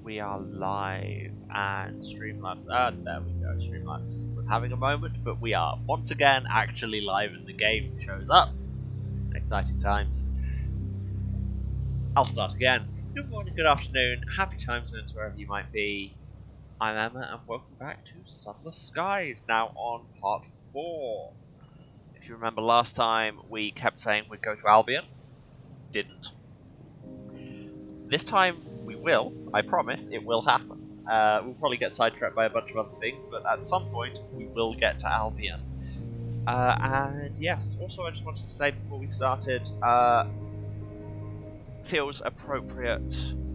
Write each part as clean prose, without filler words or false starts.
We are live, and Streamlabs, there we go, Streamlabs was having a moment, but we are once again actually live and the game shows up. Exciting times. I'll start again. Good morning, good afternoon, happy time zones wherever you might be. I'm Emma, and welcome back to Sunless Skies, now on part 4. If you remember last time, we kept saying we'd go to Albion. Didn't. This time we will, I promise, it will happen. We'll probably get sidetracked by a bunch of other things, but at some point we will get to Albion. And yes, also I just wanted to say before we started, feels appropriate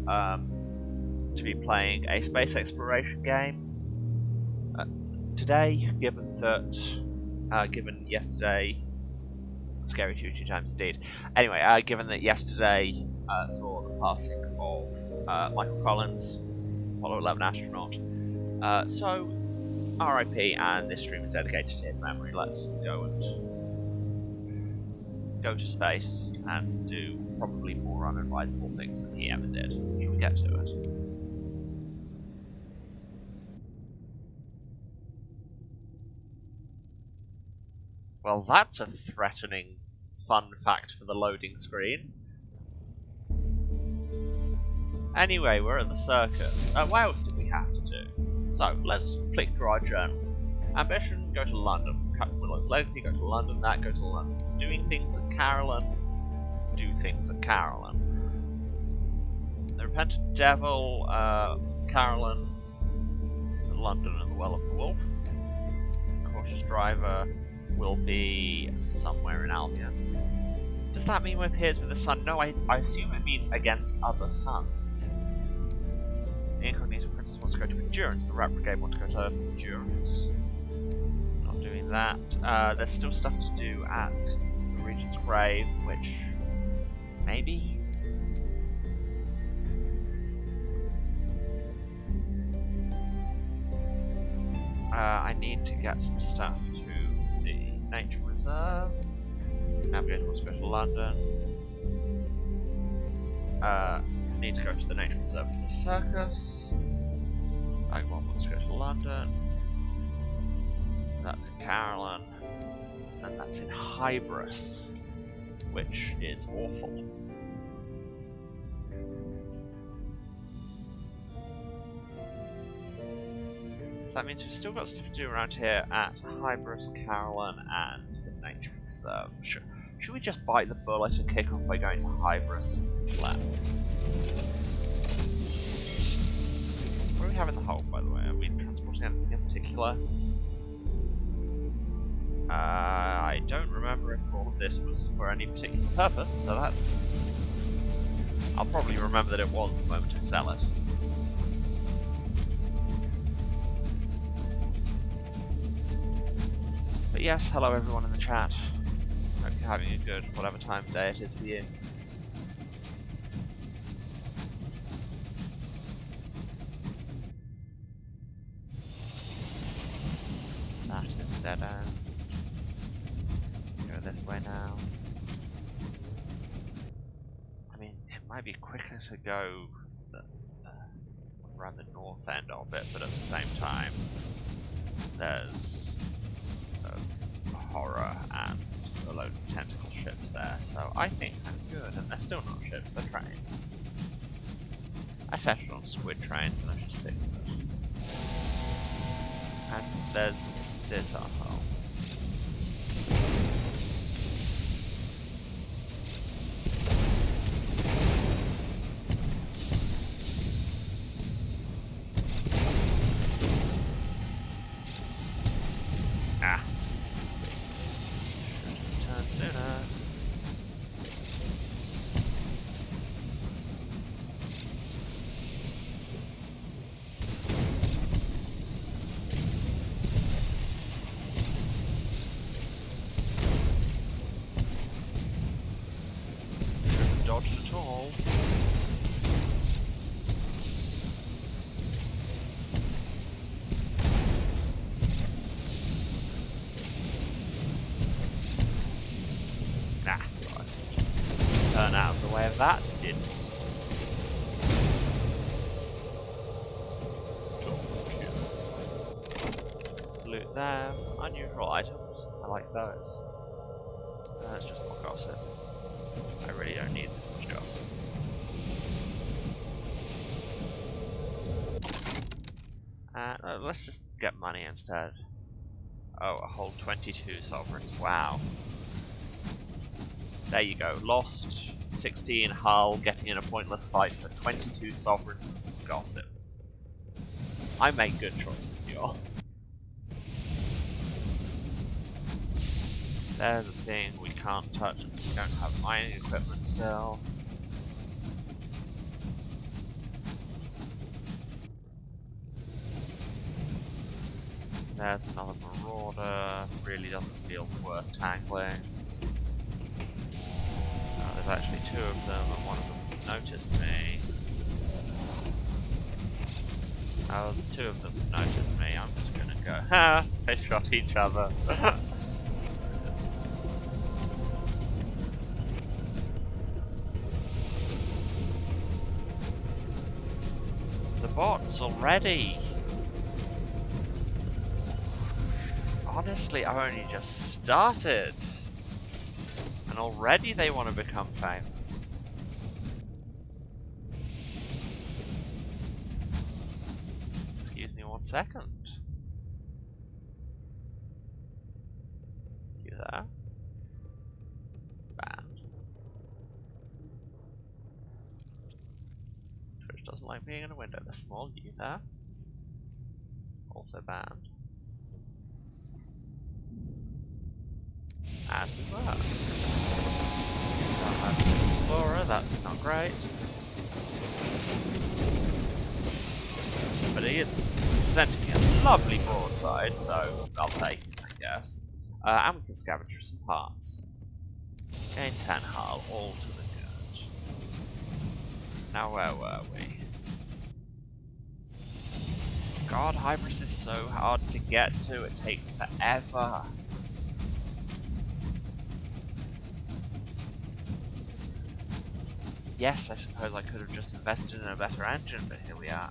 to be playing a space exploration game today, given yesterday, scary two times indeed. Anyway, given that yesterday saw the passing of Michael Collins, Apollo 11 astronaut, so RIP, and this stream is dedicated to his memory. Let's go to space and do probably more unadvisable things than he ever did. Shall we get to it? Well, that's a threatening fun fact for the loading screen. Anyway, we're at the circus. What else did we have to do? So, let's flick through our journal. Ambition, go to London. Captain Willow's legacy, go to London. That, go to London. Doing things at Carolyn, do things at Carolyn. The Repentant Devil, Carolyn, London and the Well of the Wolf. Cautious Driver will be somewhere in Albion. Does that mean we're peers with the sun? No, I assume it means against other suns. The Incognito Princess wants to go to Endurance. The Rat Brigade want to go to Endurance. Not doing that. There's still stuff to do at the Regent's Grave, which... maybe? I need to get some stuff to the Nature Reserve. Navigator wants to go to London. Need to go to the Nature Reserve for the circus. Agmon wants to go to London. That's in Carolyn. And that's in Hybris, which is awful. So that means we've still got stuff to do around here at Hybris, Carolyn, and the Nature Reserve. Should we just bite the bullet and kick off by going to Hybris? Let's. What do we have in the hold, by the way? Are we transporting anything in particular? I don't remember if all of this was for any particular purpose, so that's... I'll probably remember that it was the moment I sell it. But yes, hello everyone in the chat. Hope you're having a good whatever time of day it is for you. That is a dead end. Go this way now. I mean, it might be quicker to go around the north end of it, but at the same time, there's horror and a load of tentacle ships there, so I think I'm good, and they're still not ships, they're trains. I settled on squid trains and I should stick with it. And there's this arsehole. Dodged at all. Nah, just turn out of the way of that. Didn't. them. Unusual items. I like those. It's just more gossip. I really don't need this much gossip. Let's just get money instead. Oh, a whole 22 sovereigns. Wow. There you go. Lost 16 hull, getting in a pointless fight for 22 sovereigns and some gossip. I make good choices, y'all. There's a thing we can't touch because we don't have mining equipment still. There's another marauder. Really doesn't feel worth tangling. There's actually two of them, and one of them noticed me. Oh, the two of them noticed me. I'm just gonna go. Ha! They shot each other. So good. The bots already. Honestly, I've only just started. And already they want to become famous. Excuse me 1 second. You there? Banned. Twitch doesn't like being in a window this small. You there? Also banned. And we were. Don't have an explorer, that's not great. But he is presenting a lovely broadside, so I'll take it, I guess. And we can scavenge for some parts. Gain 10 hull, all to the good. Now where were we? God, Hybris is so hard to get to, it takes forever. Yes, I suppose I could have just invested in a better engine, but here we are.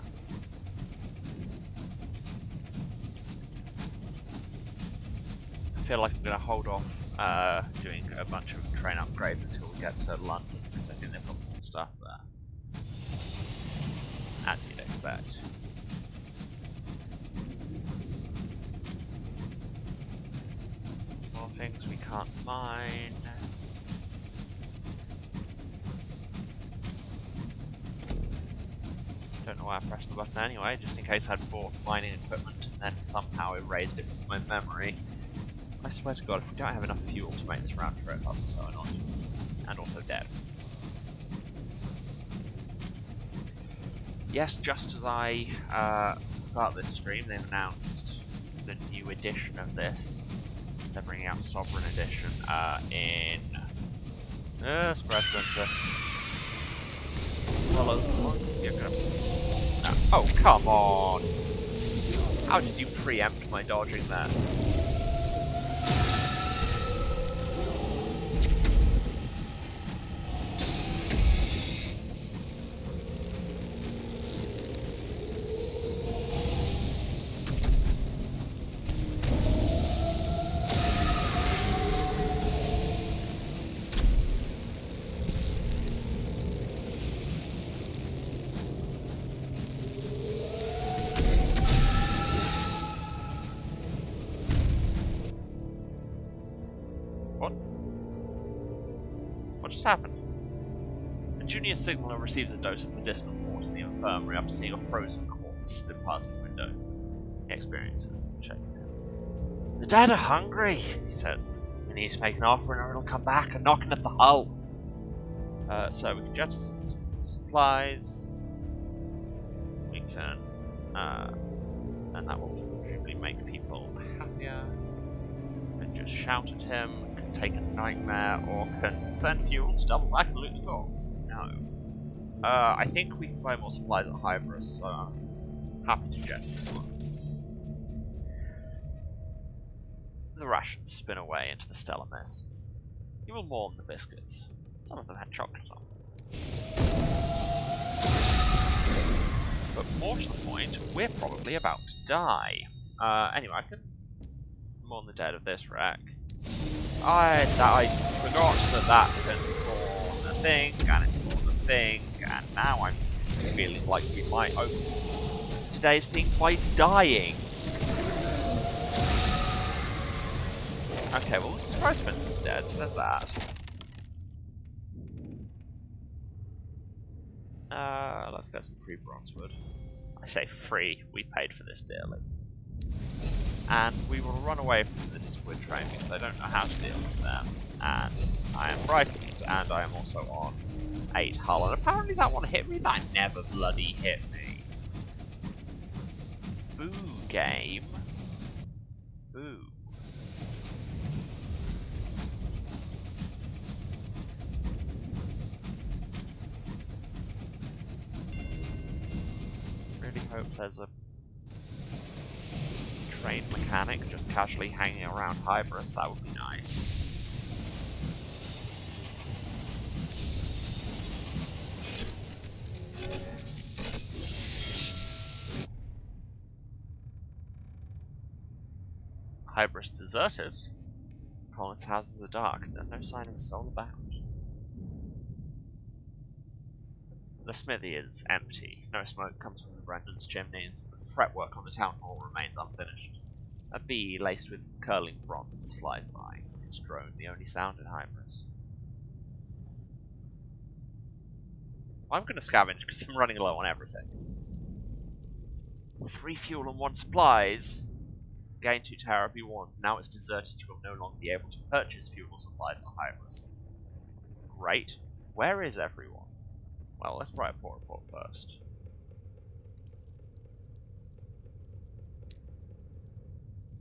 I feel like I'm going to hold off doing a bunch of train upgrades until we get to London, because I think they've got more stuff there. As you'd expect. More things we can't mine. Don't know why I pressed the button anyway, just in case I'd bought mining equipment and then somehow erased it from my memory. I swear to God, if we don't have enough fuel to make this round trip, I'll be so annoyed. And also dead. Yes, just as I start this stream, they've announced the new edition of this. They're bringing out Sovereign Edition in... Spreadfluencer. Well, as long as you're gonna... No. Oh, come on! How did you preempt my dodging there? What just happened? A junior signaler receives a dose of medicinal port in the infirmary after seeing a frozen corpse slip past a window. He experiences checking it. The dead are hungry, he says. We need to make an offering or it'll come back and knocking at the hull. So we can jettison some supplies. We can, and that will usually make people happier. And just shout at him. Take a nightmare, or can spend fuel to double back and loot the box. No. I think we can buy more supplies at Hybris, so I'm happy to jettison one. The rations spin away into the stellar mists. You will mourn the biscuits. Some of them had chocolate on. But more to the point, we're probably about to die. Anyway, I can Mourn the dead of this wreck. I forgot that can spawn a thing, and it spawned a thing, and now I'm feeling like we might open today's thing by dying. Okay, well this is Roseman's instead, so there's that. Let's get some free bronzewood. I say free, we paid for this dearly. And we will run away from this squid train because I don't know how to deal with them. And I am frightened, and I am also on 8 hull. And apparently that one hit me, that never bloody hit me. Boo, game. Boo. Really hope there's a train mechanic just casually hanging around Hybris. That would be nice. Hybris deserted. Colin's houses are dark and there's no sign of a soul about. The smithy is empty. No smoke comes from the Brendan's chimneys. The fretwork on the town hall remains unfinished. A bee laced with curling fronds flies by, its drone the only sound in Hybris. I'm going to scavenge because I'm running low on everything. 3 fuel and 1 supplies. Gain 2 terror, be warned. Now it's deserted, you will no longer be able to purchase fuel or supplies on Hybris. Great. Where is everyone? Well, let's write a port report first.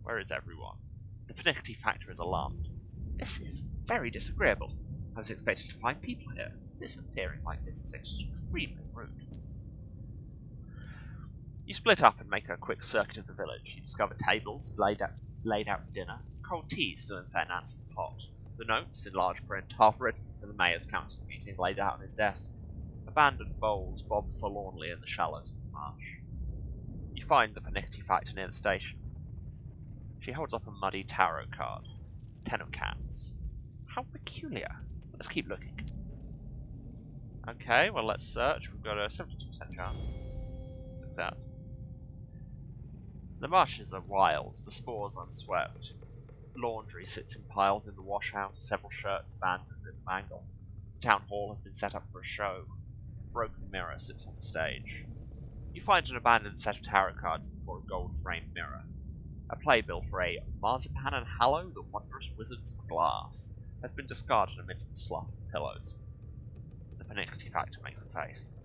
Where is everyone? The pernickety factor is alarmed. This is very disagreeable. I was expecting to find people here. Disappearing like this is extremely rude. You split up and make a quick circuit of the village. You discover tables laid out for dinner, cold tea still in fair Nancy's pot. The notes, in large print, half written for the mayor's council meeting, laid out on his desk. Abandoned bowls bob forlornly in the shallows of the marsh. You find the pernickety factor near the station. She holds up a muddy tarot card. 10 of cats. How peculiar. Let's keep looking. Okay, well let's search. We've got a 72% chance. Success. The marshes are wild, the spores unswept. Laundry sits in piles in the washhouse, several shirts abandoned in the mangle. The town hall has been set up for a show. A broken mirror sits on the stage. You find an abandoned set of tarot cards before a gold-framed mirror. A playbill for a Marzipan and Hallow, the Wondrous Wizards of Glass, has been discarded amidst the slough of pillows. The pernickety factor makes a face.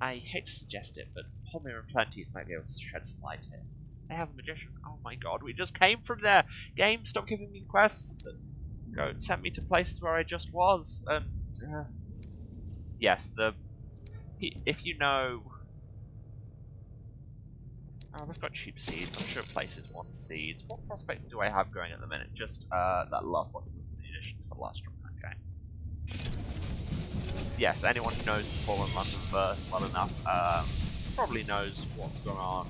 I hate to suggest it, but Holmir and Plenties might be able to shed some light here. They have a magician. Oh my god, we just came from there! Game, stop giving me quests that sent me to places where I just was, and... yes, if you know... Oh, we've got cheap seeds. I'm sure places want seeds. What prospects do I have going at the minute? Just that last box of munitions for Lustrum. Okay. Yes, anyone who knows the Fallen London verse well enough probably knows what's going on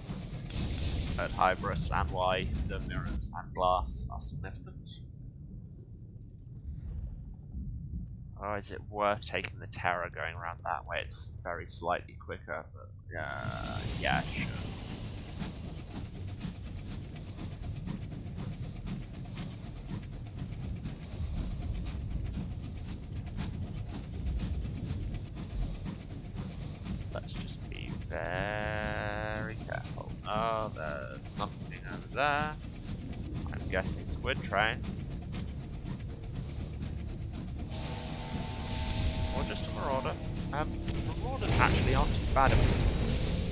at Hybris and why the mirrors and glass are significant. Oh, is it worth taking the terror going around that way? It's very slightly quicker, but yeah, sure. Let's just be very careful. Oh, there's something over there. I'm guessing squid train. Or just a marauder. Marauders actually aren't too bad if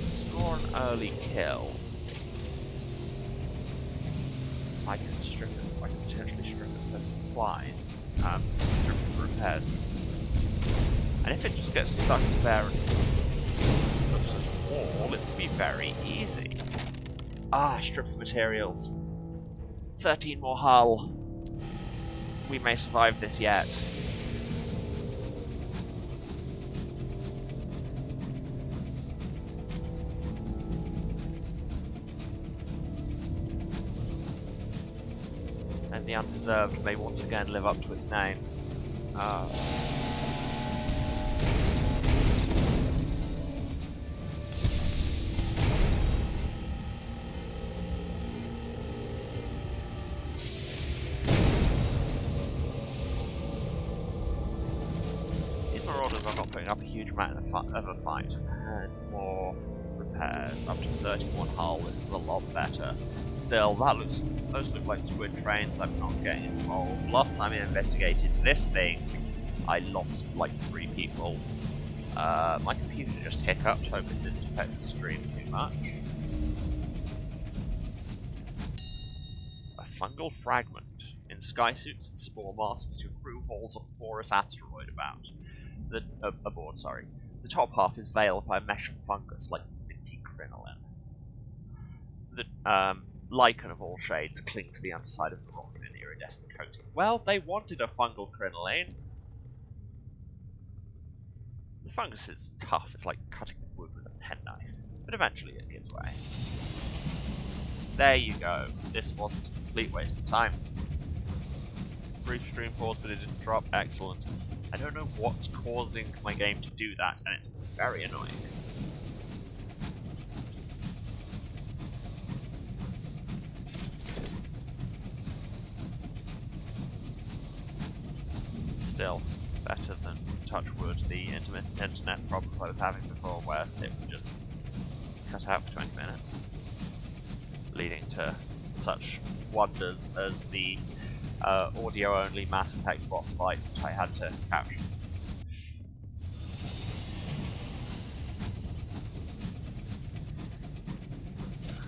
you score an early kill. I can potentially strip it for supplies. Strip it for repairs. And if it just gets stuck there and looks at a wall, it would be very easy. Strip for materials. 13 more hull. We may survive this yet. Very careful. Oh, there's something over there. I'm guessing squid train. Or just a marauder. Marauders actually aren't too bad if you score an early kill. I can strip it for supplies. And if it just gets stuck there and looks at a wall, it would be very easy. Strip for materials. 13 more hull. We may survive this yet. The undeserved may once again live up to its name. These Marauders are not putting up a huge amount of a fight. And more repairs, up to 31 hull. This is a lot better. Still, those look like squid trains. I'm not getting involved. Last time I investigated this thing, I lost like 3 people. My computer just hiccuped, hope it didn't affect the stream too much. A fungal fragment. In skysuits and spore masks, your crew hauls a porous asteroid aboard. The top half is veiled by a mesh of fungus like minty crinoline. The lichen of all shades cling to the underside of the rock in an iridescent coating. Well, they wanted a fungal crinoline. The fungus is tough, it's like cutting wood with a penknife, but eventually it gives way. There you go. This wasn't a complete waste of time. Brief stream pause, but it didn't drop. Excellent. I don't know what's causing my game to do that, and it's very annoying. Still, better than, touch wood, the internet problems I was having before, where it would just cut out for 20 minutes, leading to such wonders as the audio-only Mass Effect boss fight, which I had to capture.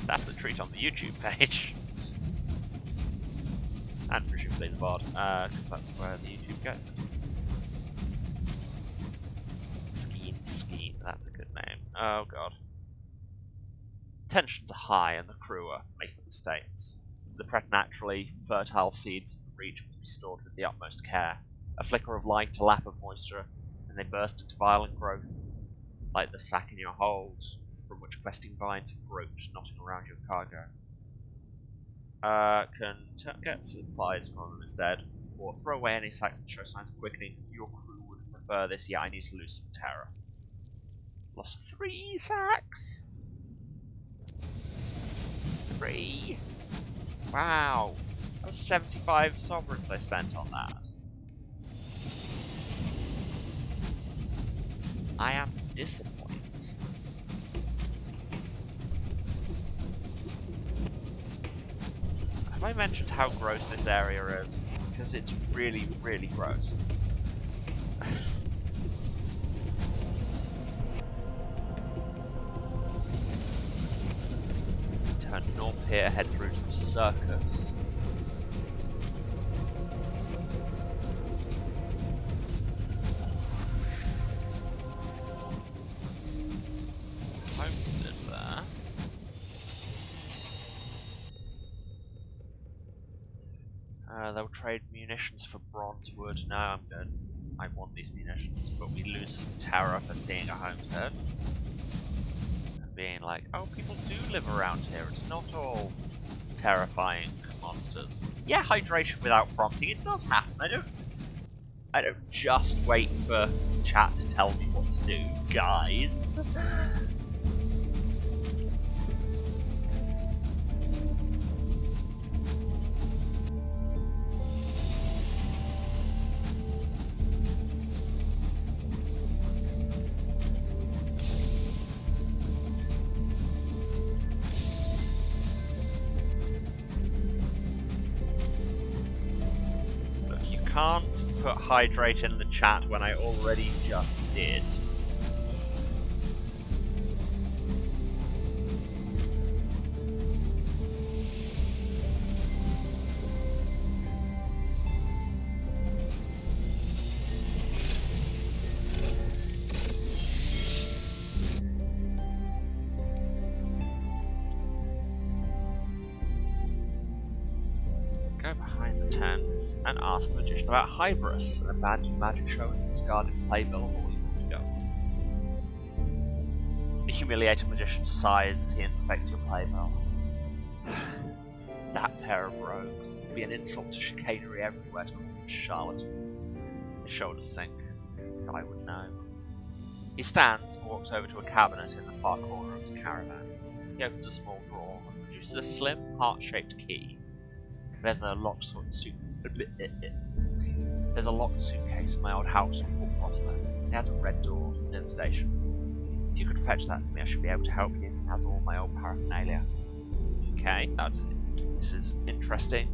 That's a treat on the YouTube page. And presumably the VOD, because that's where the YouTube gets it. Skeen, that's a good name. Oh god. Tensions are high and the crew are making mistakes. The preternaturally fertile seeds of the region must be stored with the utmost care. A flicker of light, a lap of moisture, and they burst into violent growth, like the sack in your hold, from which questing vines have groped, knotting around your cargo. Can get supplies from them instead, or throw away any sacks that show signs of quickening. Your crew would prefer this. Yeah, I need to lose some terror. Lost 3 sacks? 3? Wow. That was 75 sovereigns I spent on that. I am disappointed. Have I mentioned how gross this area is? Because it's really, really gross. Turn north here, head through to the circus. Homestead there. They'll trade munitions for bronze wood. No, I'm good. I want these munitions, but we lose some terror for seeing a homestead. And being like, oh, people do live around here. It's not all terrifying monsters. Yeah, hydration without prompting. It does happen. I don't just wait for chat to tell me what to do, guys. Can't put hydrate in the chat when I already just did. Go behind the tents and ask the magician about Hybris, an abandoned magic show and discarded playbill of all you want to go. The humiliated magician sighs as he inspects your playbill. That pair of rogues. It would be an insult to chicanery everywhere to call them charlatans. His shoulders sink. I would know. He stands and walks over to a cabinet in the far corner of his caravan. He opens a small drawer and produces a slim, heart-shaped key. There's a locked suitcase in my old house on Port Prosper. It has a red door near the station. If you could fetch that for me, I should be able to help you. It has all my old paraphernalia. Okay, this is interesting.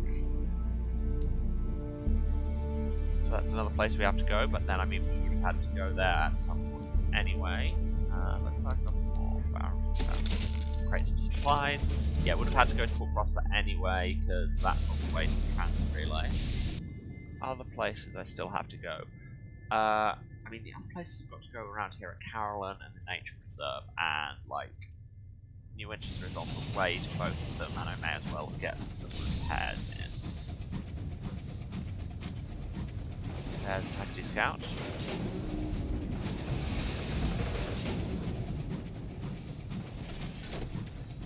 So that's another place we have to go, but then, I mean, we would have had to go there at some point anyway. Let's pack up more barrels. Create some supplies. Yeah, would have had to go to Port Prosper anyway, because that's on the way to the transit relay. Other places I still have to go. I mean, the other places I've got to go around here are Carolyn and the Nature Reserve, and, like, New Winchester is on the way to both of them, and I may as well get some repairs in. There's a Taxi Scout.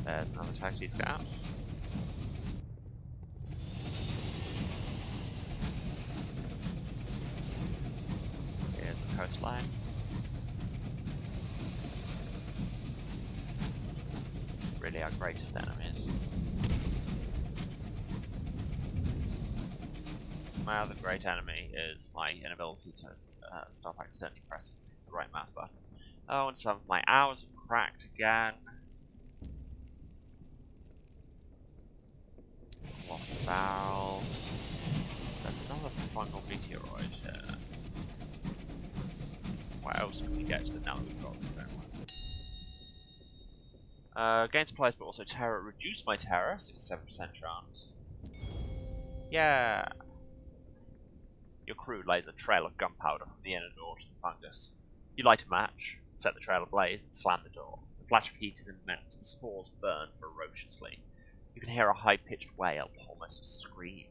There's another Taxi Scout. Here's the coastline. Really our greatest enemies. My other great enemy is my inability to stop accidentally pressing the right mouse button. Oh, and some of my hours have cracked again. Lost a barrel. There's another fungal meteoroid here. What else can we get to them now that we've got them? Gain supplies, but also terror. Reduce my terror, 67% chance. Yeah. Your crew lays a trail of gunpowder from the inner door to the fungus. You light a match, set the trail ablaze, and slam the door. The flash of heat is immense. The spores burn ferociously. You can hear a high-pitched wail, almost a scream.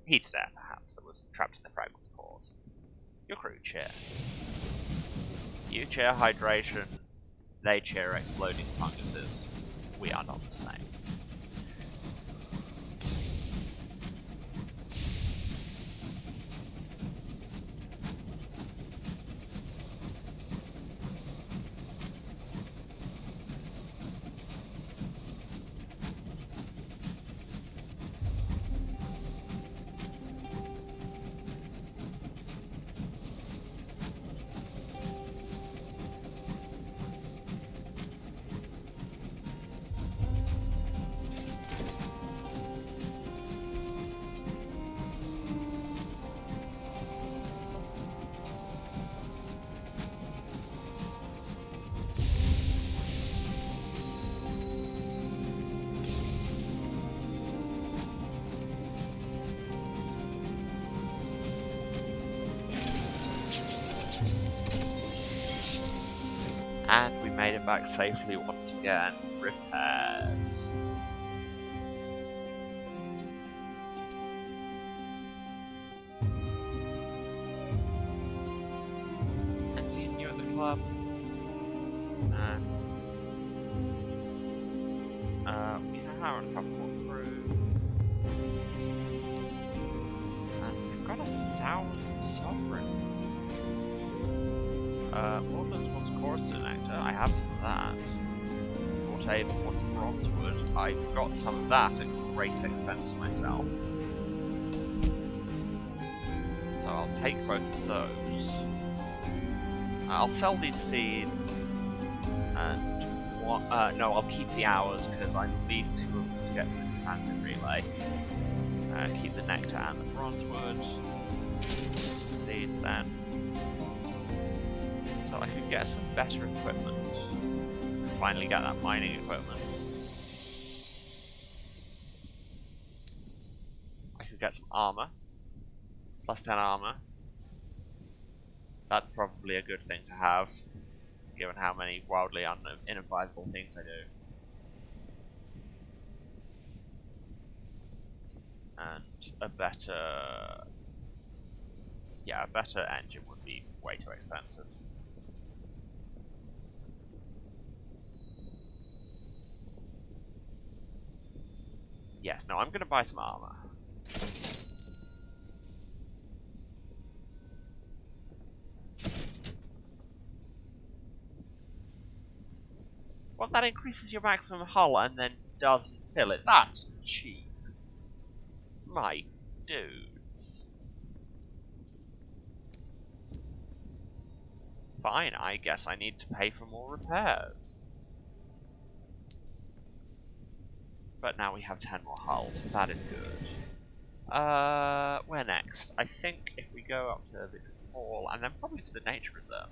Heated air, perhaps, that was trapped in the fragment's pores. Your crew cheer. You cheer hydration. They cheer exploding funguses. We are not the same. And we made it back safely once again. Repairs. Anything new at the club? No. We can hire a couple more crew. And we've got 1,000 sovereigns. Woodlands wants chorister nectar. I have some of that. Portable wants bronzewood. I've got some of that at great expense to myself. So I'll take both of those. I'll sell these seeds, and no, I'll keep the hours because I need 2 of them to get the transit relay. Keep the nectar and the bronzewood. Some seeds then. So I could get some better equipment. Finally get that mining equipment. I could get some armor. Plus 10 armor. That's probably a good thing to have, given how many wildly inadvisable things I do. And a better... yeah, a better engine would be way too expensive. Yes, no, I'm gonna buy some armor. Well, that increases your maximum hull and then doesn't fill it. That's cheap. My dudes. Fine, I guess I need to pay for more repairs. But now we have 10 more hulls. That is good. Where next? I think if we go up to the Hall and then probably to the nature reserve.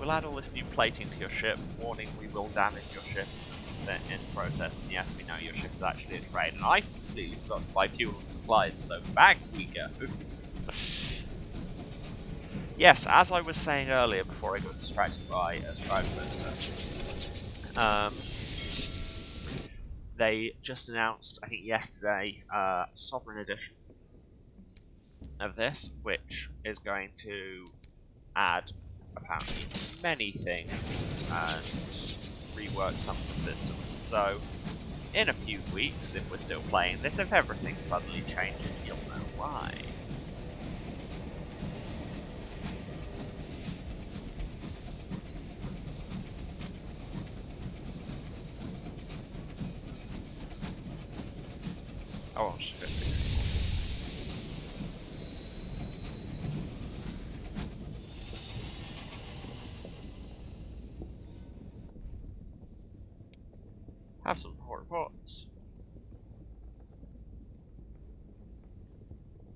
We'll add all this new plating to your ship. Warning, we will damage your ship in the process. And yes, we know your ship is actually a trade. And I completely forgot to buy fuel and supplies, so back we go. Yes, as I was saying earlier before I got distracted by Strasbourg, they just announced, I think yesterday, Sovereign Edition of this, which is going to add apparently many things and rework some of the systems. So, in a few weeks, if we're still playing this, if everything suddenly changes, you'll know why. Oh, shit. Have some more reports.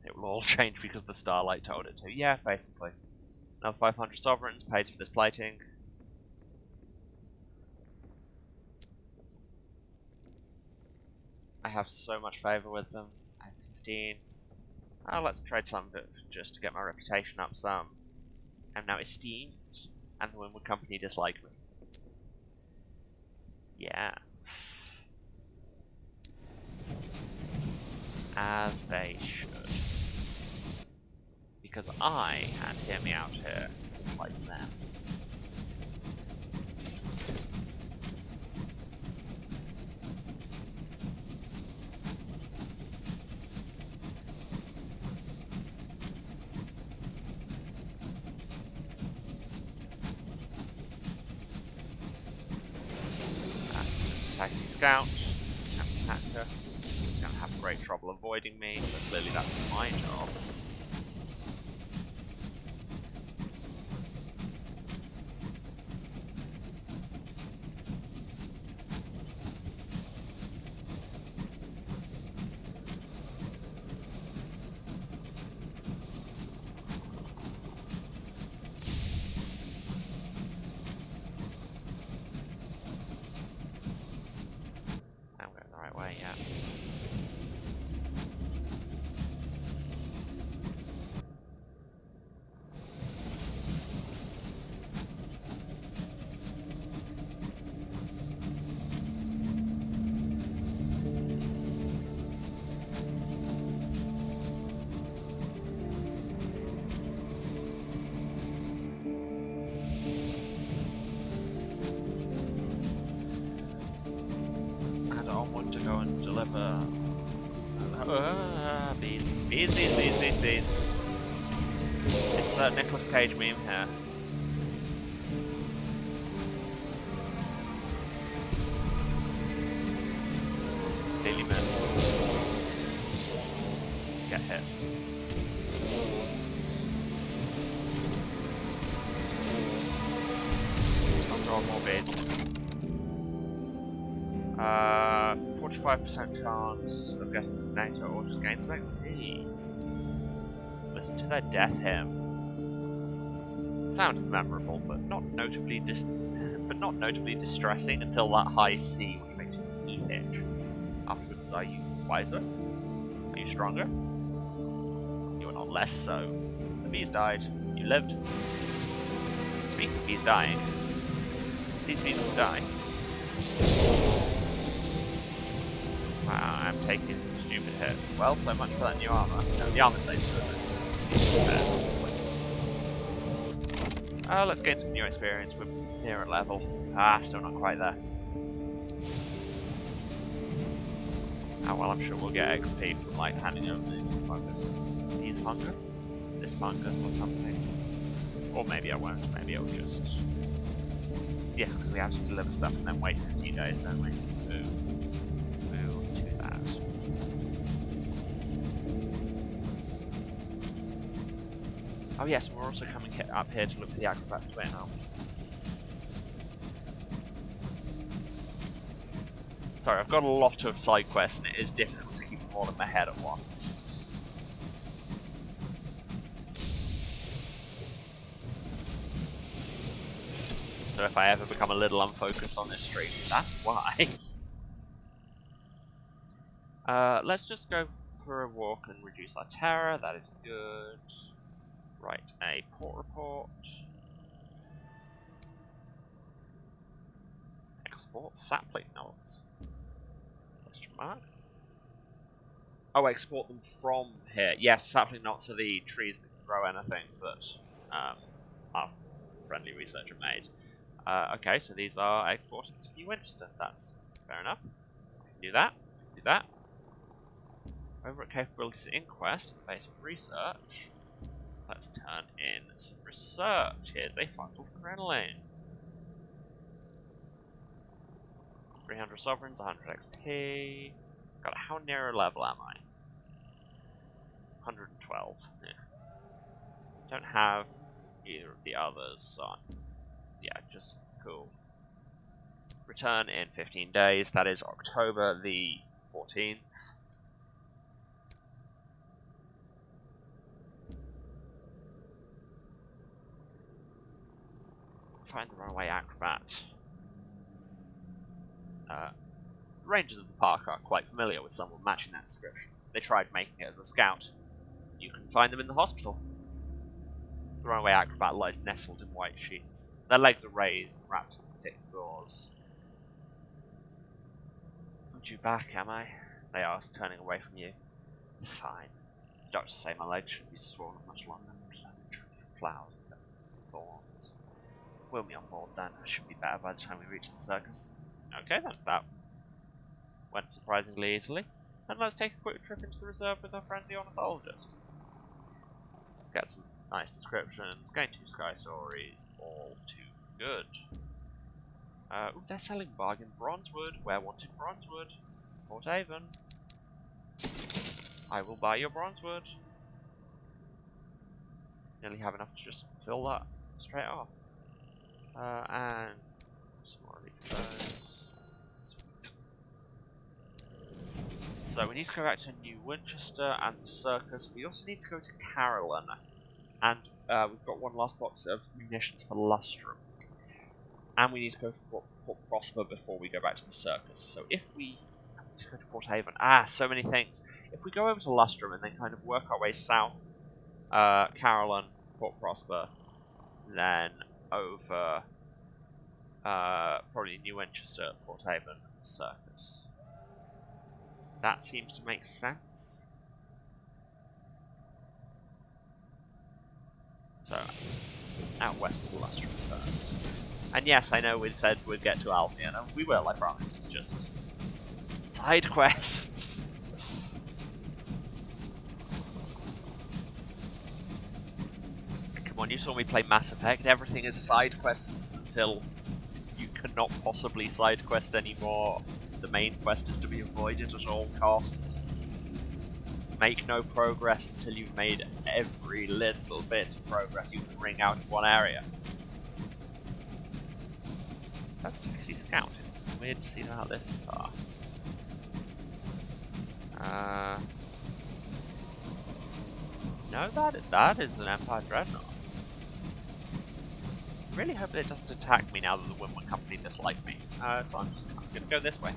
It will all change because the Starlight told it to. Yeah, basically. Another 500 sovereigns pays for this plating. I have so much favour with them. I have 15. Let's trade some of it just to get my reputation up some. I'm now esteemed, and the Winwood Company dislike me. Yeah. As they should. Because I, and hear me out here, dislike them. Tactic Scout, Captain Nectar. He's going to have great trouble avoiding me, so clearly that's my job. Way, yeah. To go and deliver bees. It's Nicolas Cage meme here. Daily miss. Get hit. I'll draw more bees. 45% chance of getting some Nectar or just gain some XP. Listen to their death hymn. Sounds memorable, but not notably distressing until that high C, which makes your teeth itch. Afterwards, are you wiser? Are you stronger? You are not less so. The bees died. You lived. Speaking of bees dying, these bees will die. Wow, I'm taking some stupid hits. Well, so much for that new armor. No, the armor stays good. Let's gain some new experience. We're near at level. Ah, still not quite there. Oh well, I'm sure we'll get XP from like handing over this fungus. These fungus? This fungus or something. Or maybe I won't. Maybe it'll just... Yes, because we have to deliver stuff and then wait 15 days, don't we? We'll do that. Oh yes, we're also coming up here to look for the acrobat's twin, aren't we? Sorry, I've got a lot of side quests and it is difficult to keep them all in my head at once. So if I ever become a little unfocused on this stream, that's why. Let's just go for a walk and reduce our terror, that is good. Write a port report. Export sapling notes. Question mark. Oh, export them from here. Yes, sapling knots are the trees that can grow anything that our friendly researcher made. Okay, so these are exported to New Winchester. That's fair enough. I can do that. Do that. Over at Capabilities Inquest, base of research. Let's turn in some research. Here's a fungal crinoline. 300 sovereigns, 100 XP. God, how near a level am I? 112. Yeah. Don't have either of the others, so yeah, just cool. Return in 15 days. That is October the 14th. Find the runaway acrobat. The rangers of the park are quite familiar with someone matching that description. They tried making it as a scout. You can find them in the hospital. The runaway acrobat lies nestled in white sheets. Their legs are raised and wrapped in thick gauze. Aren't you back, am I? They asked, turning away from you. Fine. The doctors say my legs shouldn't be swollen much longer. Flowers and thorns. We'll be on board then. I should be better by the time we reach the circus. Okay then, that went surprisingly easily. And let's take a quick trip into the reserve with our friend the ornithologist. Get some nice descriptions, gain 2 sky stories, all too good. Ooh, they're selling bargain bronzewood. Where wanted bronzewood? Port Haven. I will buy your bronzewood. Nearly have enough to just fill that straight off. And some more of those. Sweet. So we need to go back to New Winchester and the circus. We also need to go to Carolyn. And we've got one last box of munitions for Lustrum. And we need to go to Port Prosper before we go back to the circus. So if we... Let's go to Port Haven. So many things. If we go over to Lustrum and then kind of work our way south, Carolyn, Port Prosper, then over probably New Winchester, Port Haven, circus. That seems to make sense. So, out west of Lustrum first. And yes, I know we said we'd get to Albion, and we will, I promise. It's just side quests. Come on, you saw me play Mass Effect. Everything is side quests until you cannot possibly side quest anymore. The main quest is to be avoided at all costs. Make no progress until you've made every little bit of progress you can wring out in one area. That's actually scouted. Weird to see them out this far. No, that is an Empire Dreadnought. I really hope it doesn't attack me now that the Winwood Company dislike me. So I'm just gonna go this way.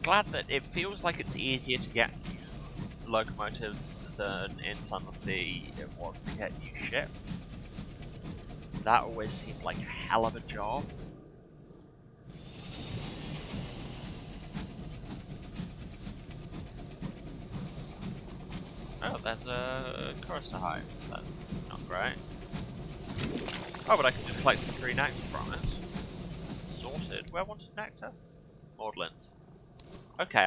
Glad that it feels like it's easier to get locomotives than in Sunless Sea it was to get new ships. That always seemed like a hell of a job. Oh, there's a chorister hive. That's not great. Oh, but I can just collect some free nectar from it. Sorted. Where wanted nectar? Maudlins. Okay,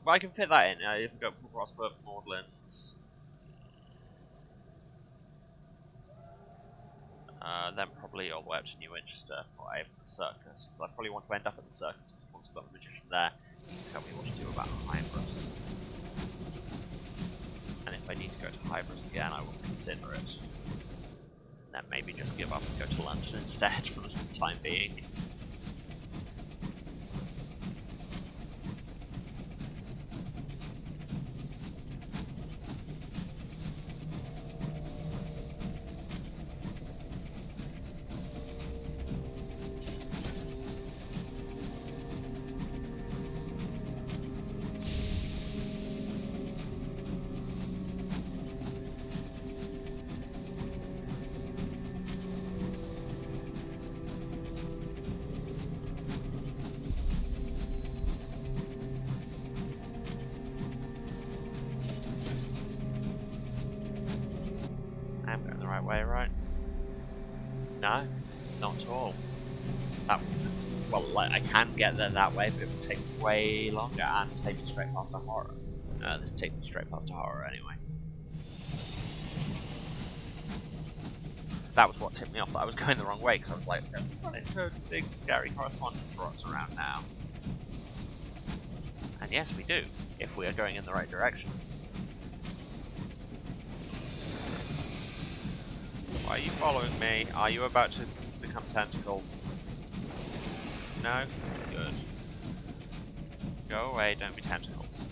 I can fit that in. If we go prosper Maudlins. Then probably all the way up to New Winchester or even the Circus. I probably want to end up at the Circus because once I've got the Magician there, he can tell me what to do about Hybris. And if I need to go to Hybris again, I will consider it. And then maybe just give up and go to London instead for the time being. I'm going the right way, right? No, not at all. That well, like, I can get there that way, but it would take way longer and take me straight past a horror. This takes me straight past a horror anyway. That was what tipped me off, that I was going the wrong way, because I was like, don't run into big scary correspondence rocks around now. And yes, we do, if we are going in the right direction. Why are you following me? Are you about to become tentacles? No? Good. Go away, don't be tentacles.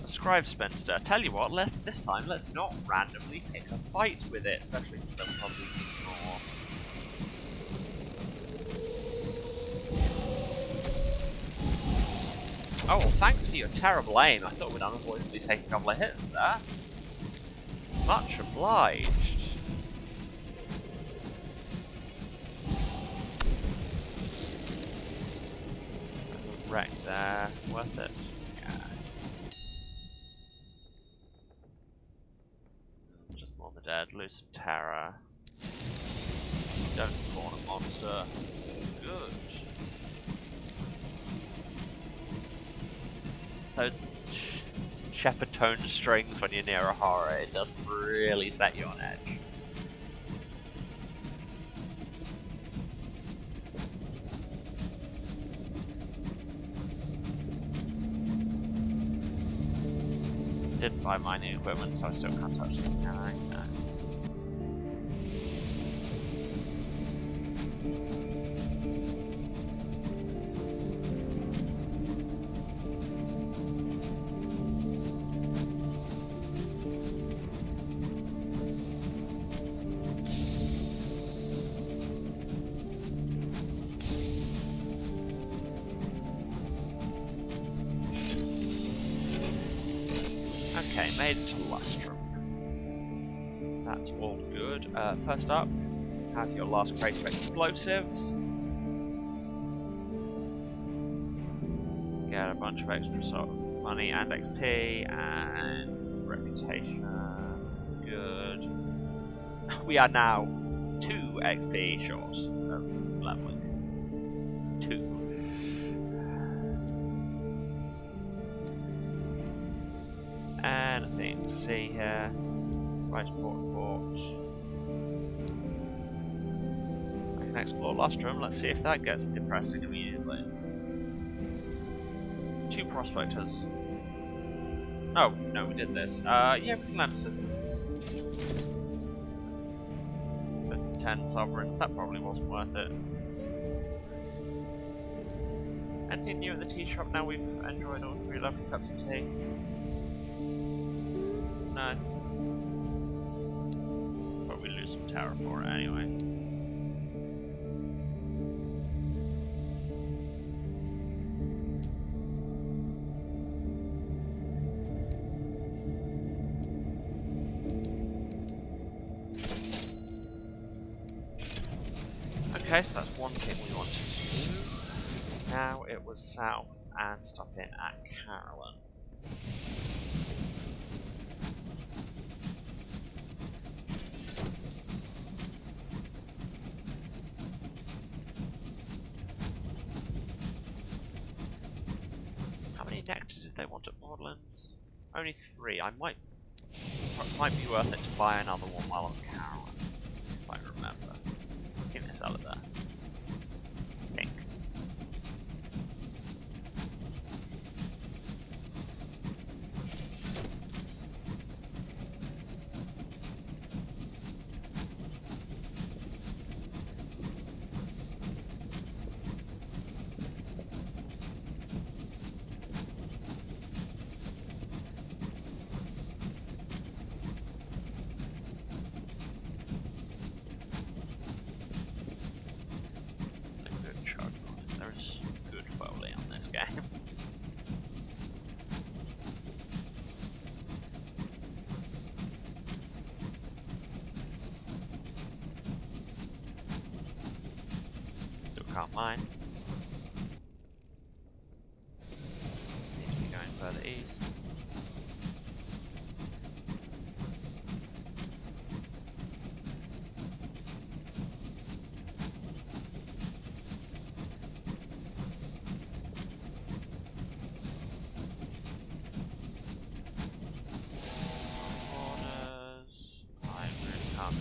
A scribe spinster. Tell you what, this time let's not randomly pick a fight with it, especially because there'll probably be more. Oh, well, thanks for your terrible aim. I thought we'd unavoidably take a couple of hits there. Much obliged. Wreck there. Worth it. Yeah. Just spawn the dead. Lose some terror. Don't spawn a monster. Good. Those shepherd tone strings when you're near a horror, it does really set you on edge. Didn't buy my new equipment, so I still can't touch this, can I? No. Okay, made it to Lustrum. That's all good. First up, have your last crate of explosives. Get a bunch of extra sort of money and XP and reputation. Good. We are now 2 XP short of leveling. 2. Anything to see here? Right to port. I can explore Lustrum. Let's see if that gets depressing immediately. 2 prospectors. Oh, no, we did this. Yeah, we can lend assistance. But 10 sovereigns, that probably wasn't worth it. Anything new at the tea shop now we've enjoyed all 3 lovely cups of tea? No. Probably lose lose some terror for it anyway. Okay, so that's one thing we wanted to do. Now it was south and stop in at Carolyn. How many nectar did they want at Borderlands? Only 3. Might be worth it to buy another one while on Carolyn, if I remember. Give me a salad there. Pink. There's good foley on this game. Still can't mine. Need to be going further east.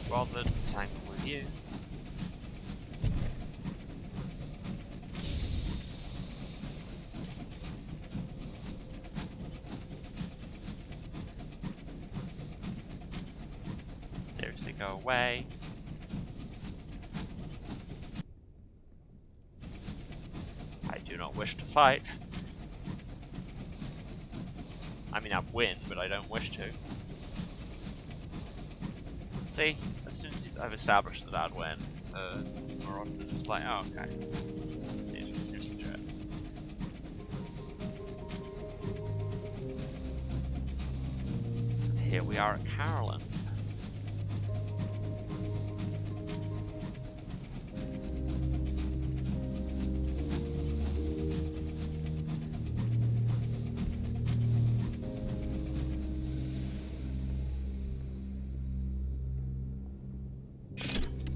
Bothered to tangle with you. Seriously, go away. I do not wish to fight. I mean, I'd win, but I don't wish to. See, as soon as I've established that I'd win, more often it's like, oh, okay. Dude, seriously, legit. And here we are at Carolyn.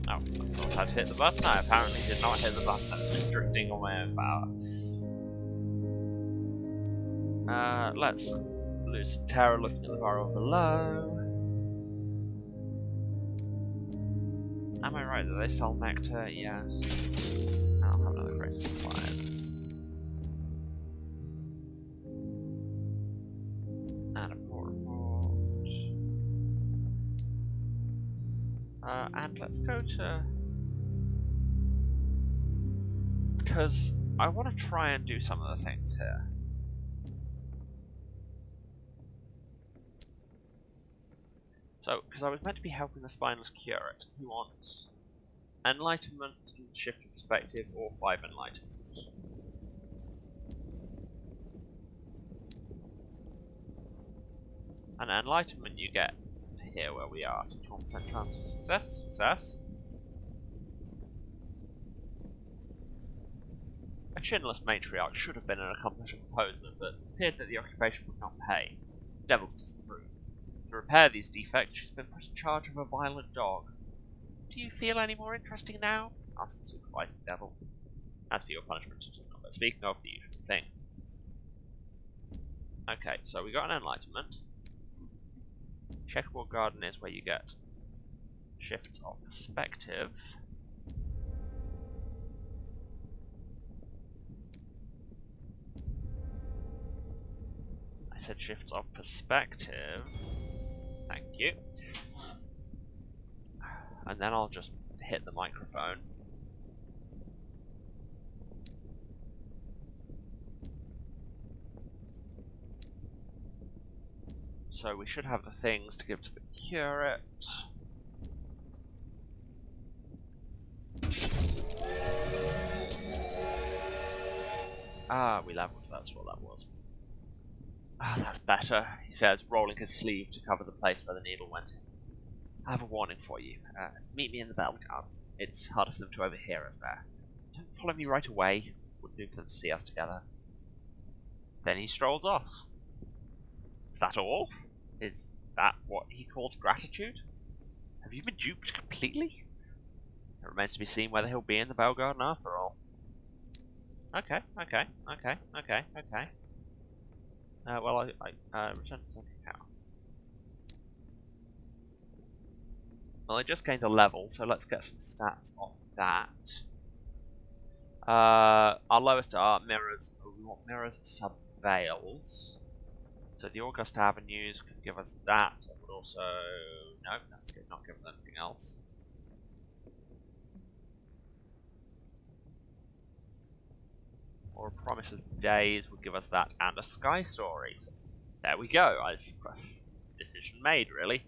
Oh, I thought I'd hit the button. I apparently did not hit the button. I was just drifting on my own power. Let's lose some terror looking at the barrel below. Am I right that they sell nectar? Yes. I'll have another crate of supplies. And a port report. And let's go to... because I want to try and do some of the things here. So, because I was meant to be helping the spineless curate, who wants enlightenment and shift of perspective, or 5 enlightenment. And enlightenment you get here where we are, 51% chance of success. Success. A chinless matriarch should have been an accomplished composer, but feared that the occupation would not pay. Devils disapprove. To repair these defects, she's been put in charge of a violent dog. Do you feel any more interesting now? Asked the supervising devil. As for your punishment, it is not but speaking of the usual thing. Okay, so we got an enlightenment. Checkerboard garden is where you get shifts of perspective. I said shifts of perspective. Thank you. And then I'll just hit the microphone. So we should have the things to give to the curate. Ah, we leveled, that's what that was. Ah, that's better, he says, rolling his sleeve to cover the place where the needle went in. I have a warning for you. Meet me in the bell garden. It's harder for them to overhear us there. Don't follow me right away. Wouldn't do for them to see us together. Then he strolls off. Is that all? Is that what he calls gratitude? Have you been duped completely? It remains to be seen whether he'll be in the bell garden after all. Okay. Well, I return to the cow. Well, I just gained a level, so let's get some stats off that. Our lowest are mirrors. We want mirrors, sub-veils. So the August Avenues can give us that. It would also... No, that could not give us anything else. Or a Promise of Days would give us that, and a Sky Stories. There we go. Decision made, really.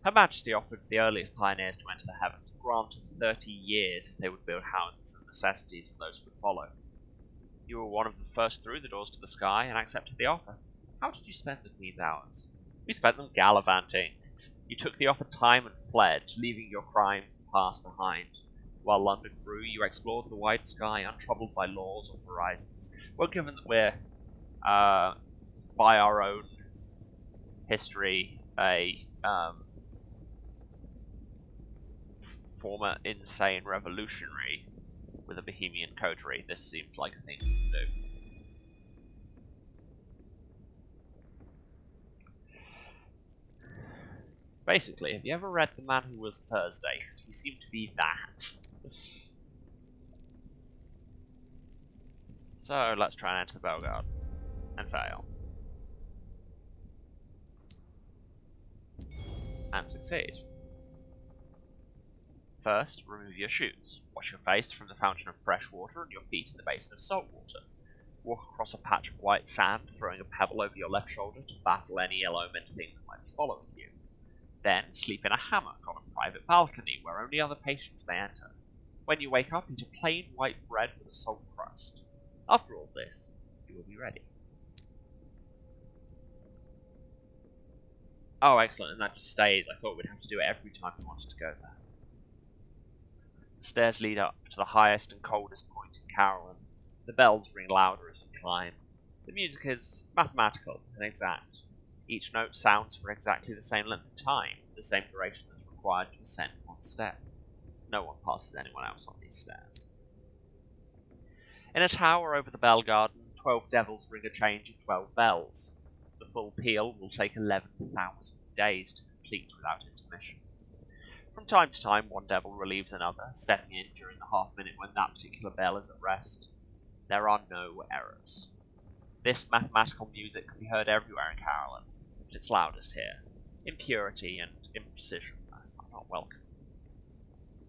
Her Majesty offered the earliest pioneers to enter the heavens a grant of 30 years if they would build houses and necessities for those who would follow. You were one of the first through the doors to the sky and accepted the offer. How did you spend the Queen's hours? We spent them gallivanting. You took the offered time and fled, leaving your crimes and past behind. While London grew, you explored the wide sky, untroubled by laws or horizons. Well, given that we're, by our own history, a former insane revolutionary with a Bohemian coterie, this seems like a thing to do. Basically, have you ever read The Man Who Was Thursday? Because we seem to be that. So, let's try and enter the bell garden. And fail. And succeed. First, remove your shoes. Wash your face from the fountain of fresh water and your feet in the basin of salt water. Walk across a patch of white sand, throwing a pebble over your left shoulder to baffle any ill-omened thing that might be following you. Then, sleep in a hammock on a private balcony where only other patients may enter. When you wake up, eat a plain white bread with a salt crust. After all this, you will be ready. Oh, excellent, and that just stays. I thought we'd have to do it every time we wanted to go there. The stairs lead up to the highest and coldest point in Caroline. The bells ring louder as you climb. The music is mathematical and exact. Each note sounds for exactly the same length of time, the same duration that's required to ascend one step. No one passes anyone else on these stairs. In a tower over the bell garden, 12 devils ring a change of 12 bells. The full peal will take 11,000 days to complete without intermission. From time to time, one devil relieves another, stepping in during the half-minute when that particular bell is at rest. There are no errors. This mathematical music can be heard everywhere in Caroline, but it's loudest here. Impurity and imprecision are not welcome.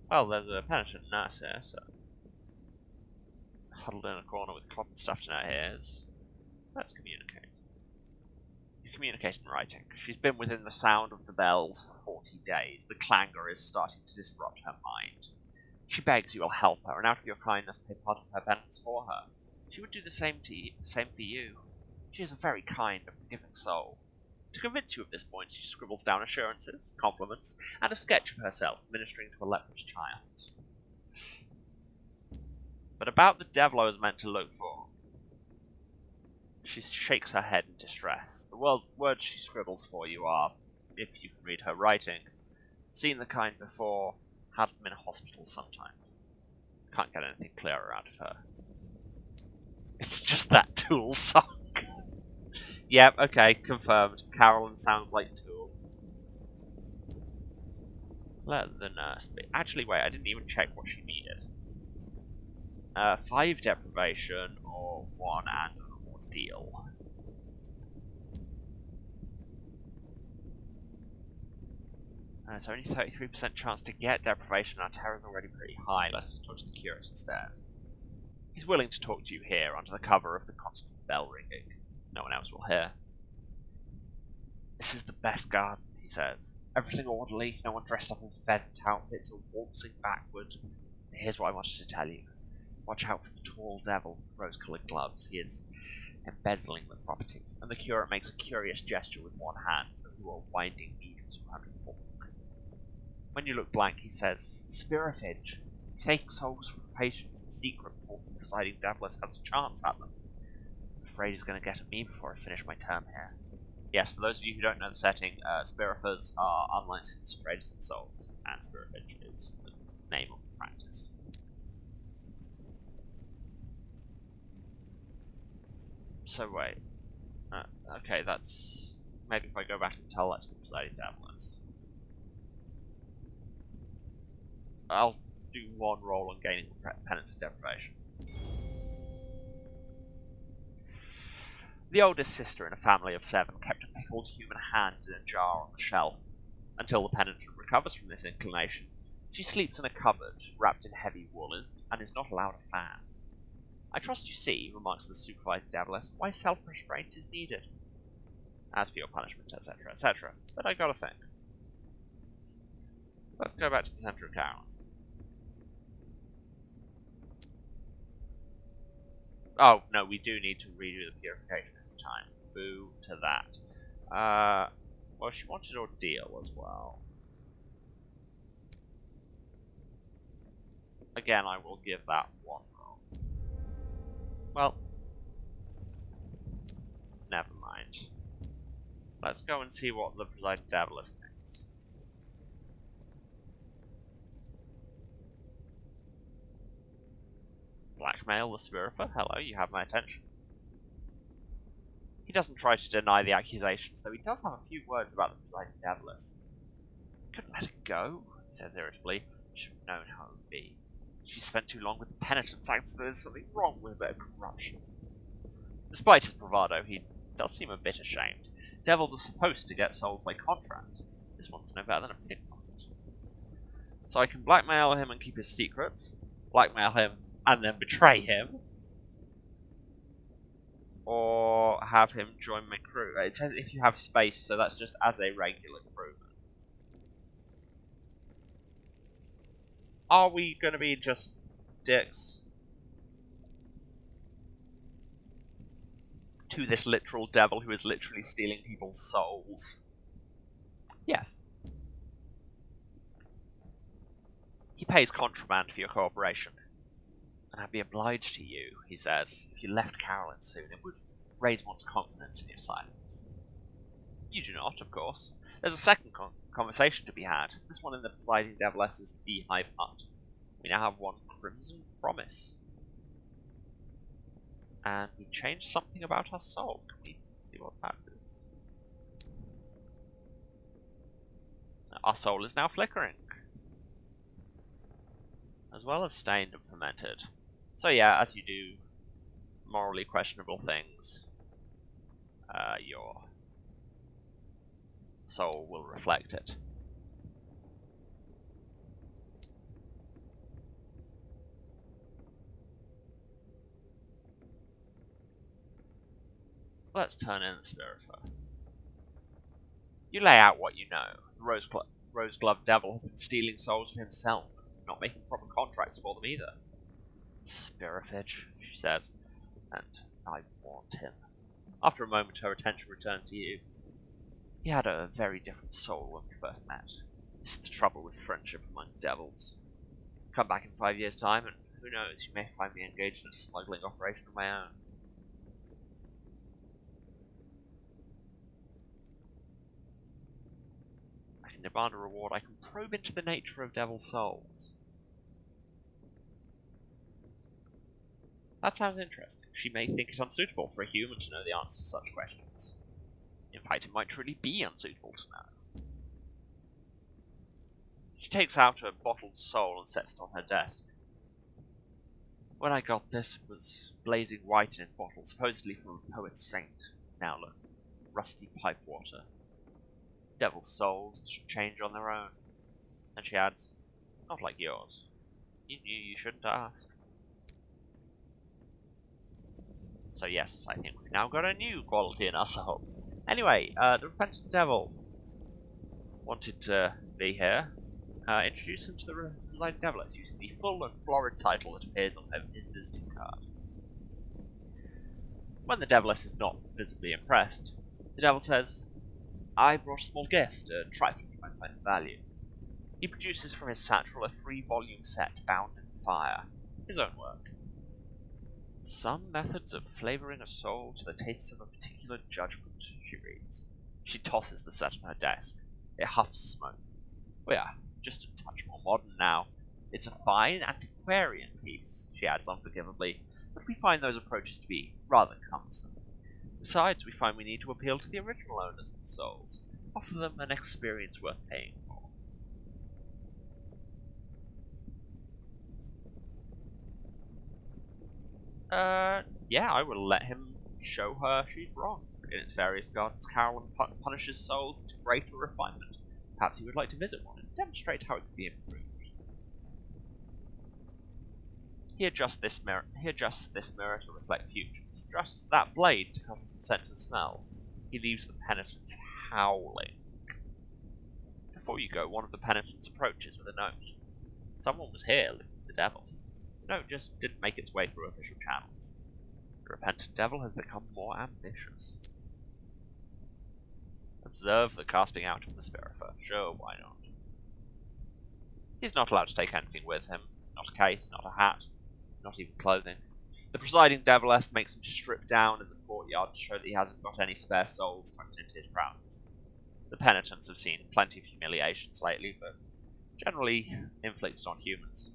Well, there's a penitent nurse here, so... Huddled in a corner with cotton stuffed in her ears. Let's communicate. You communicate in writing. She's been within the sound of the bells for 40 days. The clangor is starting to disrupt her mind. She begs you will help her, and out of your kindness pay part of her penance for her. She would do the same for you. She is a very kind and forgiving soul. To convince you of this point, she scribbles down assurances, compliments, and a sketch of herself ministering to a leprous child. But about the devil I was meant to look for. She shakes her head in distress. The words she scribbles for you are, if you can read her writing, seen the kind before, had them in a hospital sometimes. Can't get anything clearer out of her. It's just that Tool song. Yep, okay, confirmed. Caroline sounds like Tool. Let the nurse be. Actually, wait, I didn't even check what she needed. 5 deprivation or 1 and an ordeal. There's only 33% chance to get deprivation. Our terror is already pretty high. Let's just talk to the curate instead. He's willing to talk to you here under the cover of the constant bell ringing. No one else will hear. This is the best garden, he says. Everything orderly, no one dressed up in pheasant outfits or waltzing backward. Here's what I wanted to tell you. Watch out for the tall devil with rose-coloured gloves. He is embezzling the property. And the curate makes a curious gesture with one hand, as though he were winding needles around a fork. When you look blank, he says, "Spiritage. He's taking souls from patients in secret before the presiding devil has a chance at them. I'm afraid he's going to get at me before I finish my term here." Yes, for those of you who don't know the setting, Spirifers are unlicensed registered souls, and Spiritage is the name of the practice. So wait. Okay, that's... Maybe if I go back and tell that to the presiding devils. I'll do one roll on gaining penance of deprivation. The oldest sister in a family of 7 kept a pickled human hand in a jar on the shelf. Until the penitent recovers from this inclination, she sleeps in a cupboard, wrapped in heavy wool, and is not allowed a fan. "I trust you see," remarks the supervised deviless, "why self-restraint is needed. As for your punishment, etc., etc. But I gotta think. Let's go back to the center of town. Oh, no, we do need to redo the purification at the time. Boo to that. Well, she wanted ordeal as well. Again, I will give that one roll. Well, never mind. Let's go and see what the presiding deviless thinks. Blackmail the Spirit. Hello, you have my attention. He doesn't try to deny the accusations, though he does have a few words about the presiding deviless. "Couldn't let it go," he says irritably. "Should have known how it would be. She spent too long with the penitents, acts there's something wrong with a bit of corruption." Despite his bravado, he does seem a bit ashamed. Devils are supposed to get sold by contract. This one's no better than a pickpocket. So I can blackmail him and keep his secrets, blackmail him and then betray him, or have him join my crew. It says if you have space, so that's just as a regular crewman. Are we going to be just dicks to this literal devil who is literally stealing people's souls? Yes. He pays contraband for your cooperation. "And I'd be obliged to you," he says, "if you left Carolyn soon. It would raise one's confidence in your silence." You do not, of course. There's a second conversation to be had, this one in the presiding deviless's beehive hut. We now have one crimson promise. And we changed something about our soul. Can we see what that is? Our soul is now flickering, as well as stained and fermented. So yeah, as you do morally questionable things, your soul will reflect it. Let's turn in the Spirifer. You lay out what you know. The rose-gloved devil has been stealing souls for himself, not making proper contracts for them either. "Spirifage," she says, "and I warned him." After a moment, her attention returns to you. "He had a very different soul when we first met. This is the trouble with friendship among devils. Come back in 5 years' time, and who knows, you may find me engaged in a smuggling operation of my own." "I can demand a reward. I can probe into the nature of devil souls." That sounds interesting. She may think it unsuitable for a human to know the answer to such questions. In fact, it might truly be unsuitable to know. She takes out a bottled soul and sets it on her desk. "When I got this, it was blazing white in its bottle, supposedly from a poet's saint. Now look, rusty pipe water. Devil souls should change on their own." And she adds, "Not like yours. You knew you shouldn't ask." So yes, I think we've now got a new quality in our soul. Anyway, the repentant devil wanted to be here, Introduce him to the presiding Deviless using the full and florid title that appears on his visiting card. When the Deviless is not visibly impressed, the Devil says, I brought a small gift, a trifle you might find of value. He produces from his satchel a 3-volume set bound in fire, his own work. Some methods of flavouring a soul to the tastes of a particular judgment, she reads. She tosses the set on her desk. It huffs smoke. We are just a touch more modern now. It's a fine antiquarian piece, she adds unforgivably, but we find those approaches to be rather cumbersome. Besides, we find we need to appeal to the original owners of the souls, offer them an experience worth paying for. Yeah, I will let him show her she's wrong. In its various gardens, Carolyn punishes souls into greater refinement. Perhaps he would like to visit one and demonstrate how it can be improved. He adjusts this mirror to reflect futures. He adjusts that blade to cut off the sense of smell. He leaves the penitents howling. Before you go, one of the penitents approaches with a note. Someone was here looking for the devil. The note just didn't make its way through official channels. The repentant devil has become more ambitious. Observe the casting out of the Spirifer. Sure, why not? He's not allowed to take anything with him. Not a case, not a hat, not even clothing. The presiding Deviless makes him strip down in the courtyard to show that he hasn't got any spare souls tucked into his trousers. The penitents have seen plenty of humiliations lately, but generally inflicted on humans.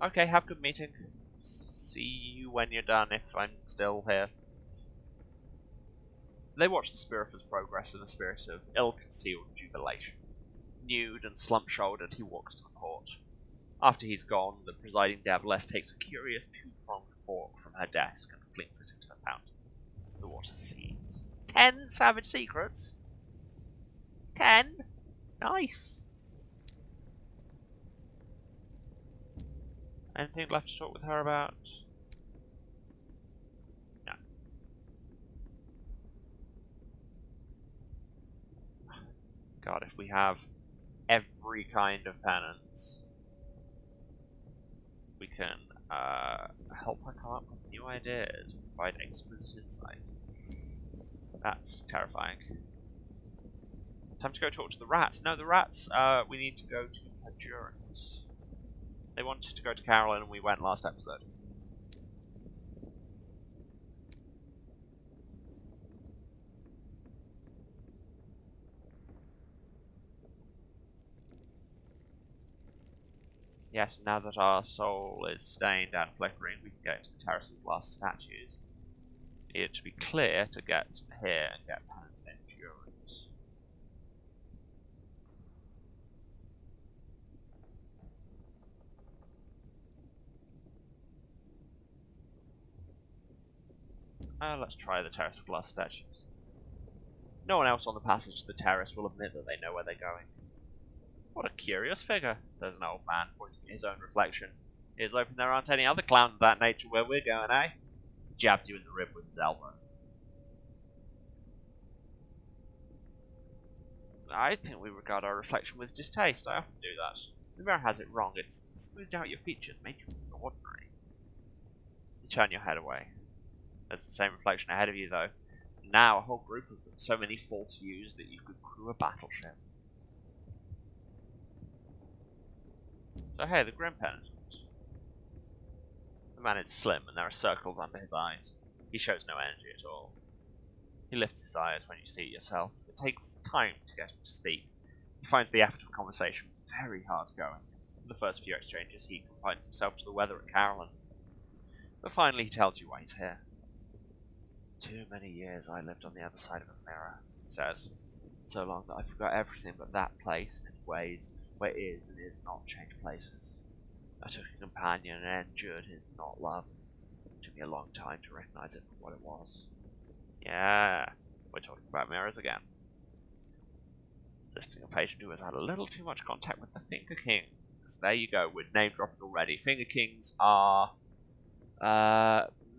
Okay, have a good meeting. See you when you're done, if I'm still here. They watch the Spirifer's progress in a spirit of ill-concealed jubilation. Nude and slump-shouldered, he walks to the court. After he's gone, the presiding Deviless takes a curious 2-pronged fork from her desk and flings it into the fountain. The water seethes. 10 savage secrets? 10? Nice. Anything left to talk with her about? No. God, if we have every kind of penance, we can help her come up with new ideas, provide exquisite insight. That's terrifying. Time to go talk to the rats. No, the rats, we need to go to adjournance. They wanted to go to Carolyn and we went last episode. Yes, now that our soul is stained and flickering, we can get into the Terrace of Glass statues. It should be clear to get here and get penance endurance. Let's try the Terrace of Glass statues. No one else on the passage to the terrace will admit that they know where they're going. What a curious figure, says an old man, pointing at his own reflection. Here's hoping there aren't any other clowns of that nature where we're going, eh? He jabs you in the rib with his elbow. I think we regard our reflection with distaste. I often do that. The mirror has it wrong. It's smoothed out your features, made you ordinary. You turn your head away. There's the same reflection ahead of you, though. Now a whole group of them, so many false views that you could crew a battleship. So hey, the Grim Penitent. The man is slim, and there are circles under his eyes. He shows no energy at all. He lifts his eyes when you see it yourself. It takes time to get him to speak. He finds the effort of conversation very hard going. In the first few exchanges, he confines himself to the weather at Carolyn. But finally he tells you why he's here. Too many years I lived on the other side of a mirror, he says. So long that I forgot everything but that place and its ways, where is and is not changed places. I took a companion and endured his not love. It took me a long time to recognize it for what it was. Yeah, we're talking about mirrors again. Listing a patient who has had a little too much contact with the Finger Kings. There you go, we're name dropping already. Finger Kings are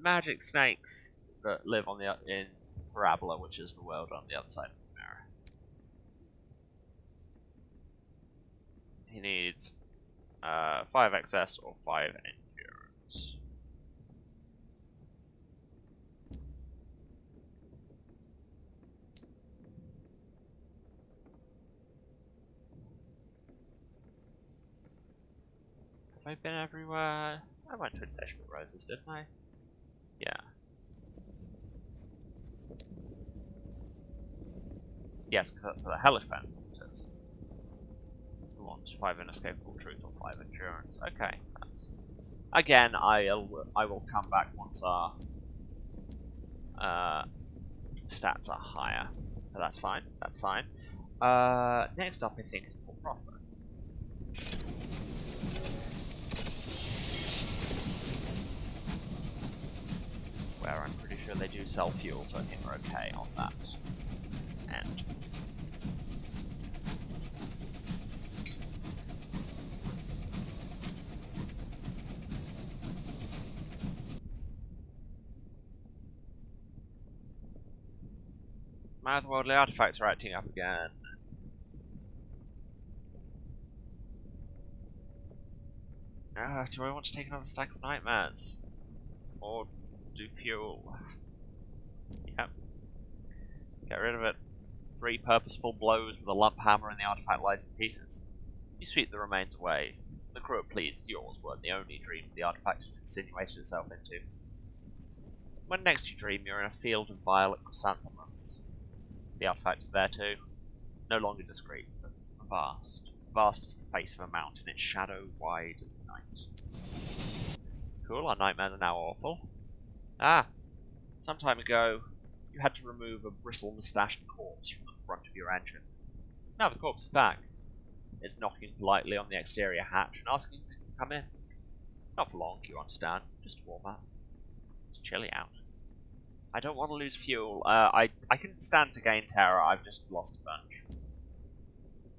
magic snakes that live on in Parabola, which is the world on the other side of the mirror. 5 excess or 5 endurance. Have I been everywhere? I went to Insatiable Roses, didn't I? Yeah. Yes, because that's where the Hellish Band is. Who wants 5 inescapable truth or 5 endurance? Okay, that's... Again, I will come back once our stats are higher. But that's fine, that's fine. Next up, I think, is Port Prosper. Where I'm pretty sure they do sell fuel, so I think we're okay on that end. My otherworldly artifacts are acting up again. Do I want to take another stack of nightmares? Or do fuel? Yep. Get rid of it. 3 purposeful blows with a lump hammer and the artifact lies in pieces. You sweep the remains away. The crew are pleased yours weren't the only dreams the artifact had insinuated itself into. When next you dream, you're in a field of violet chrysanthemums. The artifact is there too. No longer discreet, but vast. Vast as the face of a mountain, its shadow wide as night. Cool, our nightmares are now awful. Ah! Some time ago, you had to remove a bristle-moustached corpse from the front of your engine. Now the corpse is back. It's knocking politely on the exterior hatch and asking if you can come in. Not for long, you understand. Just to warm up. It's chilly out. I don't want to lose fuel. I can stand to gain terror. I've just lost a bunch.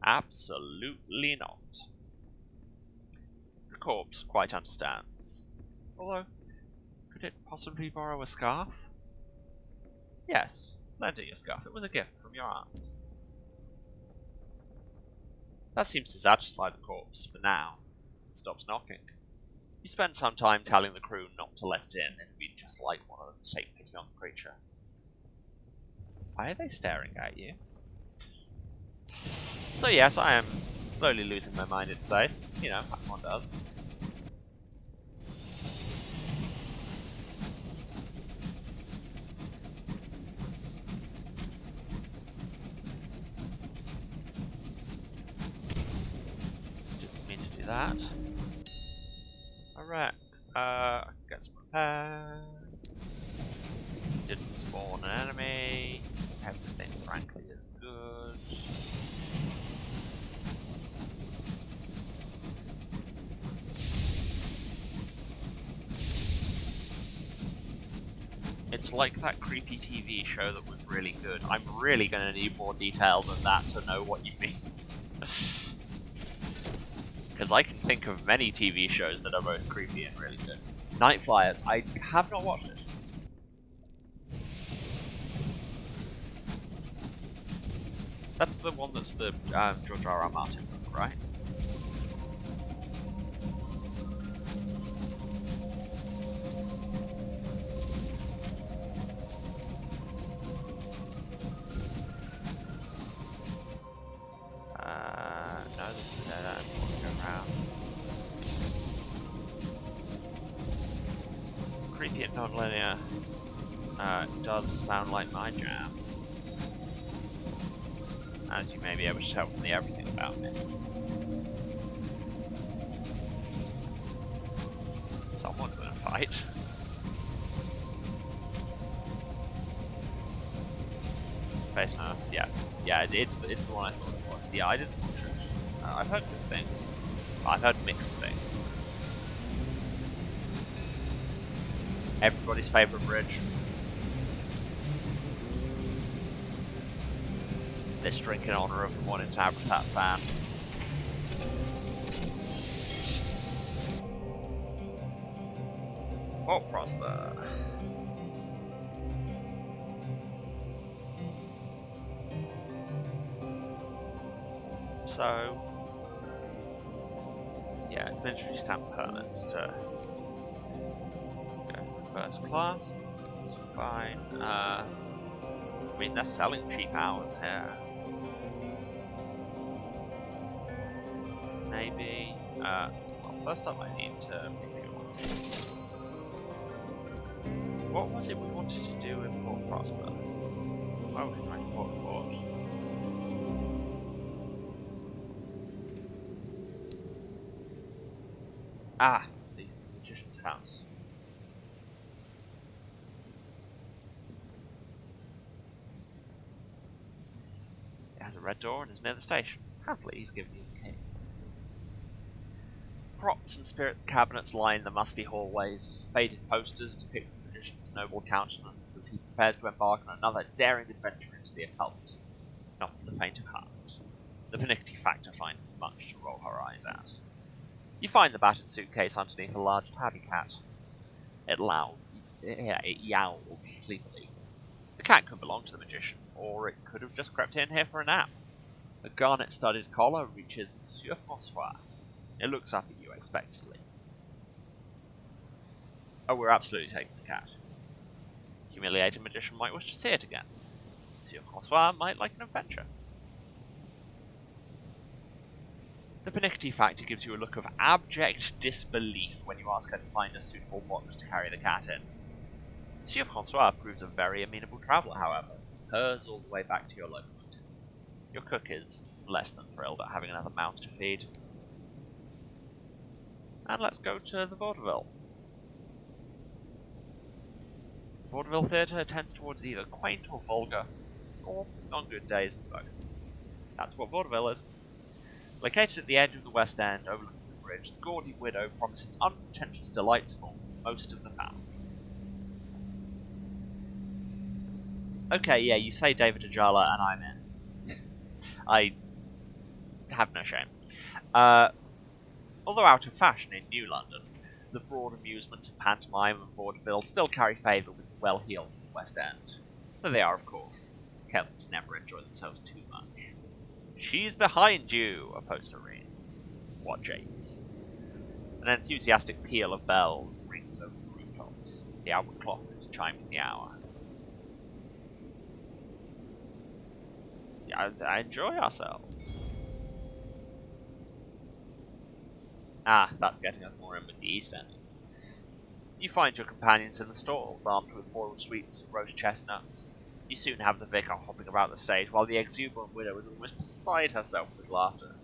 Absolutely not. The corpse quite understands. Although, could it possibly borrow a scarf? Yes, lend it your scarf. It was a gift from your aunt. That seems to satisfy the corpse for now. It stops knocking. You spend some time telling the crew not to let it in. It'd be just like one of them to take pity on the creature. Why are they staring at you? So yes, I am slowly losing my mind in space. You know, like one does. Didn't mean to do that. Alright, get some repair. Didn't spawn an enemy. Everything, frankly, is good. It's like that creepy TV show that was really good. I'm really gonna need more detail than that to know what you mean. Because I can think of many TV shows that are both creepy and really good. Night Flyers, I have not watched it. That's the one that's the George R.R. Martin book, right? No, this is dead end. Go around. Creepy and non-linear. Does sound like my jam. As you may be able to tell from the everything about me. Someone's in a fight. Face on Earth, yeah. Yeah, it's the one I thought it was. Yeah, I didn't watch it. I've heard good things. I've heard mixed things. Everybody's favourite bridge. This drink in honour of the one in Habitat's band. Oh, Prosper. So, Yeah, it's military stamp permits to go first class. That's fine. I mean, they're selling cheap hours here. Maybe. Well, first up, I need to refuel. What was it we wanted to do with Port Prosper? Why was it like Port? Ah, the magician's house. It has a red door and is near the station. Happily, he's given you the key. Props and spirit cabinets line the musty hallways. Faded posters depict the magician's noble countenance as he prepares to embark on another daring adventure into the occult. Not for the faint of heart. The pernickety factor finds much to roll her eyes at. You find the battered suitcase underneath a large tabby cat. It yowls sleepily. The cat could belong to the magician, or it could have just crept in here for a nap. A garnet-studded collar reaches Monsieur Francois. It looks up at you expectantly. Oh, we're absolutely taking the cat. Humiliated magician might wish to see it again. Monsieur Francois might like an adventure. The pernickety factor gives you a look of abject disbelief when you ask her to find a suitable box to carry the cat in. Monsieur Francois proves a very amenable traveller, however, purrs all the way back to your locomotive. Your cook is less than thrilled at having another mouth to feed. And let's go to the vaudeville. The vaudeville theatre tends towards either quaint or vulgar, or, on good days, both. That's what vaudeville is. Located at the edge of the West End, overlooking the bridge, the gaudy widow promises unpretentious delights for most of the family. Okay, yeah, you say David Ajala, and I'm in. I have no shame. Although out of fashion in New London, the broad amusements of pantomime and vaudeville still carry favour with the well-heeled West End. Though they are, of course, careful to never enjoy themselves too much. "She's behind you," a poster reads. What James? An enthusiastic peal of bells rings over the rooftops. The outward clock is chiming the hour. Yeah, I enjoy ourselves. Ah, that's getting us more in with the East Enders. You find your companions in the stalls, armed with boiled sweets and roast chestnuts. You soon have the vicar hopping about the stage, while the exuberant widow is almost beside herself with laughter.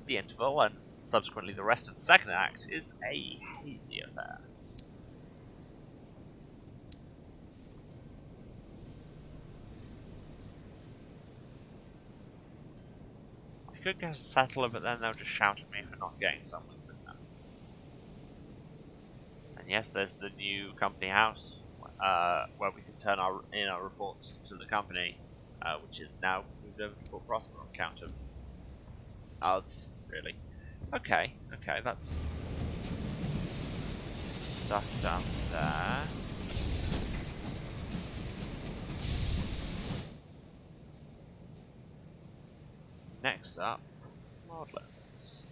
The interval, and subsequently the rest of the second act, is a hazy affair. I could get a settler, but then they'll just shout at me for not getting someone with them. And yes, there's the new company house, where we can turn in our reports to the company, which is now moved over to Port Prosper on account of us, really. Okay, that's some stuff down there. Next up, Maudlins.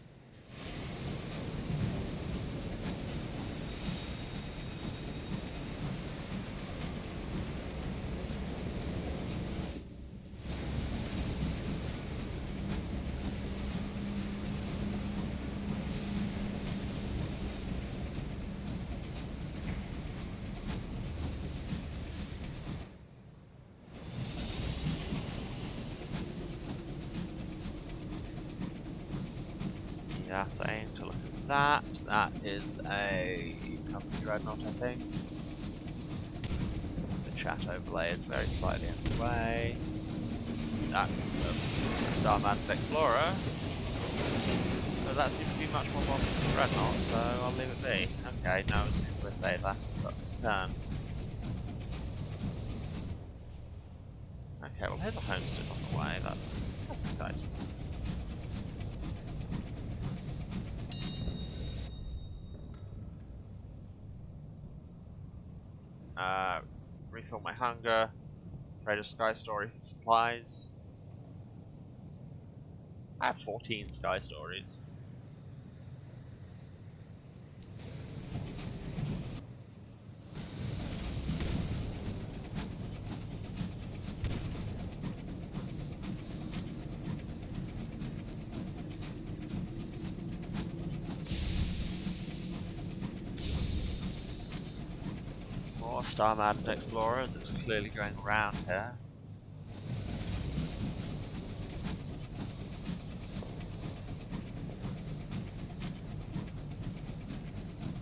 Saying to look at that. That is a company dreadnought, I think. The chat overlay is very slightly in the way. That's a Starman Explorer. But that seems to be much more modern than dreadnought, so I'll leave it be. Okay, now as soon as I say that, it starts to turn. Okay, well here's a homestead on the way. That's exciting. Refill my hunger. Trade a Sky Story for supplies. I have 14 Sky Stories. more star-maddened explorers. It's clearly going around here.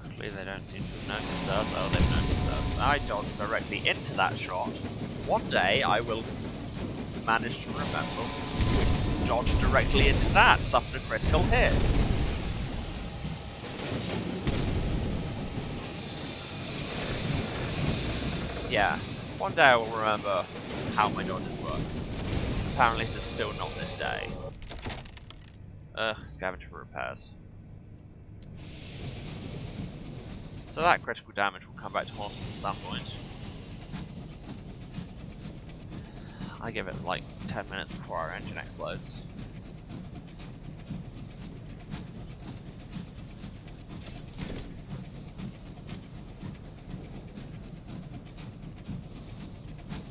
Luckily they don't seem to have noticed us. Oh, they've noticed us. I dodged directly into that shot. One day I will manage to remember. Dodge directly into that, suffered a critical hit. Yeah, one day I will remember how my dodges work. Apparently it is still not this day. Ugh, scavenger repairs. So that critical damage will come back to haunt us at some point. I give it like 10 minutes before our engine explodes.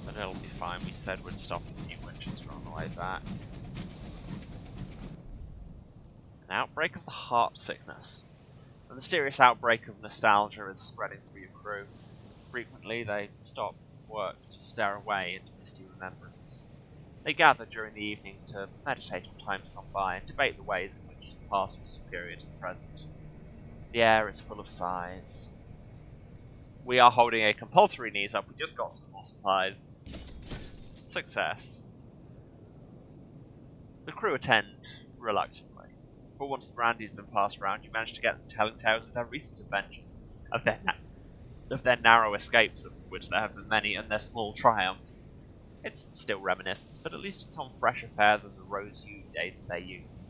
But it'll be fine, we said we'd stop at New Winchester on the way back. An outbreak of the heart sickness. A mysterious outbreak of nostalgia is spreading through your crew. Frequently, they stop work to stare away into misty remembrance. They gather during the evenings to meditate on times gone by and debate the ways in which the past was superior to the present. The air is full of sighs. We are holding a compulsory knees up. We just got some more supplies. Success. The crew attend reluctantly. But once the brandy's been passed around, you manage to get them telling tales of their recent adventures, of their narrow escapes, of which there have been many, and their small triumphs. It's still reminiscent, but at least it's on fresher fare than the rose-hued days of their youth.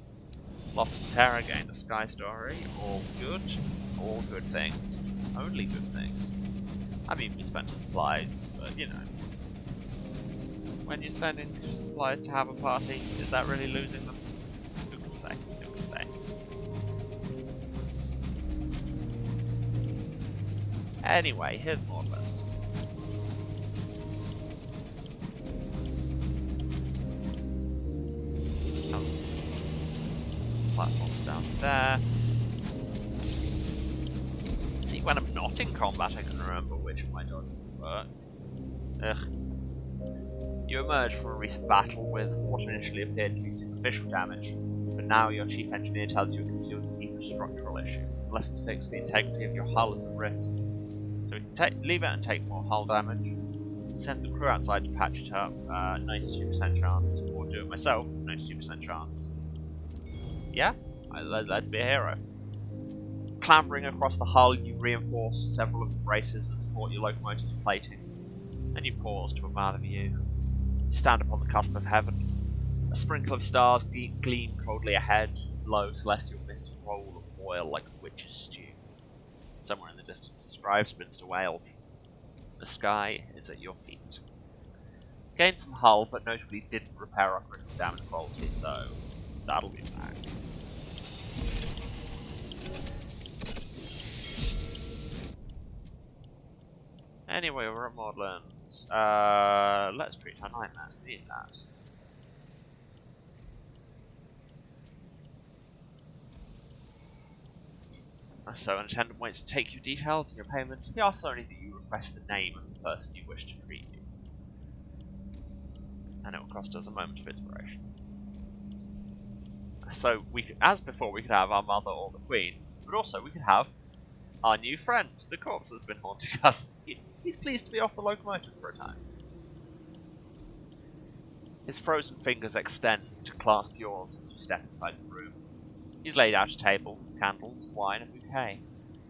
Lost in Terror gained a sky story. All good things. Only good things. I mean, we spent supplies, but you know. When you're spending supplies to have a party, is that really losing them? Who can say? Who can say? Anyway, here's Maudlin's. Oh. Platforms down there. See, when I'm not in combat, I can remember which of my dodges work. Ugh. You emerge from a recent battle with what initially appeared to be superficial damage, but now your chief engineer tells you it conceals a deeper structural issue. Unless it's fixed, the integrity of your hull is at risk. So we can leave it and take more hull damage. Send the crew outside to patch it up, 92% chance, or do it myself, 92% chance. Yeah, let's be a hero. Clambering across the hull, you reinforce several of the braces that support your locomotive's plating. Then you pause to admire the view. You stand upon the cusp of heaven. A sprinkle of stars gleam coldly ahead. Below, celestial mists roll and boil like a witch's stew. Somewhere in the distance, the scribe spins to Wales. The sky is at your feet. Gained some hull, but notably didn't repair our critical damage quality, so that'll be back. Anyway, we're at Maudlin's. Let's treat our nightmares. We need that. So, an attendant waits to take your details and your payment. He asks only that you request the name of the person you wish to treat you. And it will cost us a moment of inspiration. So, as before, we could have our mother or the queen, but also we could have our new friend, the corpse that's been haunting us. He's pleased to be off the locomotive for a time. His frozen fingers extend to clasp yours as you step inside the room. He's laid out a table, candles, wine, and bouquet.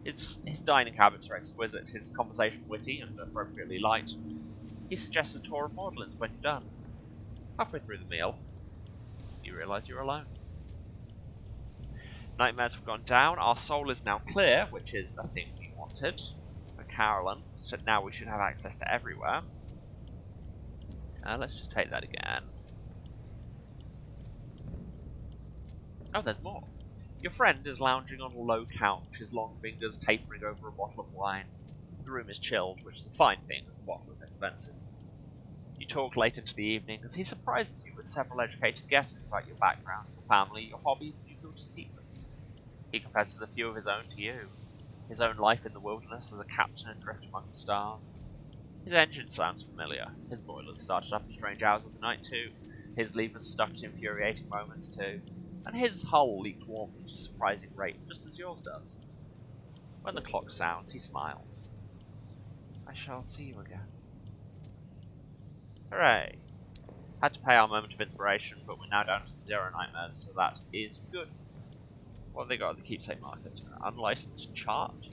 His dining habits are exquisite, his conversation witty and appropriately light. He suggests a tour of Maudlin's when you're done. Halfway through the meal, you realise you're alone. Nightmares have gone down, our soul is now clear, which is a thing we wanted for Carolyn, so now we should have access to everywhere. Let's just take that again. Oh, there's more. Your friend is lounging on a low couch, his long fingers tapering over a bottle of wine. The room is chilled, which is a fine thing, as the bottle is expensive. You talk late into the evening as he surprises you with several educated guesses about your background, your family, your hobbies, and your guilty secrets. He confesses a few of his own to you. His own life in the wilderness as a captain adrift among the stars. His engine sounds familiar. His boilers started up at strange hours of the night too. His levers stuck at infuriating moments too. And his hull leaked warmth at a surprising rate, just as yours does. When the clock sounds, he smiles. I shall see you again. Hooray! Had to pay our moment of inspiration, but we're now down to 0 nightmares, so that is good. What have they got at the keepsake market? An unlicensed chart?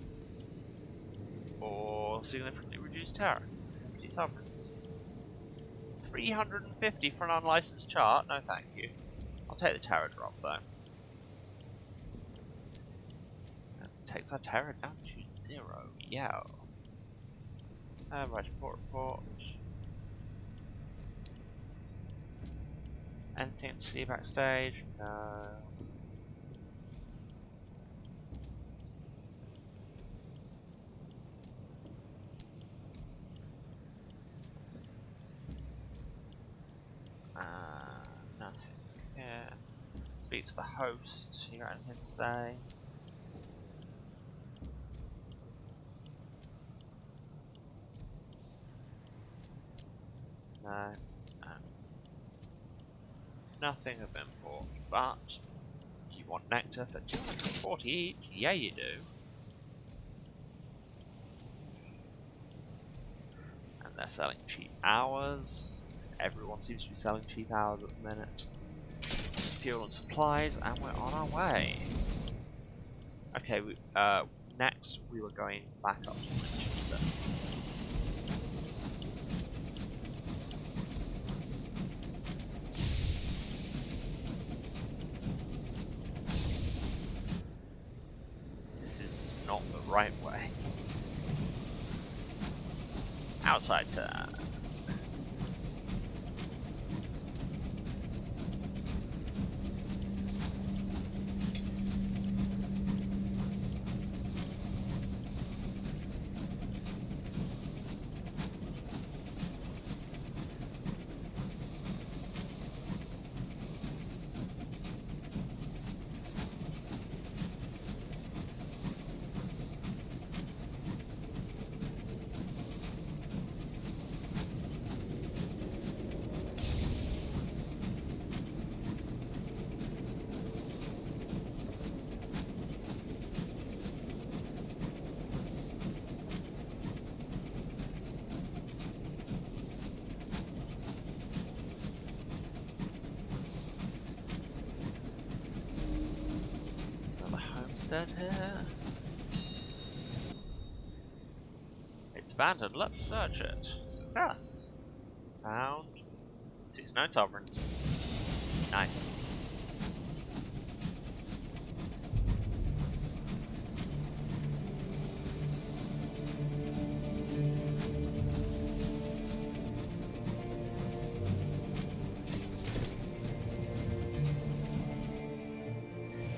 Or significantly reduced terror? 50 sovereigns. 350 for an unlicensed chart? No thank you. I'll take the terror drop though. That takes our terror down to 0. Yeah. Right, report. Anything to see backstage? No. Nothing. Yeah. Speak to the host. You got anything to say? No. Nothing of import, but you want Nectar for 240 each? Yeah, you do. And they're selling cheap hours. Everyone seems to be selling cheap hours at the minute. Fuel and supplies, and we're on our way. Okay, next we were going back up to Manchester. This is not the right way. Outside turn. Here. It's abandoned. Let's search it. Success. Found 69 sovereigns. Nice.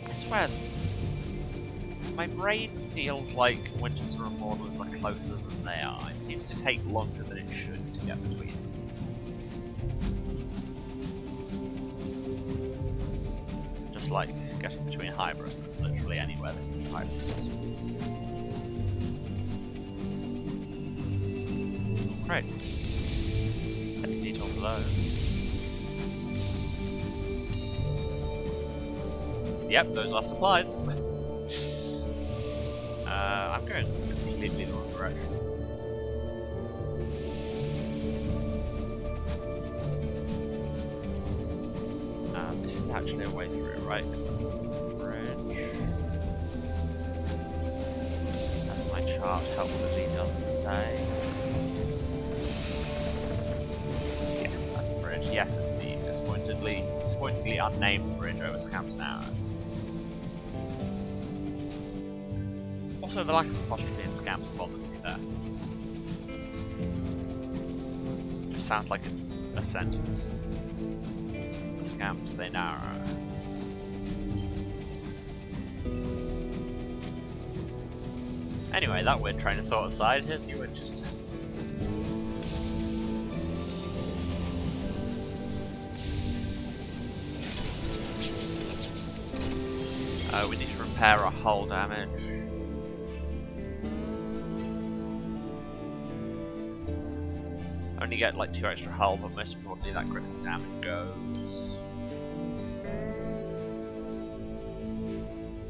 I swear. My brain feels like Winchester and Borderlands are closer than they are. It seems to take longer than it should to get between them. Just like getting between Hybris and literally anywhere there's a Hybris. Crates. Any detail for those? Yep, those are supplies. I'm going completely the wrong direction. This is actually a way through, right? Because that's a bridge. And my chart helpfully doesn't say. Yeah, that's a bridge. Yes, it's the disappointingly unnamed bridge over Scamps Narrow. Also, the lack of apostrophe in Scamps bothers me there. It just sounds like it's a sentence. The Scamps, they narrow. Anyway, that weird train of thought aside, here's New Winchester. We need to repair our hull damage. you get like 2 extra hull, but most importantly that critical damage goes.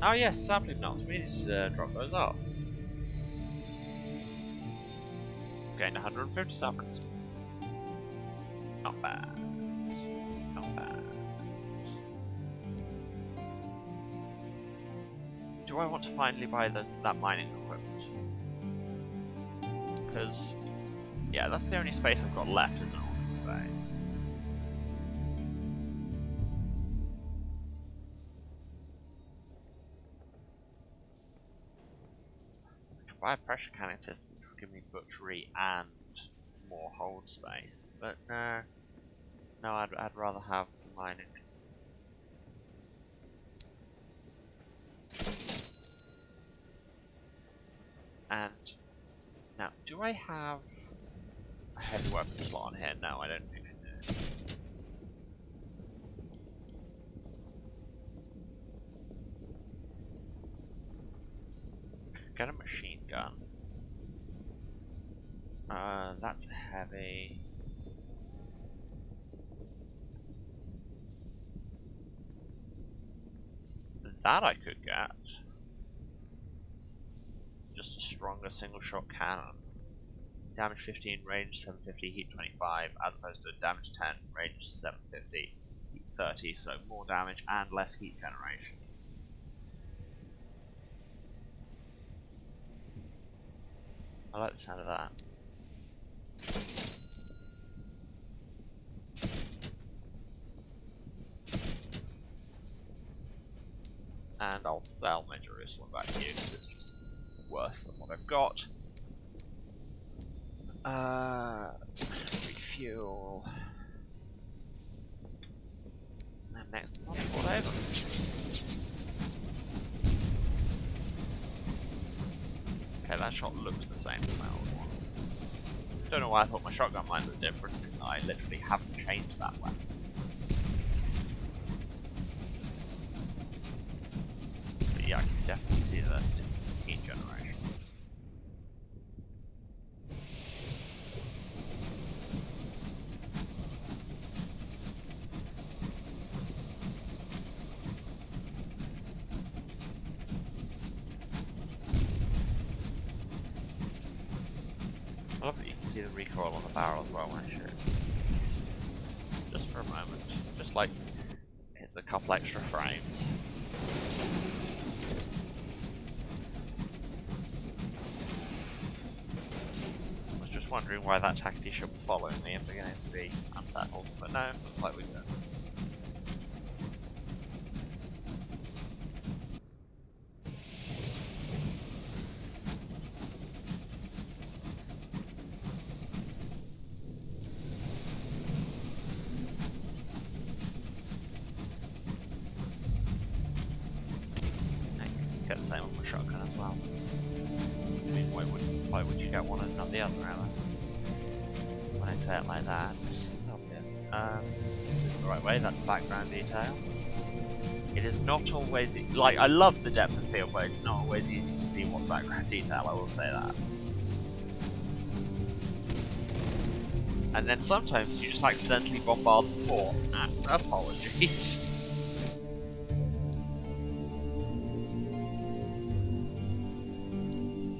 Oh yes, sampling nuts. We need to drop those off. Gained 150 saplings. Not bad. Not bad. Do I want to finally buy that mining equipment? Because, yeah, that's the only space I've got left in all this space. I could buy a pressure cannon system, which would give me butchery and more hold space, but no. No, I'd rather have the mining. And now, do I have a heavy weapon slot on here? No, I don't think I do. Get a machine gun. That's heavy. That I could get. Just a stronger single shot cannon. Damage 15, range 750, heat 25, as opposed to damage 10, range 750, heat 30, so more damage and less heat generation. I like the sound of that. And I'll sell my Jerusalem back to you because it's just worse than what I've got. Refuel. And next is on whatever. Okay, that shot looks the same as my old one. Don't know why I thought my shotgun might look different. I literally haven't changed that weapon. But yeah, I can definitely see the difference in heat generation. I love that you can see the recoil on the barrel as well when I shoot. Just for a moment. Just like it's a couple extra frames. I was just wondering why that taxi ship was following me. I'm beginning to be unsettled, but no, looks like we do. Get the same on my shotgun as well. I mean, why would you get one and not the other, rather? When I say it like that, it just seems obvious. This is the right way, that's background detail. It is not always, like, I love the depth of field, but it's not always easy to see what's background detail, I will say that. And then sometimes you just accidentally bombard the fort, and apologies.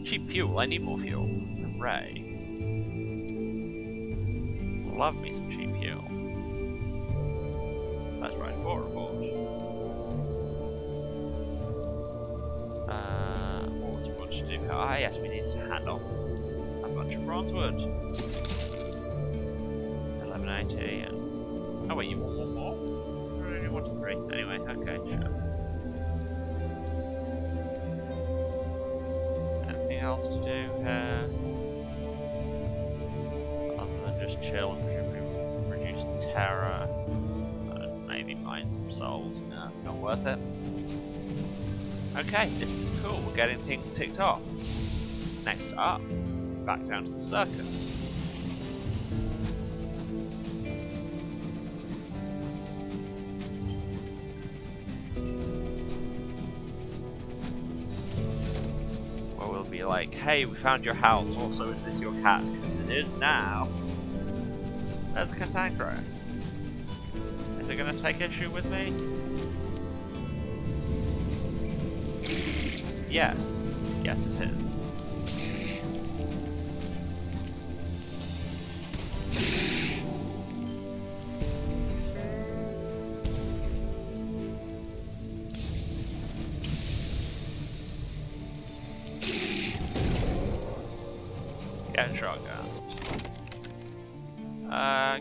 Cheap fuel, I need more fuel. Hooray. Love me some cheap fuel. Let's write a fort report. What was we want to do? Ah yes, we need to hand off a bunch of bronze wood. 1180 and... Oh wait, you want one more? I only wanted 3. Anyway, okay, sure. Else to do here other than just chill and reduce terror and maybe mine some souls. No, not worth it. Okay, this is cool, we're getting things ticked off. Next up, back down to the circus. Like, hey, we found your house, also is this your cat? Because it is now. There's a cantankerous. Is it going to take issue with me? Yes. Yes, it is. Get shotgun.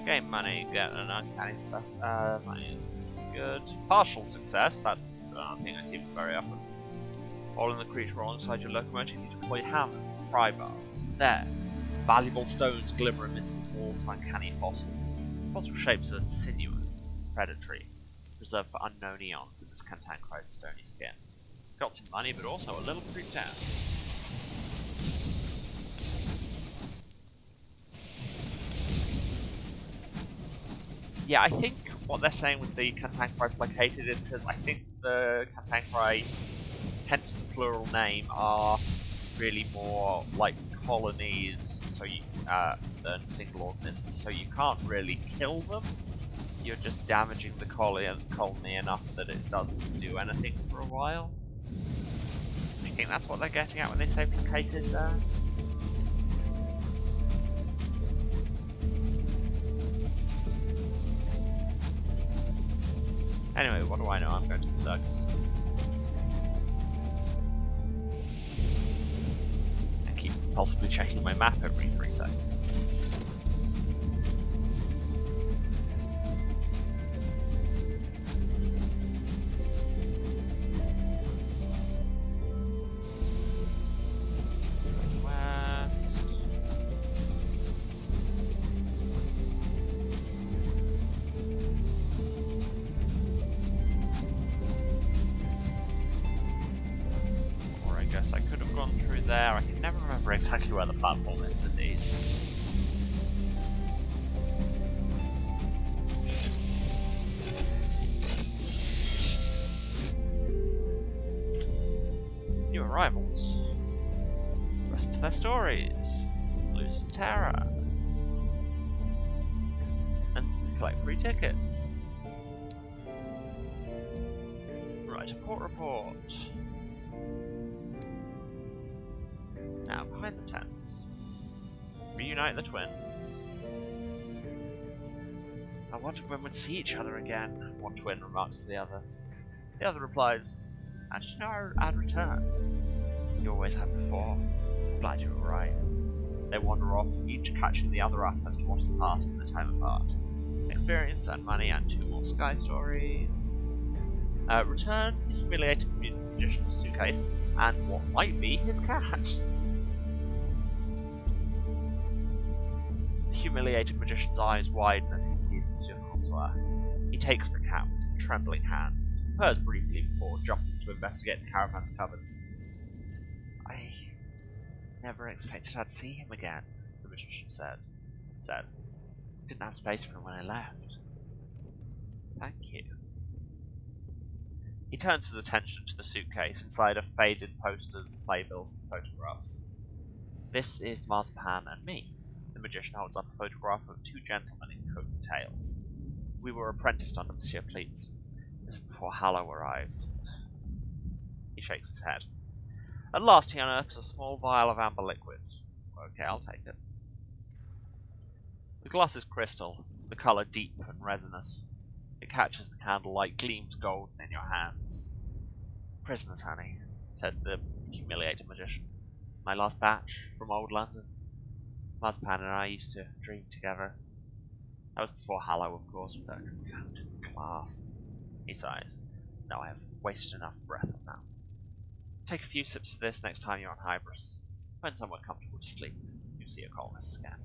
Gain money, get an uncanny money. Good. Partial success, that's a thing I see very often. Following the creature alongside your locomotive, you deploy hammer, pry bars. There. Valuable stones glimmer amidst the walls of uncanny fossils. Fossil shapes are sinuous, predatory, reserved for unknown eons in this cantankerous stony skin. Got some money, but also a little freaked out. Yeah, I think what they're saying with the cantankerous placated is because I think the cantankerous, hence the plural name, are really more like colonies, so you than single organisms. So you can't really kill them. You're just damaging the colony enough that it doesn't do anything for a while. Do you think that's what they're getting at when they say placated there? Anyway, what do I know? I'm going to the circus. I keep compulsively checking my map every 3 seconds. I could have gone through there. I can never remember exactly where the platform is for these. New arrivals. Listen to their stories. Lose some terror. And collect free tickets. Write a court report. Now, behind the tents. Reunite the twins. I wonder when we'd see each other again, one twin remarks to the other. The other replies, how did you know I'd return? You always have before. I'm glad you were right. They wander off, each catching the other up as to what has passed in the time apart. Experience and money and 2 more sky stories. Return the humiliated magician's suitcase and what might be his cat. The humiliated magician's eyes widen as he sees Monsieur Francois. He takes the cat with trembling hands, purrs briefly before jumping to investigate the caravan's cupboards. I never expected I'd see him again, the magician says. Didn't have space for him when I left. Thank you. He turns his attention to the suitcase inside of faded posters, playbills, and photographs. This is Marzipan and me. The magician holds up a photograph of 2 gentlemen in coat and tails. We were apprenticed under Monsieur Pleats. This is before Hallow arrived. He shakes his head. At last he unearths a small vial of amber liquid. Okay, I'll take it. The glass is crystal, the colour deep and resinous. It catches the candlelight, gleams golden in your hands. Prisoner's honey, says the humiliated magician. My last batch from old London. Marzipan and I used to dream together. That was before Hallow, of course, with that confounded class. He sighs. No, I have wasted enough breath on that. Take a few sips of this next time you're on Hybris. Find somewhere comfortable to sleep. You see a colonist again.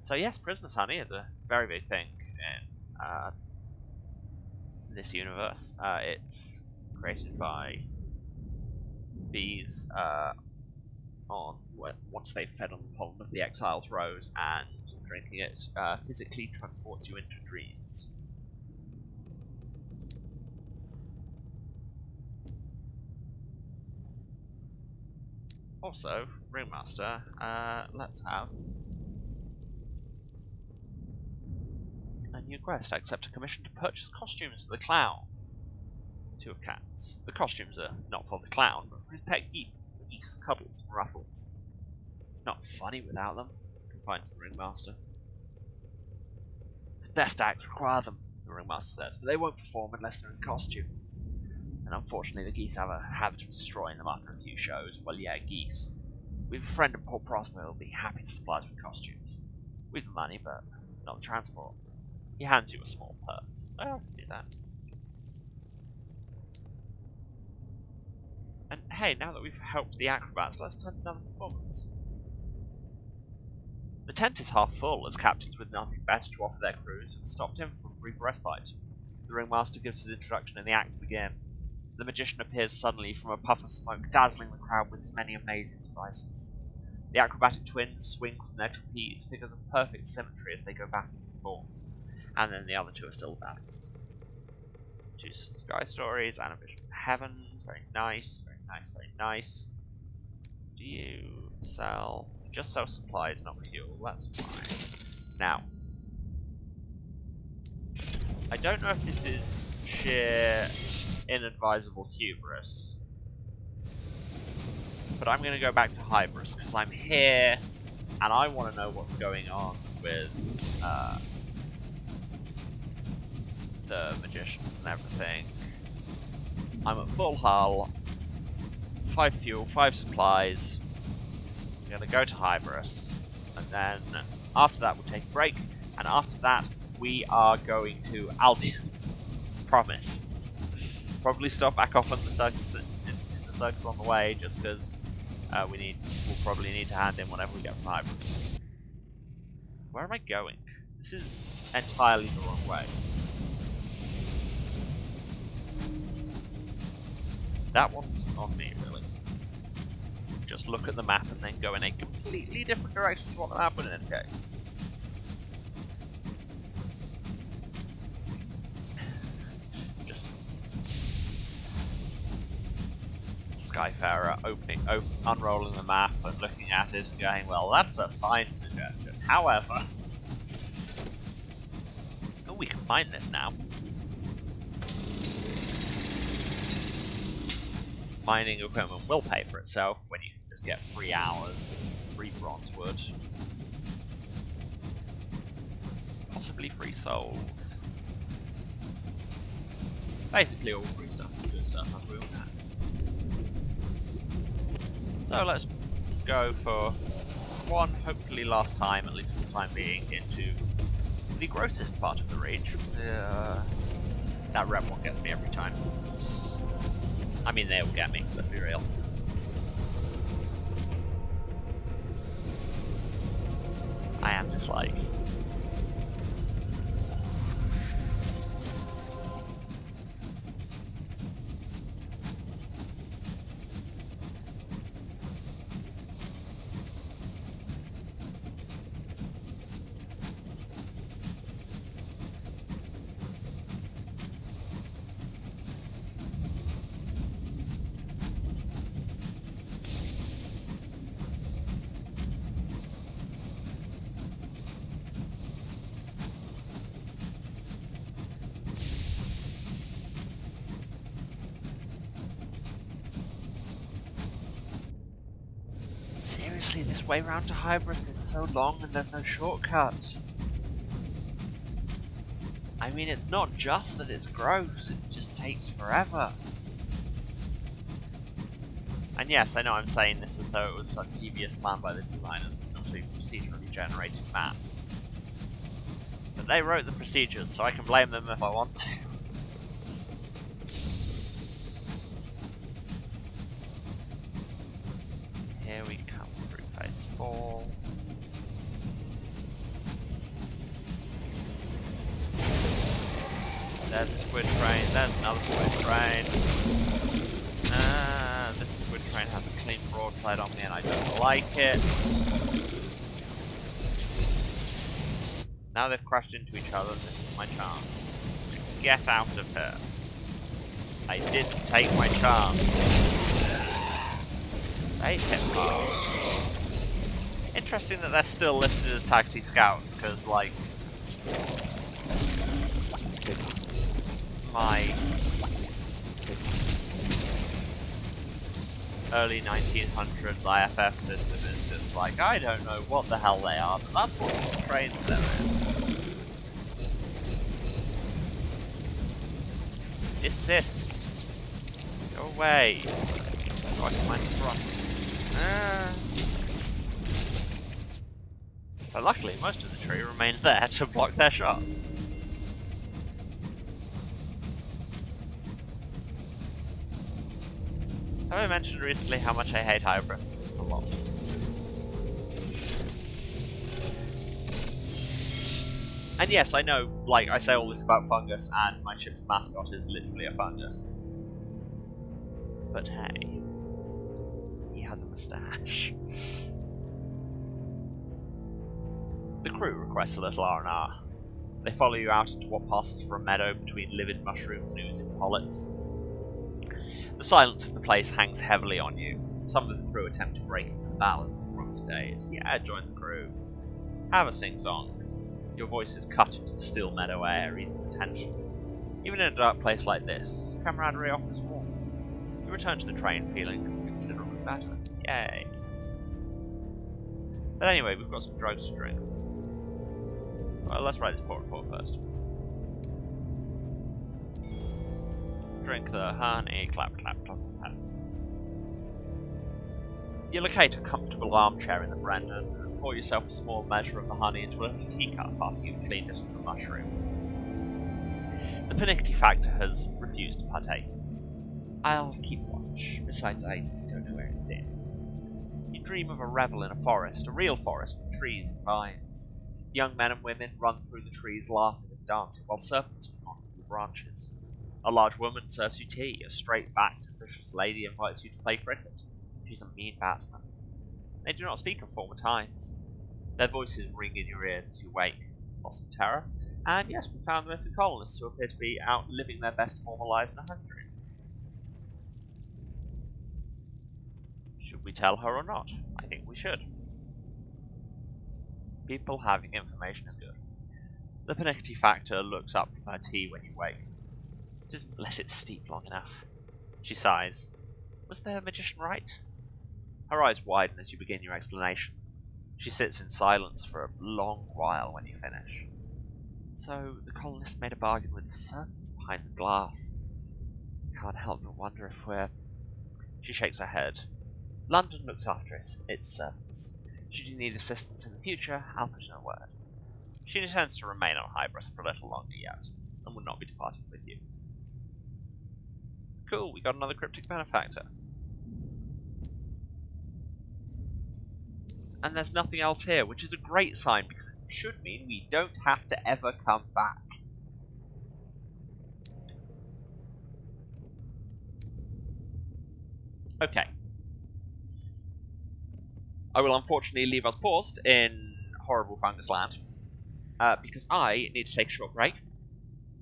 So yes, prisoner's honey is a very big thing in this universe. It's created by bees once they've fed on the pollen of the exile's rose, and drinking it physically transports you into dreams. Also, Ringmaster, let's have new quest. Accept a commission to purchase costumes for the clown. 2 cats. The costumes are not for the clown, but for his pet geese, Cuddles, and Ruffles. It's not funny without them, confides the ringmaster. The best acts require them, the ringmaster says, but they won't perform unless they're in costume. And unfortunately, the geese have a habit of destroying them after a few shows. Well, yeah, geese. We have a friend in Port Prospero who will be happy to supply us with costumes. We've the money, but not the transport. He hands you a small purse. Oh, I can do that. And hey, now that we've helped the acrobats, let's turn another performance. The tent is half full, as captains with nothing better to offer their crews have stopped in for a brief respite. The ringmaster gives his introduction and the acts begin. The magician appears suddenly from a puff of smoke, dazzling the crowd with his many amazing devices. The acrobatic twins swing from their trapeze, figures of perfect symmetry as they go back and forth. And then the other 2 are still backwards. 2 sky stories and a vision of heavens. Very nice, very nice, very nice. Do you sell? You just sell supplies, not fuel. That's fine. Now, I don't know if this is sheer inadvisable hubris, but I'm going to go back to Hybris because I'm here and I want to know what's going on with the magicians and everything. I'm at full hull, 5 fuel, 5 supplies. I'm going to go to Hybris, and then after that we'll take a break, and after that we are going to Albion. Promise. Probably stop back off on the circus in the circus on the way, just because we'll probably need to hand in whatever we get from Hybris. Where am I going? This is entirely the wrong way. That one's on me, really. Just look at the map and then go in a completely different direction to what the map would indicate. Just Skyfarer unrolling the map and looking at it and going, well, that's a fine suggestion. However, oh, we can mine this now. Mining equipment will pay for itself when you can just get 3 hours with some free bronze wood. Possibly free souls. Basically all free stuff is good stuff, as we all know. So let's go for one, hopefully last time, at least for the time being, into the grossest part of the range. That red one gets me every time. I mean, they will get me, let's be real. I am just like... Seriously, this way round to Hybris is so long and there's no shortcut. I mean, it's not just that it's gross, it just takes forever. And yes, I know I'm saying this as though it was some devious plan by the designers of not a procedurally generated map. But they wrote the procedures, so I can blame them if I want to. Here we come through phase 4. There's the squid train, there's another squid train. This squid train has a clean broadside on me and I don't like it. Now they've crashed into each other and this is my chance. Get out of here. I didn't take my chance. They hit hard. Interesting that they're still listed as tag team scouts, because, like, my early 1900s IFF system is just like, I don't know what the hell they are, but that's what trains they're in. Desist. Go away. So I can find some rock. But luckily, most of the tree remains there to block their shots. Have I mentioned recently how much I hate hybris? It's a lot. And yes, I know, like, I say all this about Fungus, and my ship's mascot is literally a fungus. But hey, he has a moustache. The crew requests a little R&R. They follow you out into what passes for a meadow between livid mushrooms and oozing pollets. The silence of the place hangs heavily on you. Some of the crew attempt to break the balance from days. Yeah, join the crew. Have a sing-song. Your voice is cut into the still meadow air, easing the tension. Even in a dark place like this, camaraderie offers warmth. You return to the train feeling considerably better. Yay. But anyway, we've got some drugs to drink. Well, let's write this port report first. Drink the honey, clap, clap, clap, clap. You locate a comfortable armchair in the Brendan and pour yourself a small measure of the honey into a little teacup after you've cleaned it of the mushrooms. The panicky factor has refused to partake. I'll keep watch. Besides, I don't know where it's been. You dream of a revel in a forest, a real forest with trees and vines. Young men and women run through the trees laughing and dancing while serpents swing on through the branches. A large woman serves you tea. A straight-backed, vicious lady invites you to play cricket. She's a mean batsman. They do not speak of former times. Their voices ring in your ears as you wake, lost in terror. And yes, we found the missing colonists who appear to be out living their best former lives in a Hungary. Should we tell her or not? I think we should. People having information is good. The panicky factor looks up from her tea when you wake. Didn't let it steep long enough. She sighs. Was the magician right? Her eyes widen as you begin your explanation. She sits in silence for a long while when you finish. So, the colonists made a bargain with the serpents behind the glass. Can't help but wonder if we're... She shakes her head. London looks after its servants. Should you need assistance in the future, I'll put in a word. She intends to remain on Hybris for a little longer yet, and will not be departing with you. Cool, we got another cryptic benefactor. And there's nothing else here, which is a great sign, because it should mean we don't have to ever come back. Okay. I will unfortunately leave us paused in horrible Fungus land, because I need to take a short break,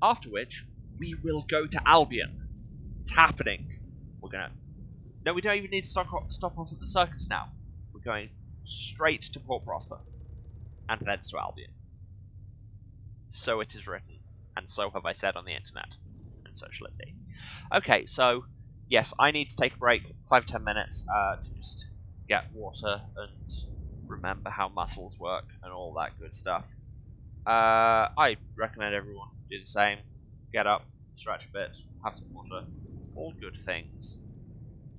after which we will go to Albion. It's happening. We're gonna... No, we don't even need to stop off at the circus now. We're going straight to Port Prosper, and thence to Albion. So it is written, and so have I said on the internet, and so shall it be. Okay, so, yes, I need to take a break, 5-10 minutes, to just get water and remember how muscles work and all that good stuff. I recommend everyone do the same. Get up, stretch a bit, have some water, all good things.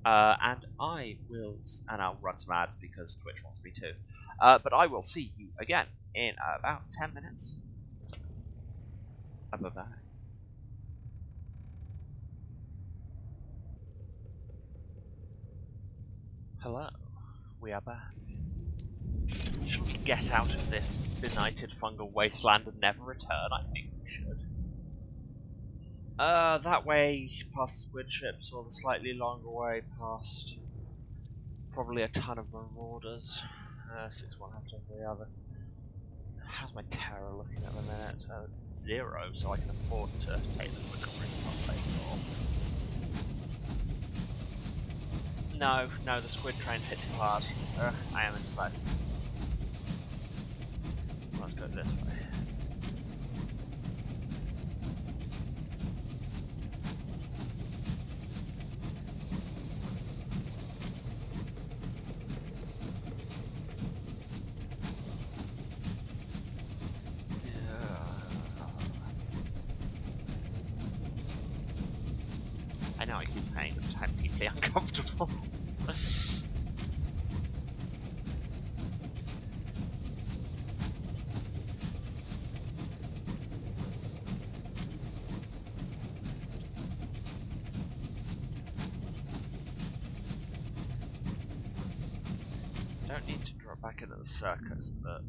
And I will, and I'll run some ads because Twitch wants me to. But I will see you again in about 10 minutes. So, bye-bye. Hello, we are back. Shall we get out of this benighted fungal wasteland and never return? I think we should. That way past squid ships, or the slightly longer way past probably a ton of marauders. 6-1 after the other. How's my terror looking at the minute? 0, so I can afford to take the quicker route past Bayfall. No, the squid trains hit too hard. Ugh, I am indecisive. Let's go this way. I know I keep saying that I'm deeply uncomfortable. Don't need to drop back into the circus, but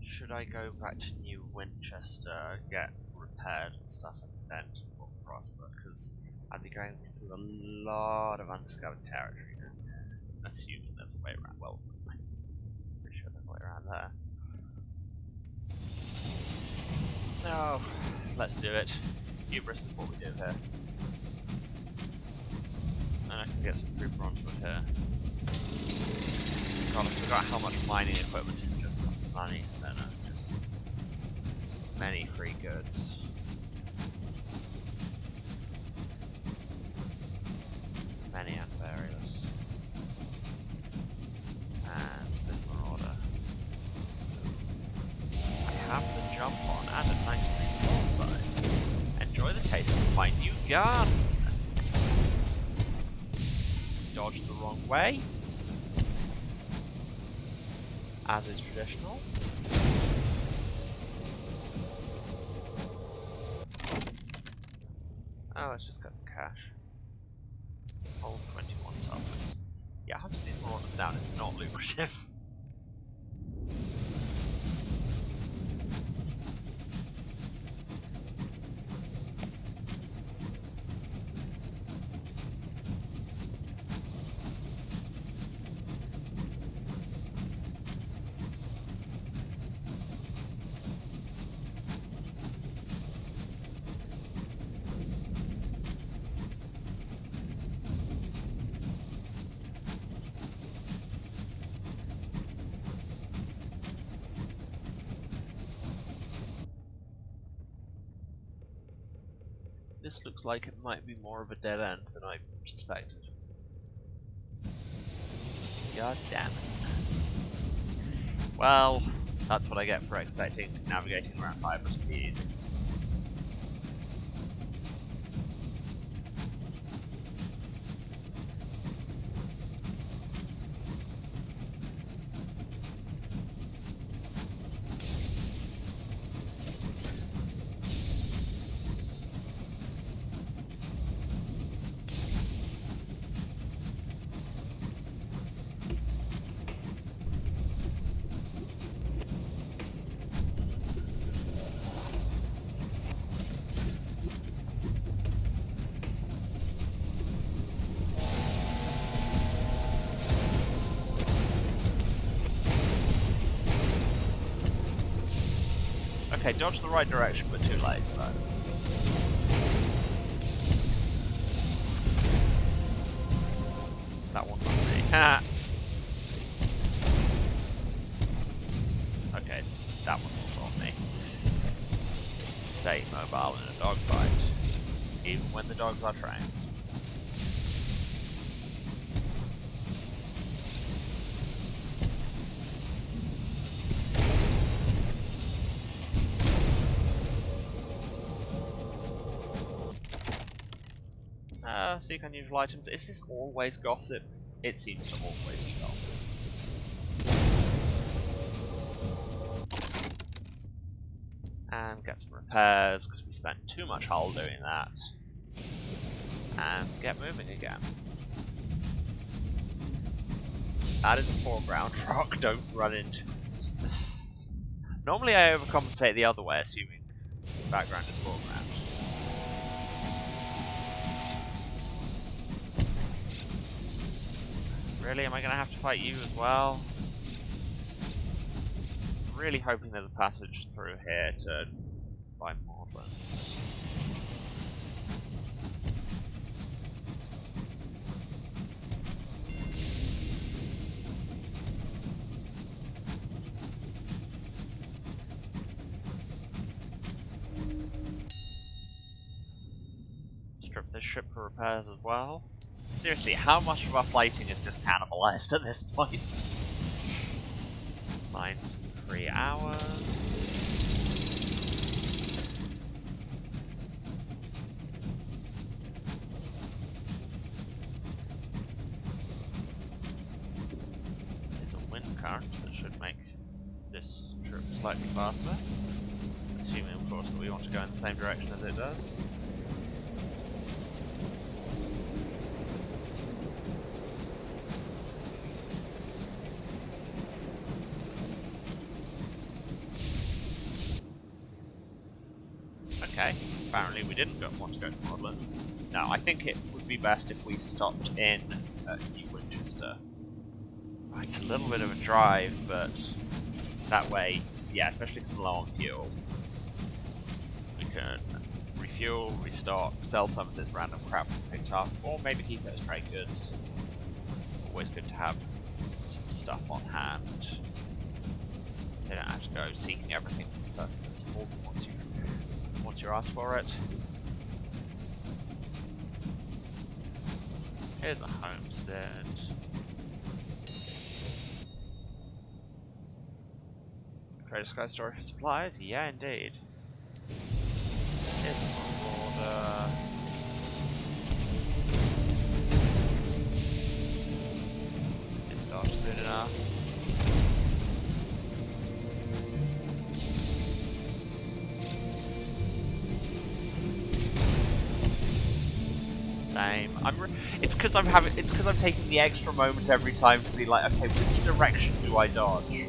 should I go back to New Winchester, get repaired and stuff, and then to Prosper? Because I'd be going through a lot of undiscovered territory now, assuming there's a way around. Well, I'm pretty sure there's a way around there. No, let's do it. Hubris is what we do here. And I can get some creeper onto it here. God, I forgot how much mining equipment is just some money spinner. Just many free goods. Many and various. And this marauder. I have the jump on and a nice green side. Enjoy the taste of my new gun! Dodged the wrong way. As is traditional. Oh, let's just get some cash. Hold 21 supplements. Yeah, hunting these marauders down is not lucrative. This looks like it might be more of a dead end than I suspected. God damn it. Well, that's what I get for expecting navigating around Fibrous to be easy. Okay, dodge the right direction, but too late, so. That one on me. Ha! Okay, that one's also on me. Stay mobile in a dogfight, even when the dogs are trained. Seek unusual items. Is this always gossip? It seems to always be gossip. And get some repairs, because we spent too much hull doing that. And get moving again. That is a foreground rock, don't run into it. Normally I overcompensate the other way, assuming the background is foreground. Really? Am I going to have to fight you as well? Really hoping there's a passage through here to buy Maudlins. Strip this ship for repairs as well. Seriously, how much of our fighting is just cannibalized at this point? Find some 3 hours. slightly faster. Assuming, of course, that we want to go in the same direction as it does. Okay, apparently we didn't want to go to Woodlands. No, I think it would be best if we stopped in New Winchester. It's a little bit of a drive, but that way, yeah, especially because I'm low on fuel, we can refuel, restock, sell some of this random crap we picked up, or maybe keep it as trade goods. Always good to have some stuff on hand. They don't have to go seeking everything first principles once you're asked for it. Here's a homestead. Trader Sky store for supplies? Yeah, indeed. Here's a border. Didn't dodge soon enough. Same. It's because I'm taking the extra moment every time to be like, okay, which direction do I dodge?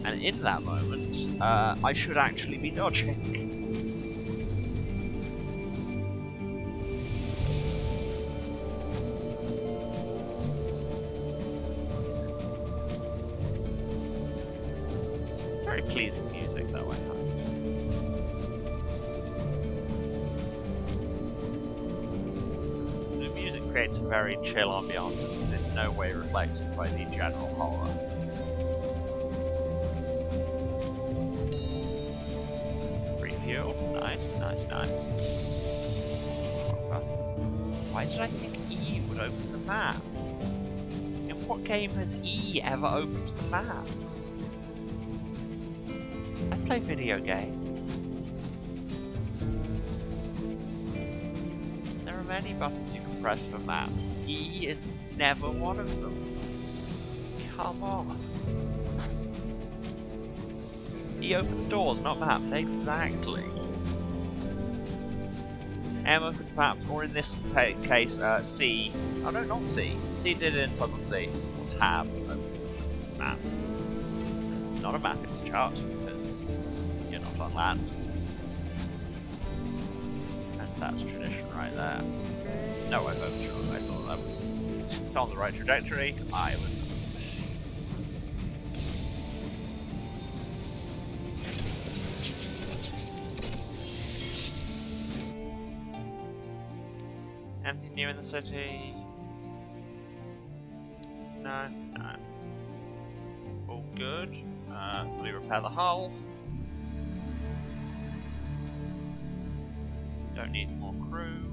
And in that moment, I should actually be dodging. It's very pleasing music, though, I find. The music creates a very chill ambiance that is in no way reflected by the general horror. Nice. Why did I think E would open the map? In what game has E ever opened the map? I play video games. There are many buttons you can press for maps. E is never one of them. Come on. E opens doors, not maps. Exactly. M opens maps, or in this case, C. Oh no, not C. C did it inside the C. Or tab opens the map. It's not a map, it's a chart, because you're not on land. And that's tradition right there. No, I hope sure. I thought that was on the right trajectory. I was. Anything new in the city? No. All good. Fully repair the hull. Don't need more crew.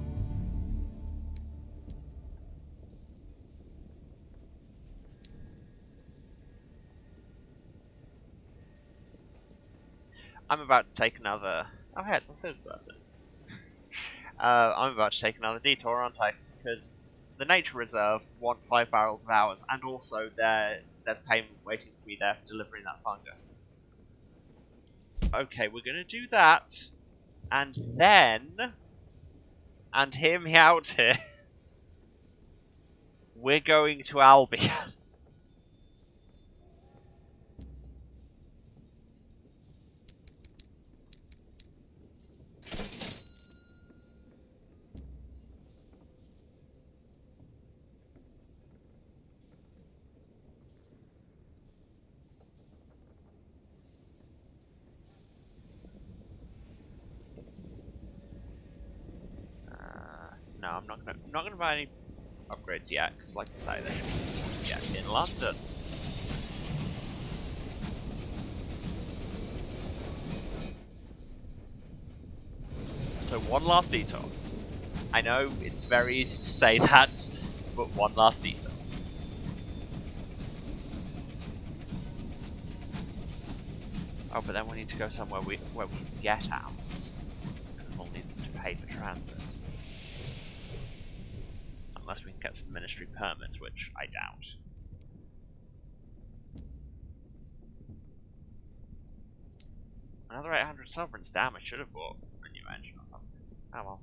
I'm about to take another. Oh, hey, it's my sister's birthday. I'm about to take another detour, aren't I? Because the nature reserve want 5 barrels of ours, and also there's payment waiting for me there for delivering that fungus. Okay, we're gonna do that, and then, and hear me out here, we're going to Albion. No, I'm not gonna buy any upgrades yet, because like I say, they should get in London. So one last detour. I know it's very easy to say that, but one last detour. Oh, but then we need to go somewhere where we can get out. And we'll need to pay for transit. unless we can get some ministry permits, which I doubt. Another 800 sovereigns. Damn, I should have bought a new engine or something. Oh well.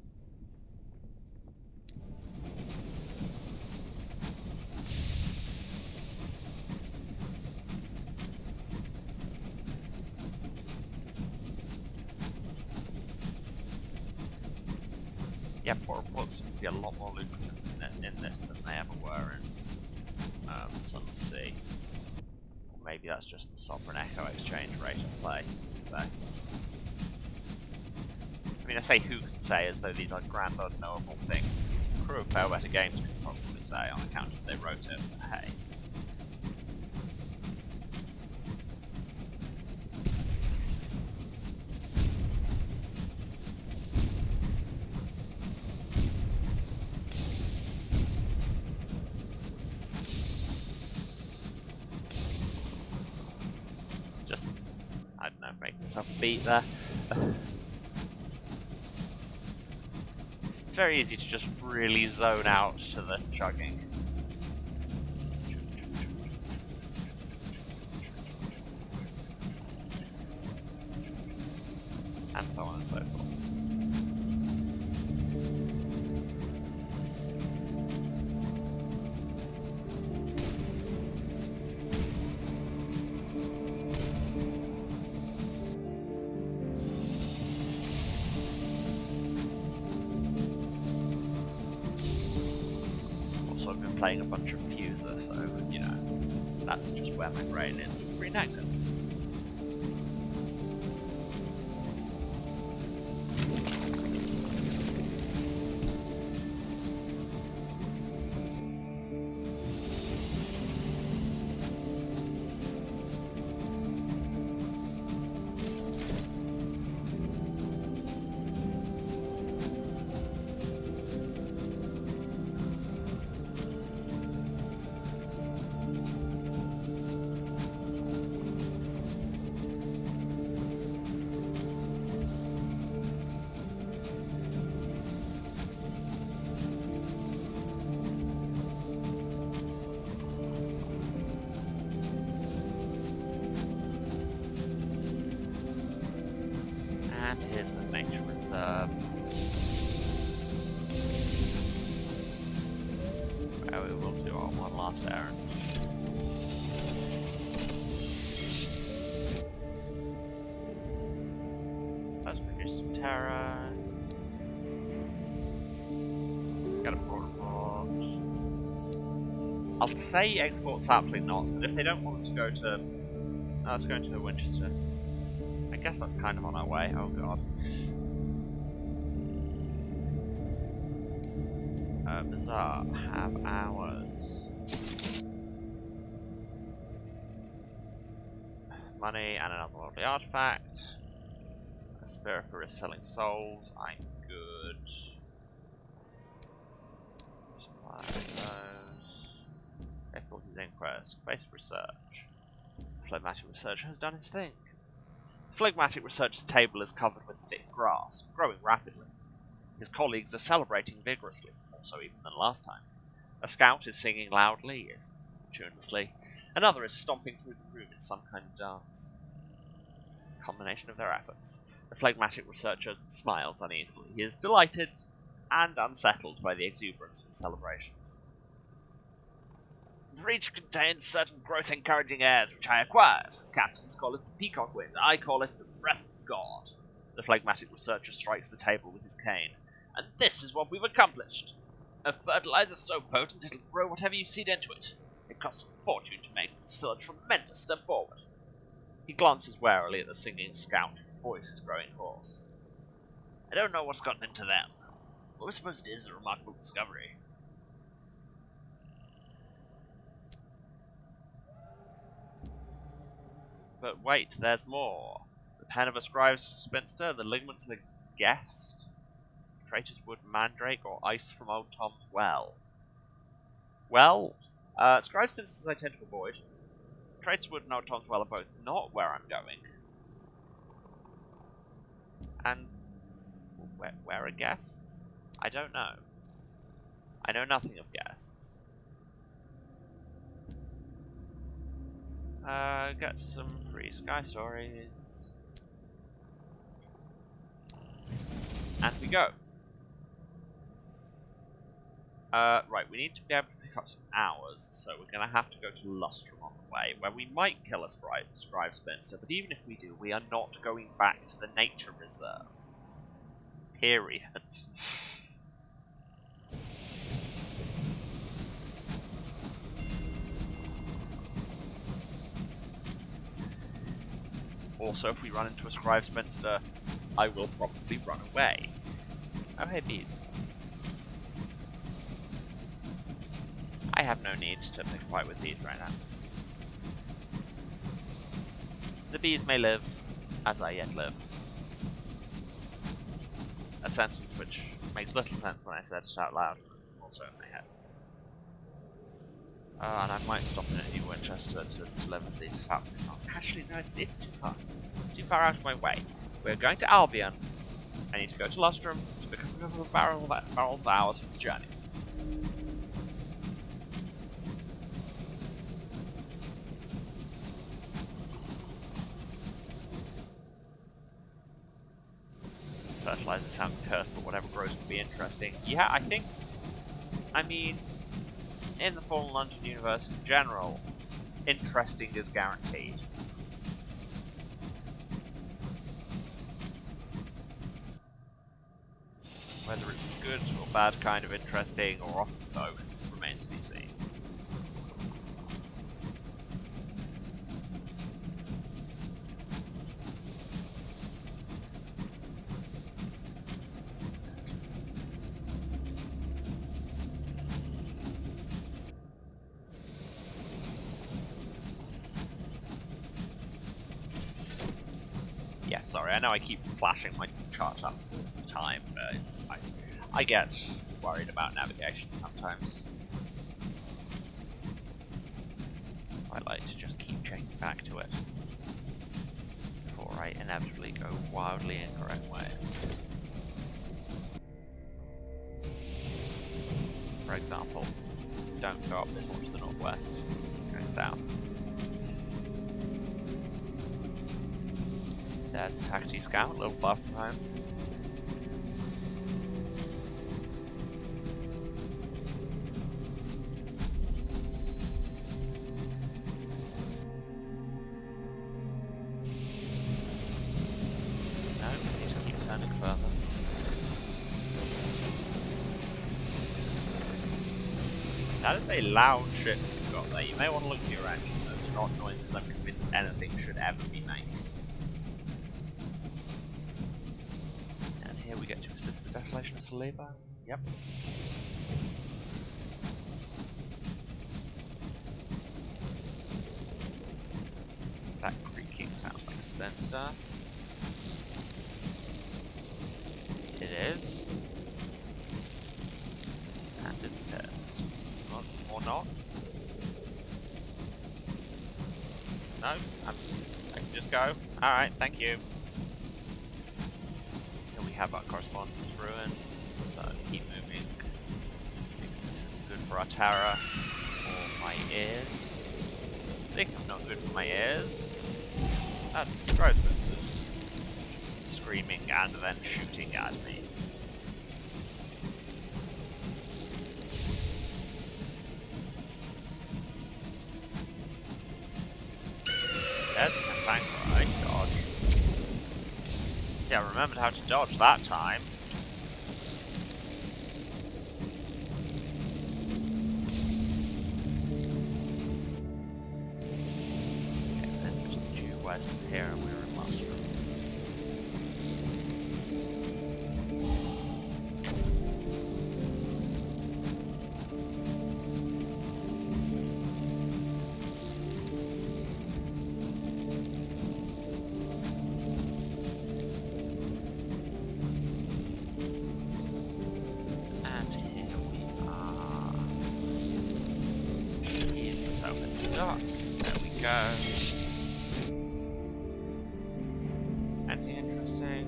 Yeah, port reports seem to be a lot more lucrative in this than they ever were in Sunless Sea. Or maybe that's just the sovereign echo exchange rate at play, you could say. I mean, I say who can say as though these are grand unknowable things. The crew of Fair Better Games could probably say on account of they wrote it, but hey. Just, I don't know, make myself a beat there. It's very easy to just really zone out to the chugging. And so on and so forth. I've been playing a bunch of Fuser, so, you know, that's just where my brain is with free Nectar. And here's the nature reserve. Where we will do our one last errand. Let's produce some terror. Get a port report. I'll say export sapling knots, but if they don't want it to go to... No, it's going to Winchester. I guess that's kind of on our way. Oh god. Bazaar. Have hours. Money and another lovely artifact. A Spirifer is selling souls. I'm good. Supply those. Difficulties inquest. Basic research. Phlegmatic research has done its thing. Phlegmatic Researcher's table is covered with thick grass, growing rapidly. His colleagues are celebrating vigorously, more so even than last time. A scout is singing loudly, if tunelessly. Another is stomping through the room in some kind of dance. Combination of their efforts. The Phlegmatic Researcher smiles uneasily. He is delighted and unsettled by the exuberance of his celebrations. The breach contains certain growth-encouraging airs which I acquired. Captains call it the peacock wind. I call it the breath of God. The Phlegmatic Researcher strikes the table with his cane. And this is what we've accomplished. A fertilizer so potent it'll grow whatever you seed into it. It costs a fortune to make, but still a tremendous step forward. He glances warily at the singing scout, whose voice is growing hoarse. I don't know what's gotten into them, but we suppose it is a remarkable discovery. But wait, there's more. The pen of a scribe spinster, the ligaments of a guest, Traitor's Wood mandrake, or ice from Old Tom's well. Well, scribe spinsters I tend to avoid. Traitor's Wood and Old Tom's well are both not where I'm going. And where are guests? I don't know. I know nothing of guests. Get some free sky stories. And we go. Right, we need to be able to pick up some hours, so we're going to have to go to Lustrum on the way, where we might kill a scribe spinster, but even if we do, we are not going back to the nature reserve. Period. Also, if we run into a scribe spinster, I will probably run away. Oh, hey, bees. I have no need to pick a fight with bees right now. The bees may live, as I yet live. A sentence which makes little sense when I said it out loud, also in my head. And I might stop in a New Winchester to deliver these south miles. Actually, no, it's too far. It's too far out of my way. We're going to Albion. I need to go to Lustrum to pick up a couple of barrels of hours for the journey. Fertilizer sounds cursed, but whatever grows would be interesting. Yeah, I mean, in the Fallen London universe in general, interesting is guaranteed. Whether it's a good or bad kind of interesting, or often both, remains to be seen. Yes, sorry, I know I keep flashing my chart up all the time, but I get worried about navigation sometimes. I like to just keep checking back to it before I inevitably go wildly incorrect ways. For example, don't go up this one to the northwest, going south. There's a taxi scout, a little far from home. No, we need to keep turning further. That is a loud ship you've got there. You may want to look to your right. Those are not noises I'm convinced anything should ever be making. Here we get to, is this the Desolation of Saliba? Yep. That creaking sounds like a spinster. It is. And it's pissed. Or not. No, I can just go. Alright, thank you. Have our correspondence ruins, so keep moving. Because this isn't good for our Terra or my ears. Speaking of not good for my ears, that's scribe spinsters screaming and then shooting at me. There's a Cantanker, I dodge. See, I remembered how to dodge that time. Okay, then just due west of here and we're in Lustrum. There we go. Anything interesting?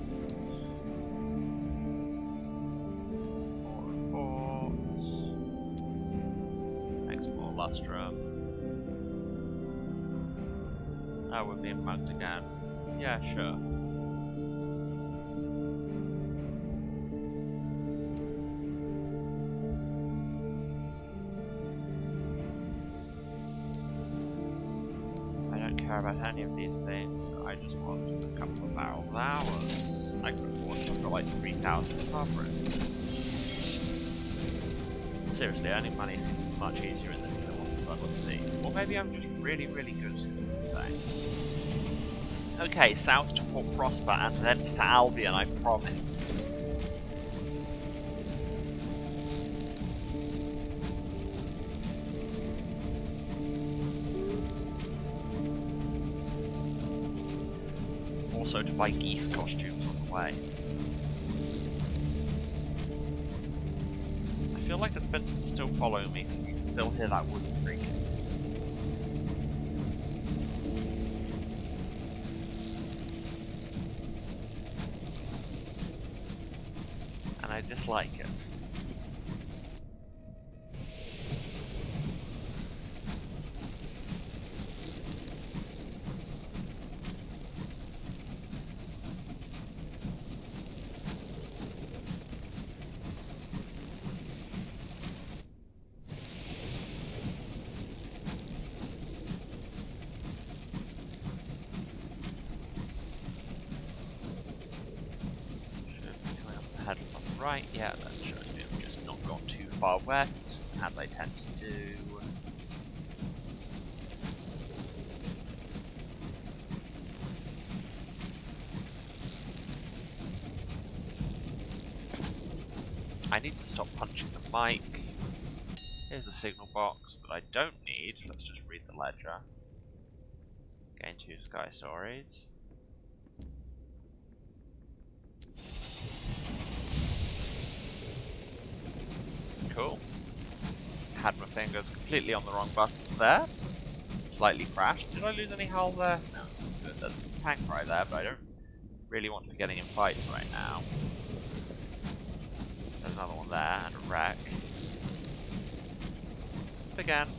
More reports. Lustrum. Oh, we're being mugged again. Yeah, sure. I don't care about any of these things. I just want a couple of barrels of hours. I could afford to have got like 3,000 sovereigns. Seriously, earning money seems much easier in this than it was in Sunless Sea. Or maybe I'm just really, really good at saying. Okay, south to Port Prosper and thence to Albion, I promise. Also to buy geese costumes on the way. I feel like the Spencers are still following me because you can still hear that wood creak. And I dislike it. Right, yeah, that shows me I've just not gone too far west, as I tend to do. I need to stop punching the mic. Here's a signal box that I don't need. Let's just read the ledger. Gain 2 Sky Stories. Cool. Had my fingers completely on the wrong buttons there. Slightly crashed. Did I lose any hull there? No, it's all good. There's a tank right there, but I don't really want to be getting in fights right now. There's another one there, and a wreck. Again.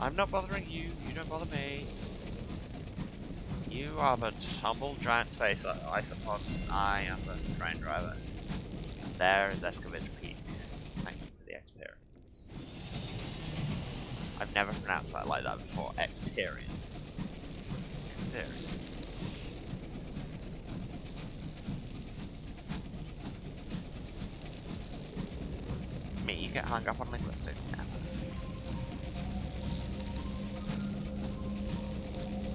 I'm not bothering you, you don't bother me. You are but humble giant space isopods, I am but a train driver. And there is Escovitch Peak. Thank you for the experience. I've never pronounced that like that before. Experience. Experience. Me, you get hung up on linguistics now.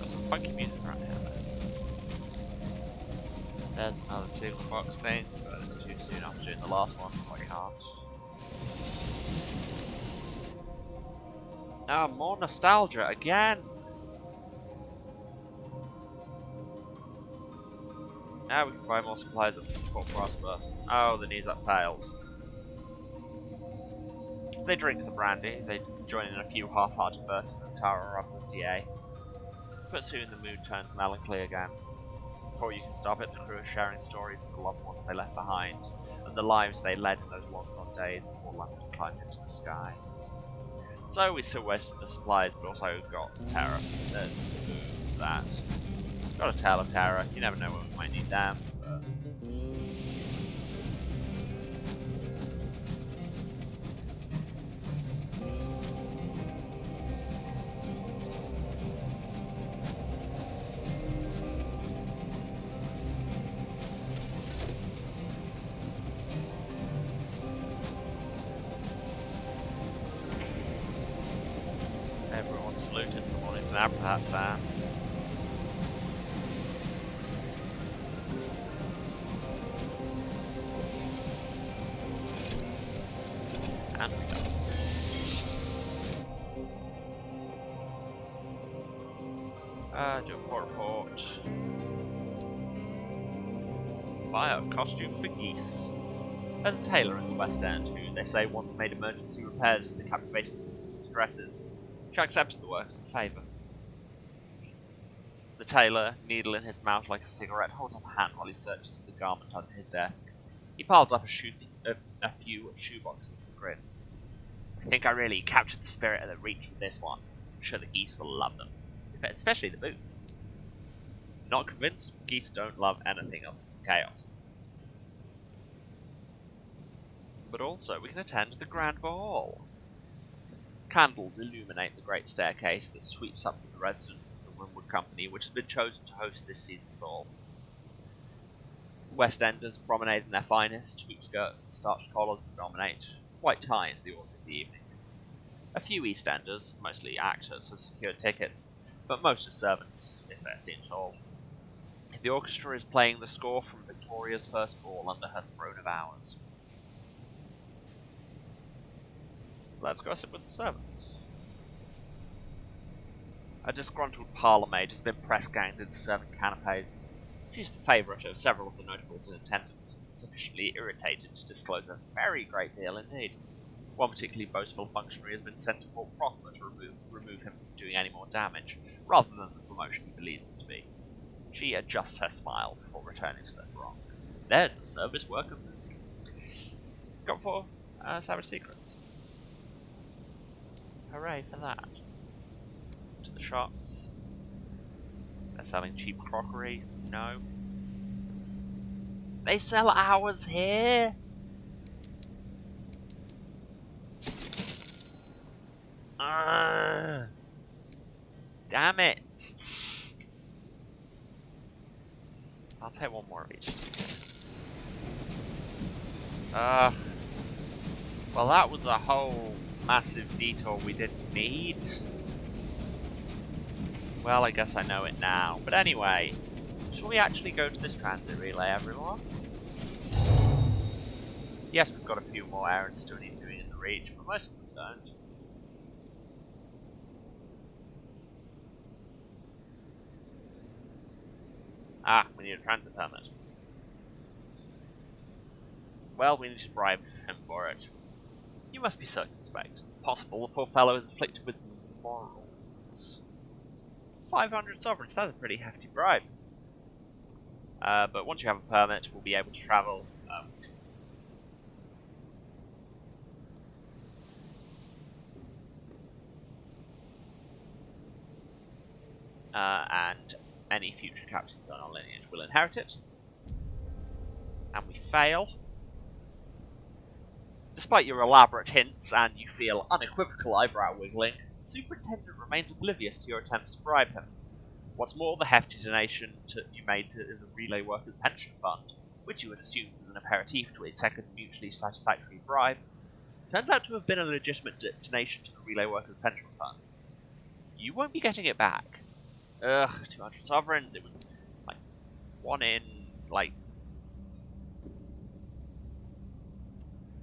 Got some funky music around here though. There's another signal box thing, but it's too soon after doing the last one, so I can't. Ah, more nostalgia again! Now we can buy more supplies at Port Prosper. Oh, the knees up failed. They drink the brandy, they join in a few half-hearted bursts and tower up with DA. But soon the mood turns melancholy again. Before you can stop it, the crew are sharing stories of the loved ones they left behind, and the lives they led in those long gone days before London climbed into the sky. So we still wasted the supplies, but also got terror. There's food to that. Got a tale of terror, you never know when we might need them, but... Everyone saluted to the Mornington Abrahats ban. And we go. Do a port report. Buy a costume for geese. There's a tailor in the West End who, they say, once made emergency repairs to the captivating princess's dresses. She accepted the work as a favour. The tailor, needle in his mouth like a cigarette, holds up a hand while he searches for the garment under his desk. He piles up a few shoeboxes and grins. I think I really captured the spirit of the Reach with this one. I'm sure the geese will love them. Especially the boots. Not convinced, geese don't love anything other than chaos. But also, we can attend the Grand Ball. Candles illuminate the great staircase that sweeps up from the residence of the Winwood Company, which has been chosen to host this season's ball. West Enders promenade in their finest, hoop skirts and starched collars dominate. White tie is the order of the evening. A few East Enders, mostly actors, have secured tickets, but most are servants, if they're seen at all. The orchestra is playing the score from Victoria's first ball under her throne of hours. Let's gossip with the servants. A disgruntled parlour-maid has been press-ganged into serving canapés. She's the favourite of several of the notables in attendance, sufficiently irritated to disclose a very great deal indeed. One particularly boastful functionary has been sent to Port Prosper to remove him from doing any more damage, rather than the promotion he believes it to be. She adjusts her smile before returning to the throng. There's a service worker mood. Got for Savage Secrets. Hooray for that. To the shops. They're selling cheap crockery. No. They sell ours here? Damn it. I'll take one more of each. Well, that was a whole massive detour we didn't need. Well, I guess I know it now. But anyway, shall we actually go to this transit relay, everyone? Yes, we've got a few more errands still need doing in the Reach, but most of them don't. Ah, we need a transit permit. Well, we need to bribe him for it. You must be circumspect. It's possible the poor fellow is afflicted with morals. 500 sovereigns, that's a pretty hefty bribe. But once you have a permit, we'll be able to travel. And any future captains on our lineage will inherit it. And we fail. Despite your elaborate hints and you feel unequivocal eyebrow wiggling, the superintendent remains oblivious to your attempts to bribe him. What's more, the hefty donation you made to the Relay Workers' Pension Fund, which you had assumed was an aperitif to a second mutually satisfactory bribe, turns out to have been a legitimate donation to the Relay Workers' Pension Fund. You won't be getting it back. 200 sovereigns, it was like 1 in,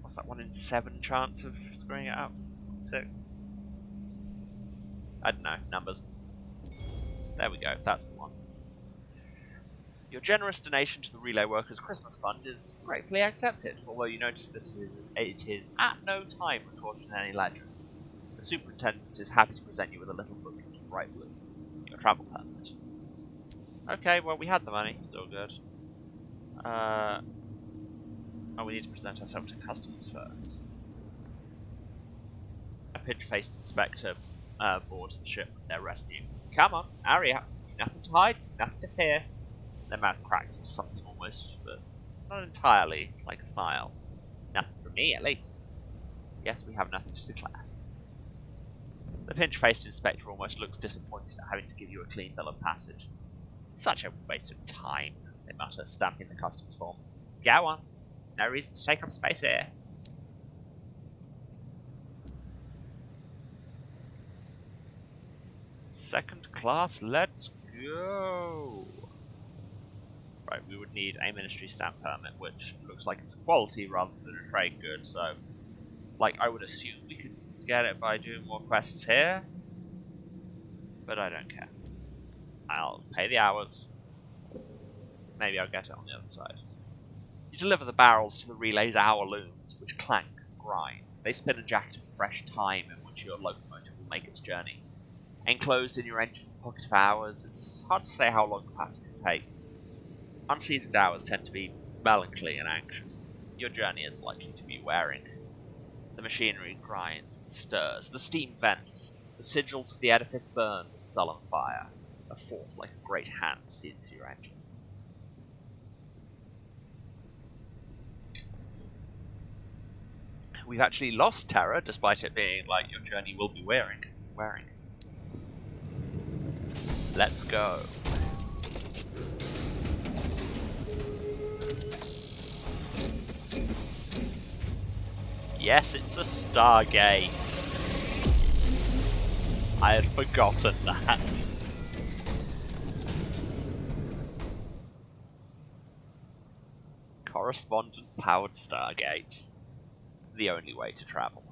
what's that, 1 in 7 chance of screwing it up? 6? I don't know, numbers. There we go, that's the one. Your generous donation to the Relay Workers' Christmas Fund is gratefully accepted, although you notice that it is at no time recorded in any ledger. The superintendent is happy to present you with a little booklet of bright blue. Your travel permit. Okay, well, we had the money. It's all good. Oh, we need to present ourselves to customs first. A pinch-faced inspector boards the ship with their retinue. Come on, hurry up. Nothing to hide, nothing to fear. Their mouth cracks into something almost, but not entirely, like a smile. Nothing from me, at least. Yes, we have nothing to declare. The pinch-faced inspector almost looks disappointed at having to give you a clean bill of passage. Such a waste of time, they mutter, stamping the customs form. Go on. No reason to take up space here. Second class, let's go. Right, we would need a ministry stamp permit, which looks like it's a quality rather than a trade good, so I would assume we could get it by doing more quests here. But I don't care. I'll pay the hours. Maybe I'll get it on the other side. You deliver the barrels to the relay's hour looms, which clank and grind. They spin a jacket of fresh time in which your locomotive will make its journey. Enclosed in your engine's pocket of hours, it's hard to say how long the passage will take. Unseasoned hours tend to be melancholy and anxious. Your journey is likely to be wearing. The machinery grinds and stirs. The steam vents. The sigils of the edifice burn with sullen fire. A force like a great hand seizes your engine. We've actually lost Terra, despite it being like your journey will be wearing. Let's go. Yes, it's a Stargate. I had forgotten that. Correspondence-powered Stargate. The only way to travel.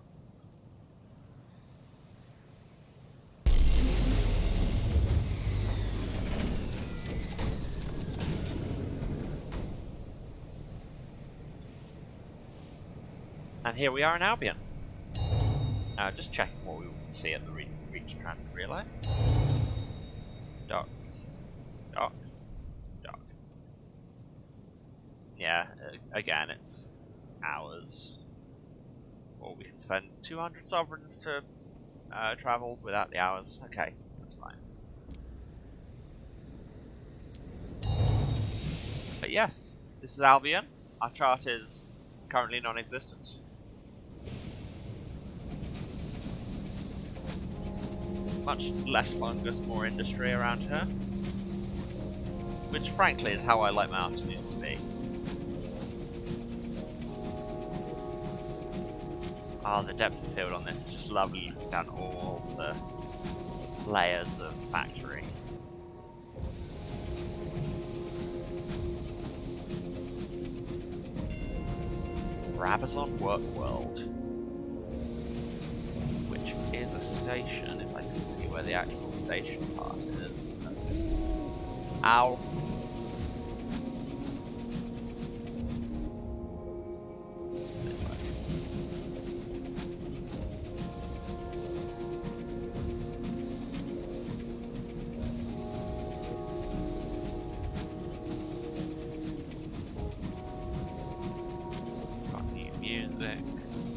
And here we are in Albion. Just checking what we will see at the reach transit relay. Dock. Yeah, again, it's hours. Or we can spend 200 sovereigns to travel without the hours. Okay, that's fine. But yes, this is Albion. Our chart is currently non-existent. Much less fungus, more industry around here. Which, frankly, is how I like my afternoons to be. Oh, the depth of field on this is just lovely. Looking down all the layers of factory. Brabazon Work World. Which is a station, if I can see where the actual station part is. Ow. This way. Got new music,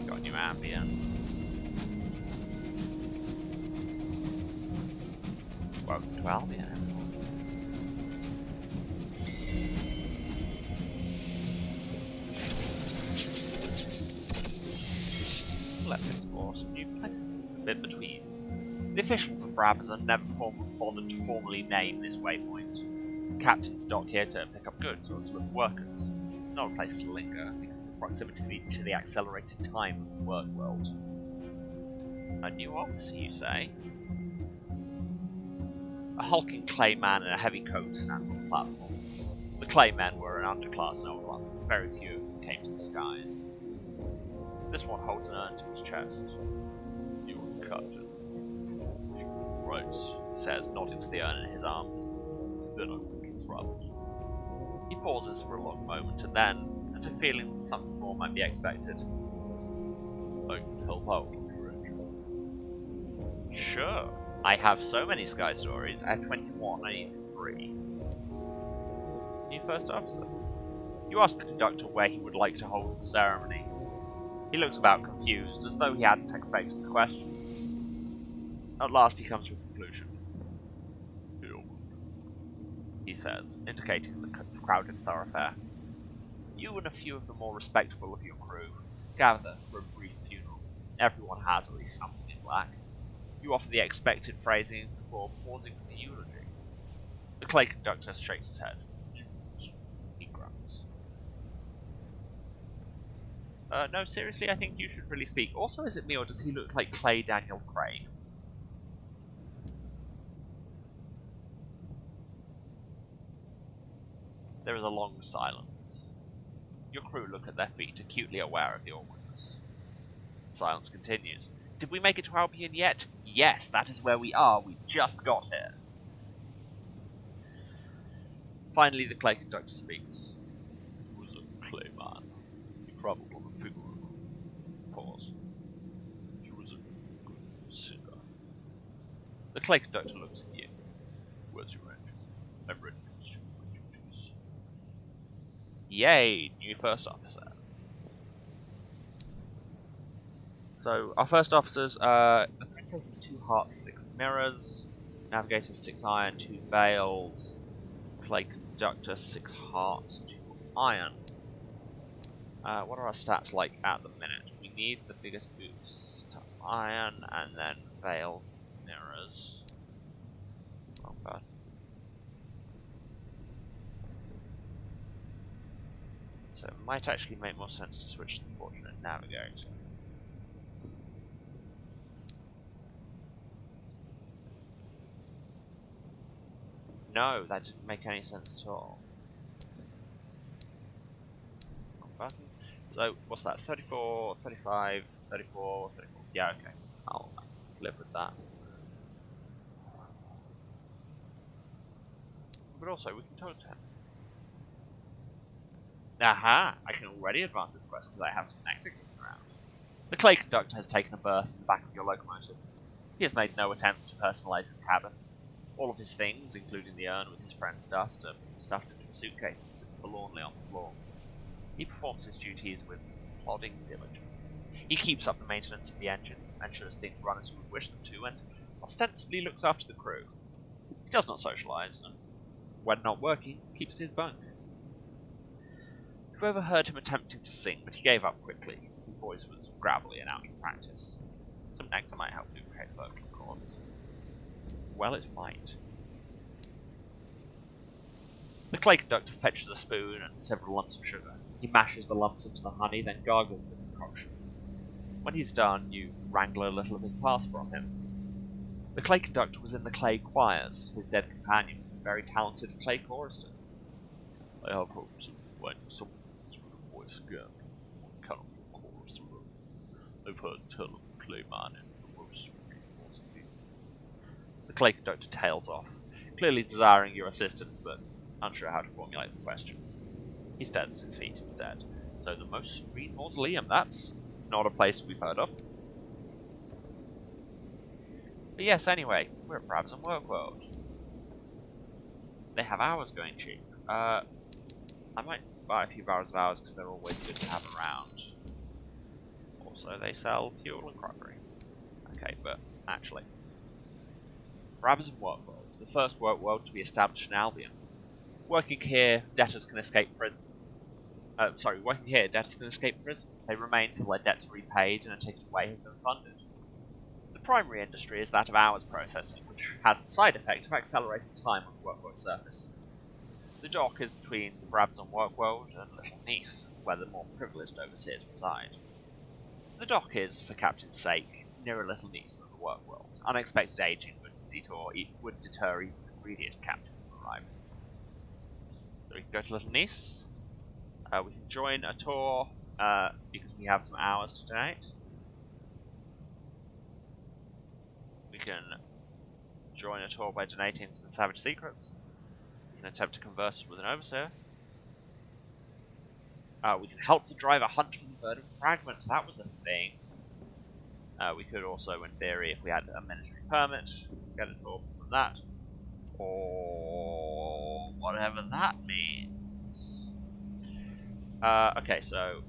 got new ambience. Welcome to Albion. Let's explore some new places. A bit between. The officials of Brabazon never bothered to formally name this waypoint. Captains dock here to pick up goods or to look for workers. Not a place to linger because of the proximity to the accelerated time of the work world. A new officer, you say? A hulking clay man in a heavy coat stands on the platform. The clay men were an underclass noble. Very few of them came to the skies. This one holds an urn to his chest. You are captain. Right, he says, nodding to the urn in his arms. Then I'm going to travel. He pauses for a long moment, and then, as if feeling something more might be expected, I can help out on your engine. Sure. I have so many sky stories. I have 21, I need 3. New first officer. You ask the conductor where he would like to hold the ceremony. He looks about confused, as though he hadn't expected the question. At last he comes to a conclusion. He says, indicating the crowded thoroughfare. You and a few of the more respectable of your crew gather for a brief funeral. Everyone has at least something in black. You offer the expected phrasings before pausing for the eulogy. The clay conductor shakes his head. He grunts. No, seriously, I think you should really speak. Also, is it me, or does he look like Clay Daniel Craig? There is a long silence. Your crew look at their feet, acutely aware of the awkwardness. The silence continues. Did we make it to Albion yet? Yes, that is where we are. We just got here. Finally, the clay conductor speaks. He was a clay man. He travelled on a figure. Pause. He was a good singer. The clay conductor looks at you. Where's your engine? I'm ready to assume my duties. Yay, new first officer. So, our first officers, the Princess is 2 hearts, 6 mirrors, Navigator 6 iron, 2 veils, Clay Conductor 6 hearts, 2 iron. What are our stats like at the minute? We need the biggest boost. Iron, and then veils, mirrors. Wrong button. So it might actually make more sense to switch to the Fortunate Navigator. No, that didn't make any sense at all. Wrong button. So, what's that? 34, 35, 34, 34. Yeah, okay. I'll live with that. But also, we can talk to him. Aha! I can already advance this quest because I have some Nectar kicking around. The Clay Conductor has taken a berth in the back of your locomotive. He has made no attempt to personalise his cabin. All of his things, including the urn with his friend's dust, are stuffed into a suitcase that sits forlornly on the floor. He performs his duties with plodding diligence. He keeps up the maintenance of the engine, ensures things run as he would wish them to, and ostensibly looks after the crew. He does not socialise, and when not working, keeps to his bunk. You've overheard him attempting to sing, but he gave up quickly. His voice was gravelly and out of practice. Some Nectar might help lubricate the vocal cords. Well, it might. The Clay Conductor fetches a spoon and several lumps of sugar. He mashes the lumps into the honey, then gargles the concoction. When he's done, you wrangle a little of his past from him. The Clay Conductor was in the Clay Choirs. His dead companion was a very talented Clay chorister. I have hopes of finding someone with a voice again. What kind of chorister? I've heard tell of the Clay Man in the most possibly. The Clay Conductor tails off, clearly desiring your assistance, but unsure how to formulate the question. He stares at his feet instead. So the Most Serene Mausoleum, that's not a place we've heard of. But yes, anyway, we're at Brabazon Workworld. They have hours going cheap. I might buy a few barrels of hours because they're always good to have around. Also, they sell fuel and crockery. Okay, but actually, Brabazon Workworld, the first workworld to be established in Albion. Working here, debtors can escape prison. Working here, debtors can escape prison. They remain until their debts are repaid and a ticket away has been funded. The primary industry is that of hours processing, which has the side effect of accelerating time on the workworld surface. The dock is between the Brabazon Workworld and Little Nice, where the more privileged overseers reside. The dock is, for Captain's sake, nearer Little Nice than the Workworld. Unexpected aging would deter even the greediest captain from arriving. So we can go to Little Nice. We can join a tour because we have some hours to donate. We can join a tour by donating some Savage Secrets. We can attempt to converse with an Overseer. We can help the driver hunt for the verdant fragment. That was a thing. We could also, in theory, if we had a ministry permit, get a tour from that. Or whatever that means. Okay, so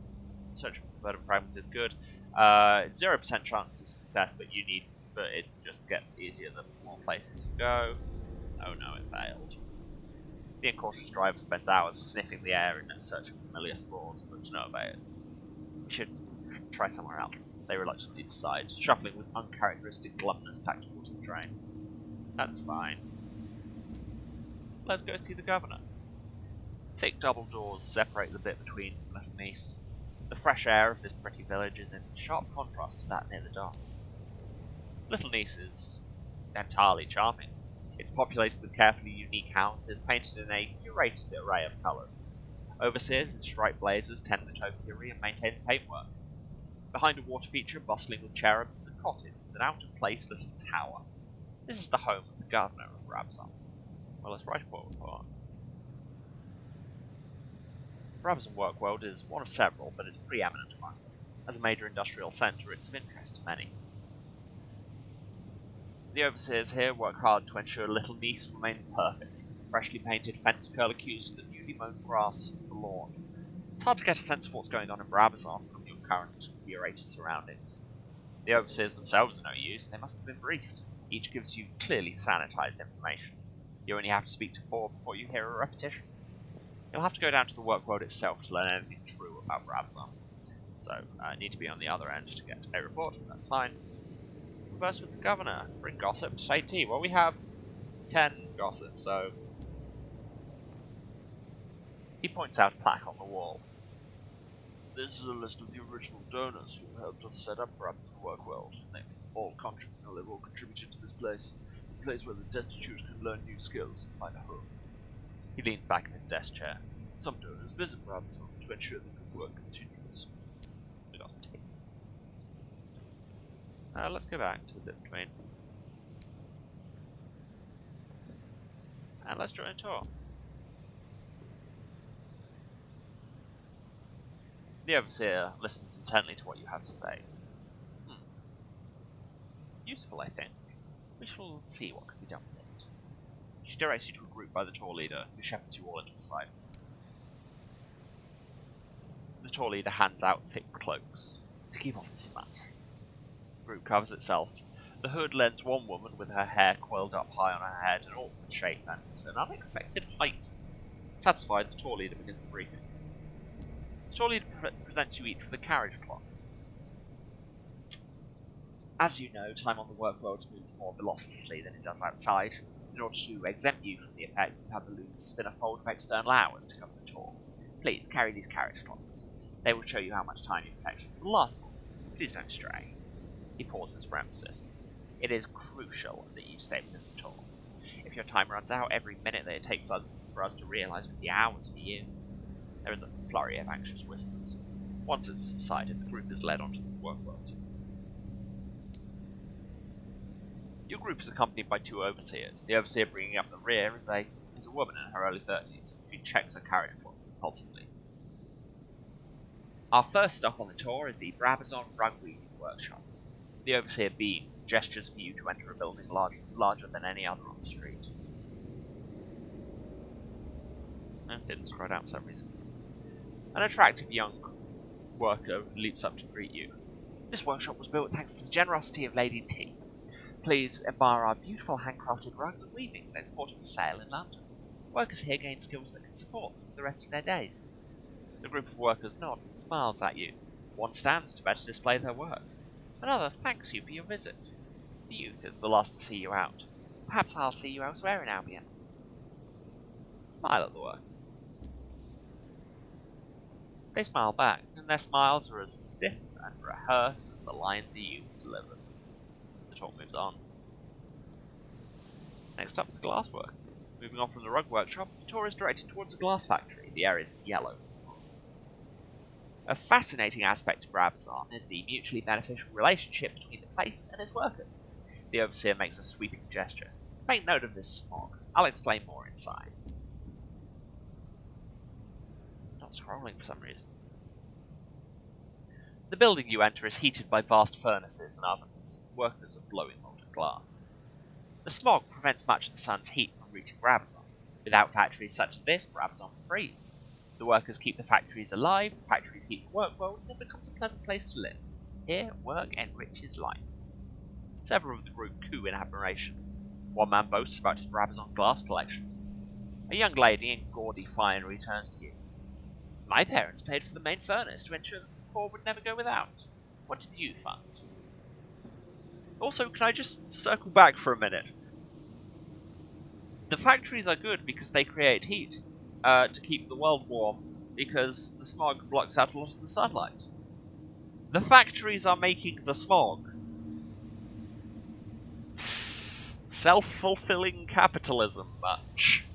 searching for the verdant fragment is good. 0% chance of success, but it just gets easier the more places you go. Oh no, it failed. The incautious driver spends hours sniffing the air in search of familiar spores, but to no avail. We should try somewhere else, they reluctantly decide, shuffling with uncharacteristic glumness back towards the train. That's fine. Let's go see the governor. Thick double doors separate the bit between Little Nice. The fresh air of this pretty village is in sharp contrast to that near the dock. Little Nice is entirely charming. It's populated with carefully unique houses, painted in a curated array of colours. Overseers in striped blazers tend the topiary and maintain the paintwork. Behind a water feature bustling with cherubs is a cottage with an out-of-place little tower. This is the home of the governor of Brabazon. Well, let's write a quote report. Brabazon Workworld is one of several, but it's preeminent among them. As a major industrial centre, it's of interest to many. The overseers here work hard to ensure Little Nice remains perfect. Freshly painted fence curlicues to the newly mown grass of the lawn. It's hard to get a sense of what's going on in Brabazon from your current curated surroundings. The overseers themselves are no use, they must have been briefed. Each gives you clearly sanitized information. You only have to speak to 4 before you hear a repetition. You'll have to go down to the work world itself to learn anything true about Brabazon. So, I need to be on the other end to get a report, that's fine. Converse with the governor, bring gossip to State T. Well, we have 10 gossip, so... He points out a plaque on the wall. This is a list of the original donors who helped us set up Brabazon Work World. They've all contributed to this place, a place where the destitute can learn new skills and find a home. He leans back in his desk chair. Some donors visit Brabazon to ensure that good work continues. We got a tape. Let's go back to the bit between. And let's join a tour. The overseer listens intently to what you have to say. Useful, I think. We shall see what can be done with it. She directs you to a group by the tour leader, who shepherds you all into a side. The tour leader hands out thick cloaks to keep off the smut. The group covers itself. The hood lends one woman with her hair coiled up high on her head, an awkward shape and an unexpected height. Satisfied, the tour leader begins a briefing. The tour leader presents you each with a carriage clock. As you know, time on the work world moves more velocitously than it does outside. In order to exempt you from the effect, you have the loons spin a fold of external hours to cover the tour. Please carry these carriage clocks. They will show you how much time your protection will last for. Please don't stray. He pauses for emphasis. It is crucial that you stay within the tour. If your time runs out every minute that it takes for us to realise the hours for you. There is a flurry of anxious whispers. Once it's subsided, the group is led onto the work world. Your group is accompanied by 2 overseers. The overseer bringing up the rear is a woman in her early 30s. She checks her carriage clock impulsively. Our first stop on the tour is the Brabazon rug weaving workshop. The overseer beams and gestures for you to enter a building larger than any other on the street. Didn't scroll down for some reason. An attractive young worker leaps up to greet you. This workshop was built thanks to the generosity of Lady T. Please admire our beautiful handcrafted rugs and weavings exported for sale in London. Workers here gain skills that can support them for the rest of their days. The group of workers nods and smiles at you. One stands to better display their work. Another thanks you for your visit. The youth is the last to see you out. Perhaps I'll see you elsewhere in Albion. Smile at the workers. They smile back, and their smiles are as stiff and rehearsed as the line the youth delivered. The talk moves on. Next up, the glass work. Moving on from the rug workshop, the tour is directed towards a glass factory. The area is yellow and small. A fascinating aspect of Brabazon is the mutually beneficial relationship between the place and its workers. The overseer makes a sweeping gesture. Make note of this smog. I'll explain more inside. It's not scrolling for some reason. The building you enter is heated by vast furnaces and ovens. Workers are blowing molten glass. The smog prevents much of the sun's heat from reaching Brabazon. Without factories such as this, Brabazon would freeze. The workers keep the factories alive, the factories keep the work world, and it becomes a pleasant place to live. Here, work enriches life. Several of the group coo in admiration. One man boasts about his Brabazon glass collection. A young lady in gaudy finery turns to you. My parents paid for the main furnace to ensure that the poor would never go without. What did you fund? Also, can I just circle back for a minute? The factories are good because they create heat to keep the world warm, because the smog blocks out a lot of the sunlight. The factories are making the smog. Self-fulfilling capitalism, much.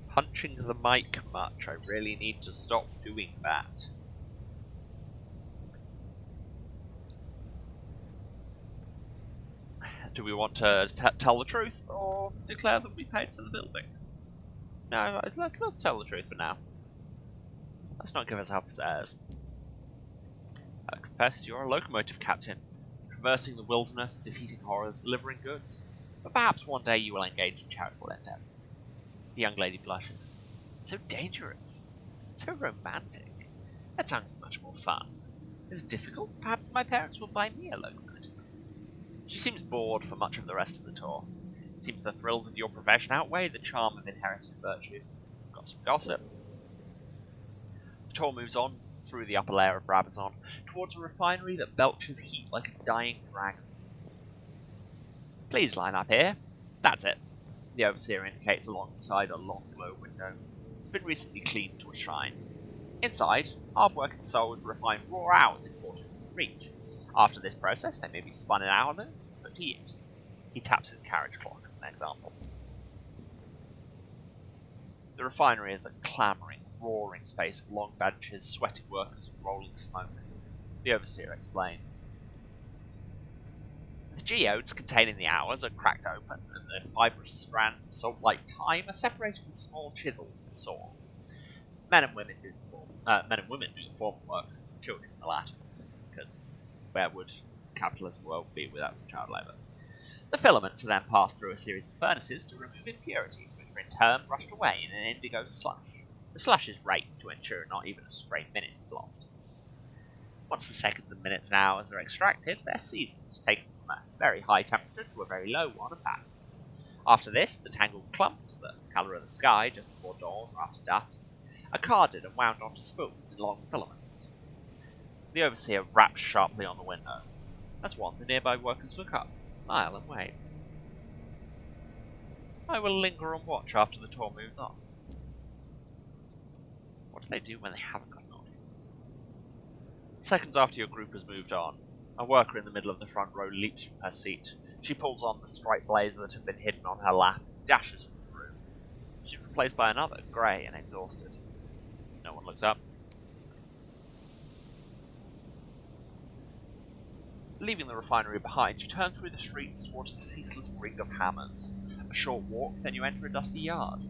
Punching the mic much. I really need to stop doing that. Do we want to tell the truth, or declare that we paid for the building? No, let's tell the truth for now. Let's not give ourselves airs. Confess you're a locomotive captain, traversing the wilderness, defeating horrors, delivering goods. But perhaps one day you will engage in charitable endeavours. The young lady blushes. So dangerous. So romantic. That sounds much more fun. It's difficult. Perhaps my parents will buy me a locomotive. She seems bored for much of the rest of the tour. It seems the thrills of your profession outweigh the charm of inherited virtue. Got some gossip. The tour moves on through the upper layer of Brabazon towards a refinery that belches heat like a dying dragon. Please line up here. That's it. The overseer indicates alongside a long glow window. It's been recently cleaned to a shine. Inside, hard-working souls refine raw hours imported from the reach. After this process, they may be spun in hour and put to use. He taps his carriage clock as an example. The refinery is a clamouring, roaring space of long benches, sweating workers, and rolling smoke. The overseer explains. The geodes containing the hours are cracked open, and the fibrous strands of salt-like time are separated with small chisels and saws. Men and women do the former work, children the latter, because where would capitalism world be without some child labour? The filaments are then passed through a series of furnaces to remove impurities, which are in turn rushed away in an indigo slush. The slush is raked to ensure not even a stray minute is lost. Once the seconds and minutes and hours are extracted, they're seasoned, taken from a very high temperature to a very low one and back. After this, the tangled clumps, the colour of the sky just before dawn or after dusk, are carded and wound onto spools in long filaments. The overseer raps sharply on the window. As one, the nearby workers look up, smile and wave. I will linger and watch after the tour moves on. What do they do when they haven't got an audience? Seconds after your group has moved on, a worker in the middle of the front row leaps from her seat. She pulls on the striped blazer that had been hidden on her lap and dashes from the room. She's replaced by another, grey and exhausted. No one looks up. Leaving the refinery behind, you turn through the streets towards the ceaseless ring of hammers. A short walk, then you enter a dusty yard.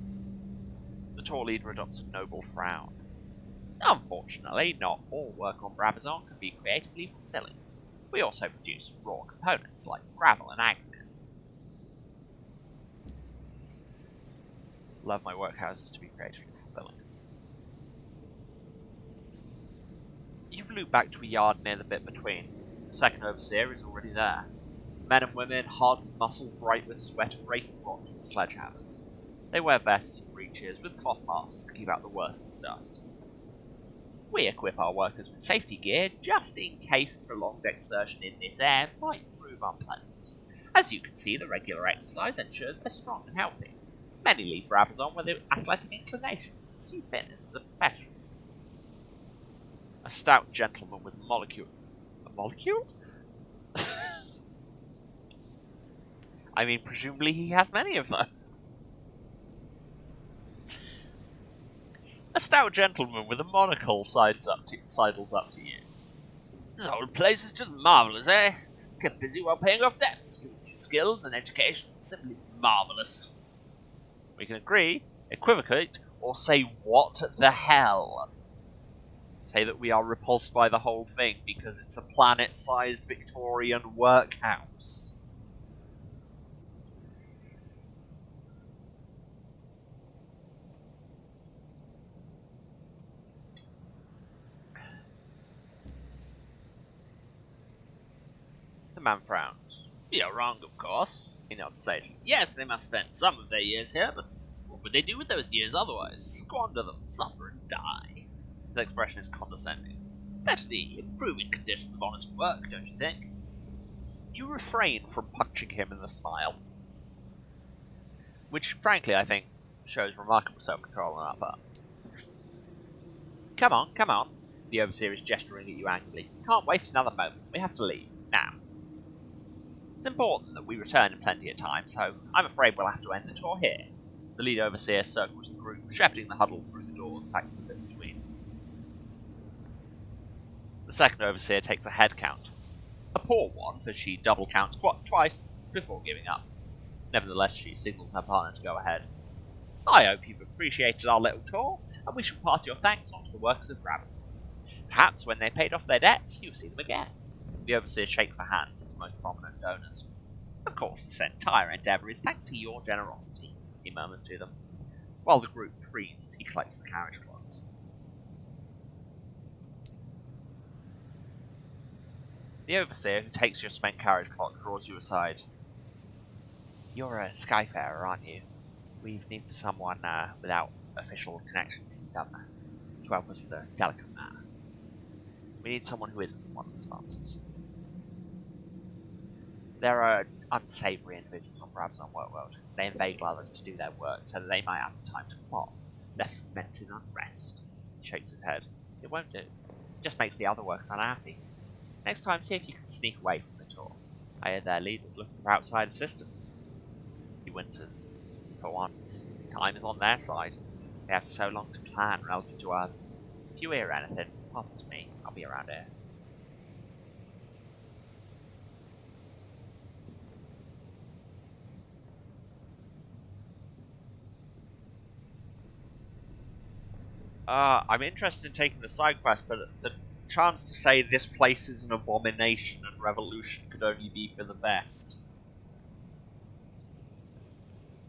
The tour leader adopts a noble frown. Unfortunately, not all work on Brabazon can be creatively fulfilling. We also produce raw components like gravel and aggregates. Love my workhouses to be creatively fulfilling. You've looped back to a yard near the bit between. The second overseer is already there. Men and women, hard with muscle, bright with sweat, and raking rocks with sledgehammers. They wear vests and breeches with cloth masks to keep out the worst of the dust. We equip our workers with safety gear just in case prolonged exertion in this air might prove unpleasant. As you can see, the regular exercise ensures they're strong and healthy. Many leave Brabazon with athletic inclinations and see fitness as a profession. A stout gentleman with a molecule? I mean, presumably he has many of those. A stout gentleman with a monocle sidles up to you. This whole place is just marvellous, eh? Kept busy while paying off debts, giving you skills and education. Simply marvellous. We can agree, equivocate, or say what the hell. Say that we are repulsed by the whole thing because it's a planet-sized Victorian workhouse. The man frowns. You're wrong, of course. He nods sagely. Yes, they must spend some of their years here, but what would they do with those years otherwise? Squander them, suffer and die. His expression is condescending. Better the improving conditions of honest work, don't you think? You refrain from punching him in the smile. Which, frankly, I think shows remarkable self-control on our part. Come on, come on. The overseer is gesturing at you angrily. Can't waste another moment. We have to leave. Now. It's important that we return in plenty of time, so I'm afraid we'll have to end the tour here. The lead overseer circles the group, shepherding the huddle through the doors back to the bit between. The second overseer takes a head count. A poor one, for she double counts twice before giving up. Nevertheless, she signals her partner to go ahead. I hope you've appreciated our little tour, and we shall pass your thanks on to the workers of Brabazon. Perhaps when they've paid off their debts, you'll see them again. The overseer shakes the hands of the most prominent donors. Of course, this entire endeavour is thanks to your generosity, he murmurs to them. While the group preens, he collects the carriage clocks. The overseer, who takes your spent carriage clock, draws you aside. You're a skyfarer, aren't you? We've need for someone without official connections to the governor to help us with a delicate matter. We need someone who isn't one of the sponsors. There are unsavory individuals on Brabazon World. They invade others to do their work so that they might have the time to plot. They're fermenting unrest. He shakes his head. It won't do. It just makes the other workers unhappy. Next time, see if you can sneak away from the tour. I hear their leaders looking for outside assistance. He winces. For once, time is on their side. They have so long to plan relative to us. If you hear anything, pass it to me. I'll be around here. I'm interested in taking the side quest, but the chance to say this place is an abomination and revolution could only be for the best.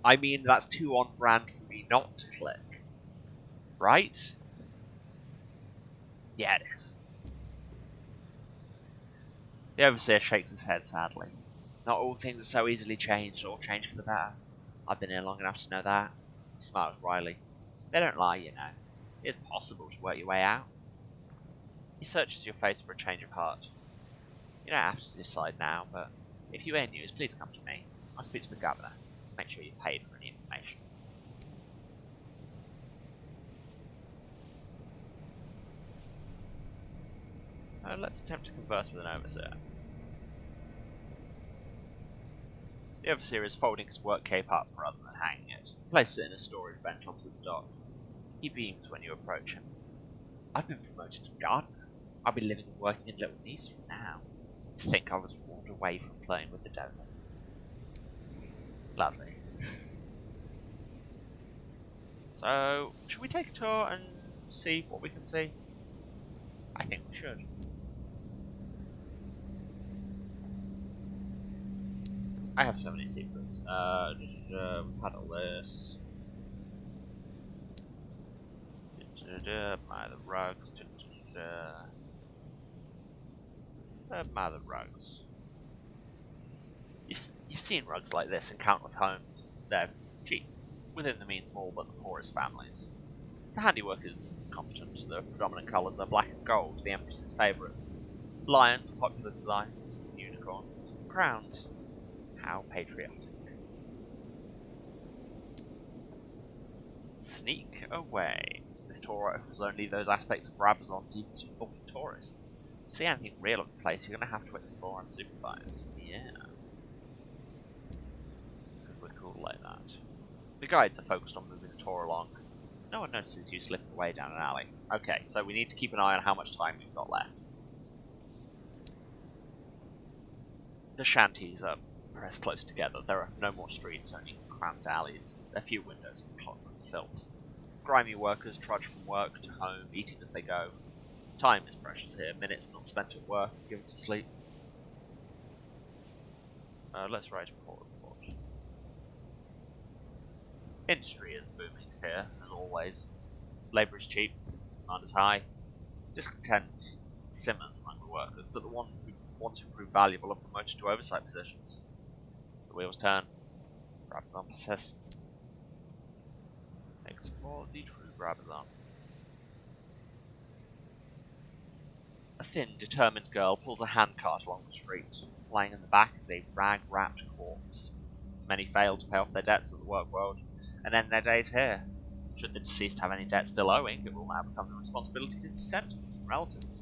I mean, that's too on brand for me not to click. Right? Yeah, it is. The overseer shakes his head sadly. Not all things are so easily changed or changed for the better. I've been here long enough to know that. He smiles wryly. They don't lie, you know. It's possible to work your way out. He searches your face for a change of heart. You don't have to decide now, but if you hear news, please come to me. I'll speak to the governor. Make sure you're paid for any information. Let's attempt to converse with an overseer. The overseer is folding his work cape up rather than hanging it. He places it in a storage bench opposite the dock. He beams when you approach him. I've been promoted to gardener. I'll be living and working in Little Nice from now. To think I was warned away from playing with the donors. Lovely. So, should we take a tour and see what we can see? I think we should. I have so many secrets. We've had all this. Admire the rugs. Admire the rugs. You've seen rugs like this in countless homes. They're cheap, within the means of all but the poorest families. The handiwork is competent. The predominant colours are black and gold, the Empress's favourites. Lions are popular designs, unicorns, crowns. How patriotic. Sneak away. This tour offers only those aspects of Brabazon deemed suitable for tourists. To see anything real of the place, you're going to have to explore unsupervised. Yeah. Because we're cool like that. The guides are focused on moving the tour along. No one notices you slipping away down an alley. Okay, so we need to keep an eye on how much time we've got left. The shanties are pressed close together. There are no more streets, only cramped alleys. There are few windows and clogged with filth. Grimy workers trudge from work to home, eating as they go. Time is precious here, minutes not spent at work are given to sleep. Let's write a report. Industry is booming here, as always. Labour is cheap, demand is high. Discontent simmers among the workers, but the one who wants to prove valuable are promoted to oversight positions. The wheels turn. Brabazon persists. Explore the true Brabazon. A thin, determined girl pulls a handcart along the street. Lying in the back is a rag-wrapped corpse. Many fail to pay off their debts in the work world, and end their days here. Should the deceased have any debt still owing, it will now become the responsibility of his descendants and relatives.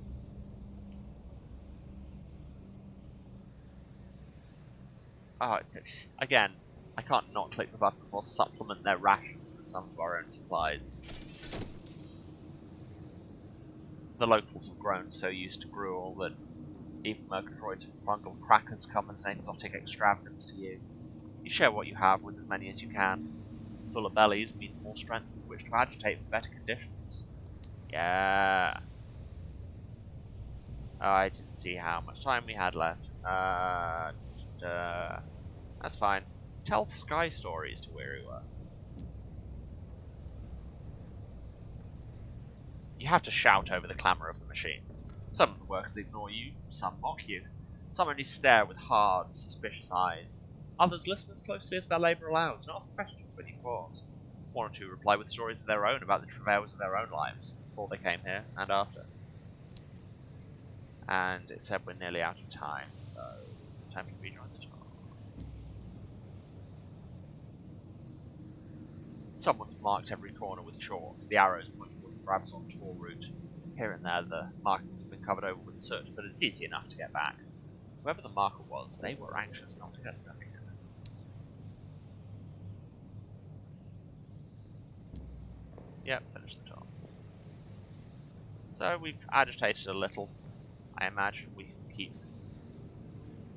Again, I can't not click the button or supplement their rations with some of our own supplies. The locals have grown so used to gruel that even Murgatroyd's fungal crackers come as an exotic extravagance to you. You share what you have with as many as you can. Fuller bellies mean more strength with which to agitate for better conditions. Yeah. I didn't see how much time we had left. That's fine. Tell sky stories to weary workers. You have to shout over the clamour of the machines. Some of the workers ignore you, some mock you. Some only stare with hard, suspicious eyes. Others listen as closely as their labour allows and ask questions when you pause. One or two reply with stories of their own about the travails of their own lives, before they came here and after. And it said we're nearly out of time, so time to rejoin the tour. Someone marked every corner with chalk. The arrows point toward the Brabazon tour route. Here and there the markings have been covered over with soot, but it's easy enough to get back. Whoever the marker was, they were anxious not to get stuck again. Yep, finish the tour. So we've agitated a little. I imagine we can keep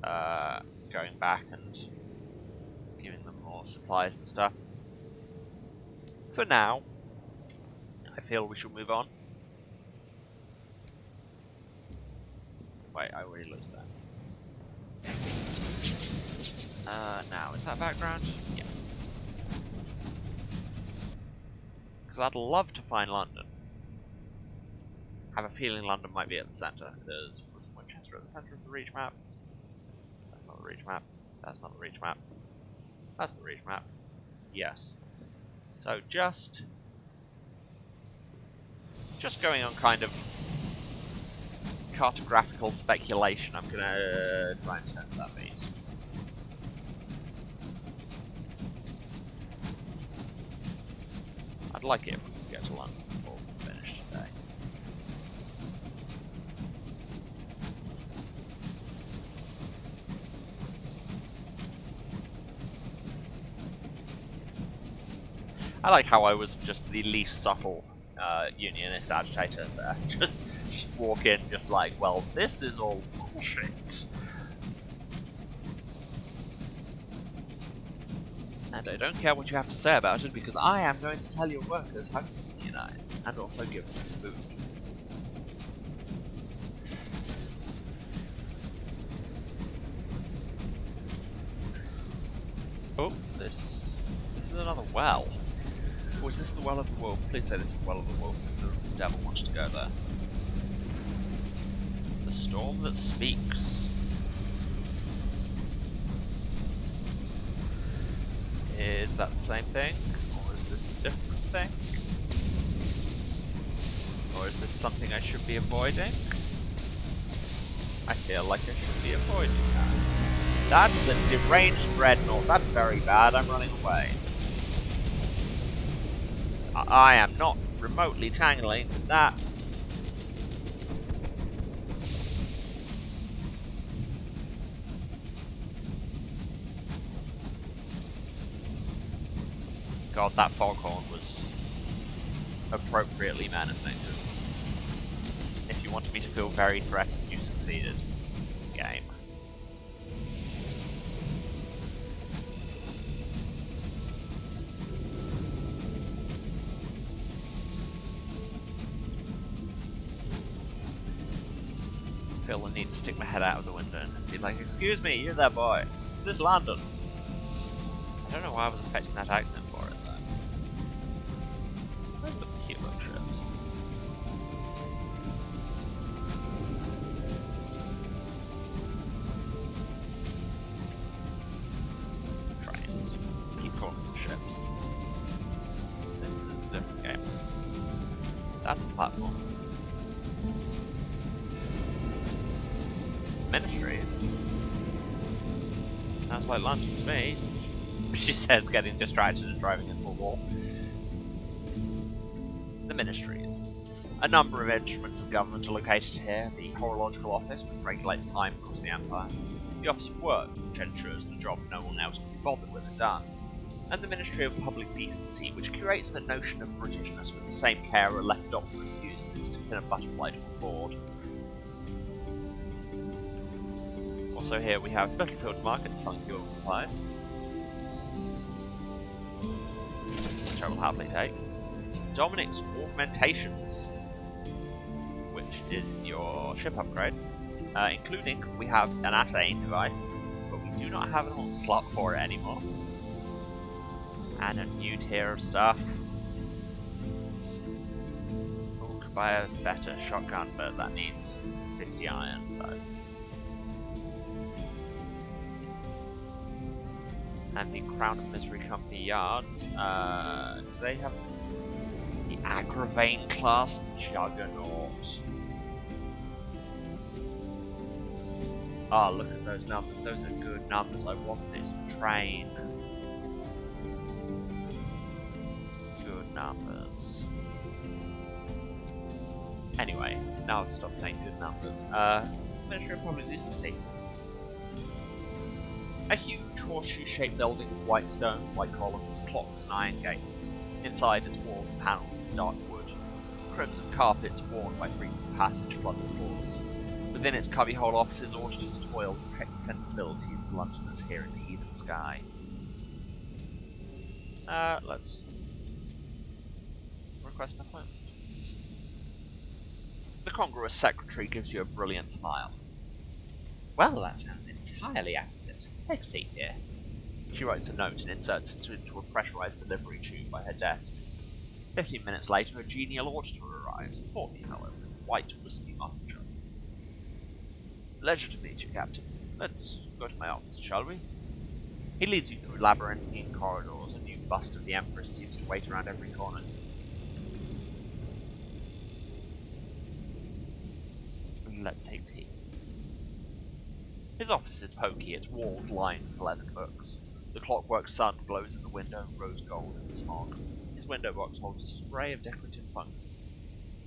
going back and giving them more supplies and stuff. For now, I feel we should move on. Wait, I already looked there. Now, is that background? Yes. Because I'd love to find London. I have a feeling London might be at the centre. There's Winchester at the centre of the reach map. That's not the reach map. That's not the reach map. That's the reach map. Yes. So just going on kind of cartographical speculation, I'm gonna try and turn southeast. I'd like it if we could get to London before we finish today. I like how I was just the least subtle unionist agitator there. just walk in, just like, well, this is all bullshit. And I don't care what you have to say about it, because I am going to tell your workers how to unionize, and also give them food. Oh, this is another well. Or is this the Well of the Wolf? Please say this is the Well of the Wolf, because the devil wants to go there. The storm that speaks. Is that the same thing? Or is this a different thing? Or is this something I should be avoiding? I feel like I should be avoiding that. That's a deranged dreadnought. That's very bad. I'm running away. I am not remotely tangling with that. God, that foghorn was appropriately menacing. If you wanted me to feel very threatened, you succeeded. Game. I feel the need to stick my head out of the window and just be like, excuse me, you there, boy. Is this London? I don't know why I was affecting that accent for it, though. Where's the cute little ships? Trains. Keep calling them ships. This is a different game. That's a platform. Ministries. Sounds like London to me. She says, getting distracted and driving into a wall. The Ministries. A number of instruments of government are located here. The Horological Office, which regulates time across the Empire. The Office of Work, which ensures the job no one else can be bothered with and done. And the Ministry of Public Decency, which curates the notion of Britishness with the same care a left optimist uses to pin a butterfly to a board. Also here we have Battlefield Market selling fuel and supplies, which I will happily take. Dominic's Augmentations, which is your ship upgrades, including we have an assaying device, but we do not have an onslaught for it anymore. And a new tier of stuff. Oh, could buy a better shotgun, but that needs 50 iron, so And the Crown of Misery Company yards. Do they have the Aggravain class Juggernaut? Ah, look at those numbers. Those are good numbers. I want this train. Good numbers. Anyway, now I'll stop saying good numbers. Ministry of Public Decency. A huge horseshoe-shaped building with white stone, white columns, clocks, and iron gates. Inside, its walls are panelled with dark wood. Crimson carpets worn by frequent passage flood the floors. Within its cubbyhole offices, auditors toil to protect the sensibilities of Londoners here in the heathen sky. Let's request an appointment. The congruous secretary gives you a brilliant smile. Well, that sounds entirely accurate. Take a seat, dear. She writes a note and inserts it into a pressurized delivery tube by her desk. 15 minutes later, a genial auditor arrives, portly fellow, with white whiskey muffin chops. Pleasure to meet you, Captain. Let's go to my office, shall we? He leads you through labyrinthine corridors. A new bust of the Empress seems to wait around every corner. Let's take tea. His office is poky, its walls lined with leather books. The clockwork sun glows in the window, rose gold in the smog. His window box holds a spray of decorative fungus.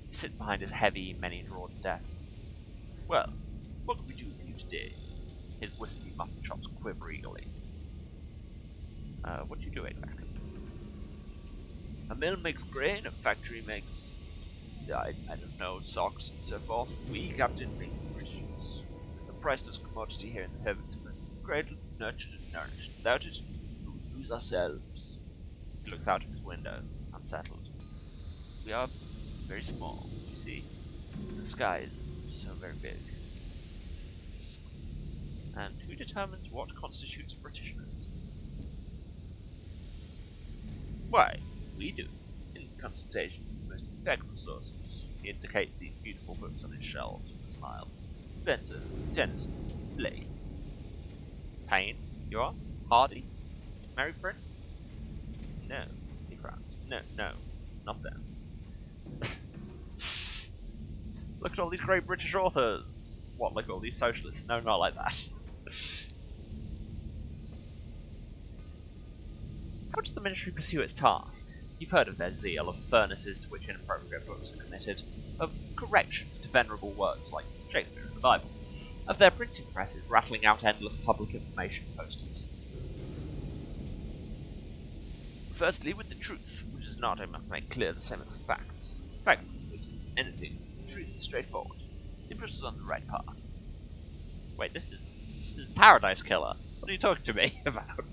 He sits behind his heavy, many-drawered desk. Well, what can we do for you today? His whiskey muffin chops quiver eagerly. What do you do exactly? A mill makes grain, a factory makes... I don't know, socks and so forth. We, Captain, make Christians. A priceless commodity here in the heavens, but cradled, nurtured, and nourished. Without it, we would lose ourselves. He looks out of his window, unsettled. We are very small, you see. The sky is so very big. And who determines what constitutes Britishness? Why, we do. In consultation with the most impeccable sources. He indicates these beautiful books on his shelves with a smile. Spencer, Tennyson, Blake. Payne, you ask? Hardy? Mary Prince? No, he frowned. No, not them. Look at all these great British authors. What, like all these socialists? No, not like that. How does the Ministry pursue its task? You've heard of their zeal, of furnaces to which inappropriate books are committed, of corrections to venerable works like Shakespeare and the Bible, of their printing presses rattling out endless public information posters. Firstly, with the truth, which is not, I must make clear, the same as facts. Facts are good. Anything. The truth is straightforward. It puts us on the right path. Wait, this is Paradise Killer. What are you talking to me about?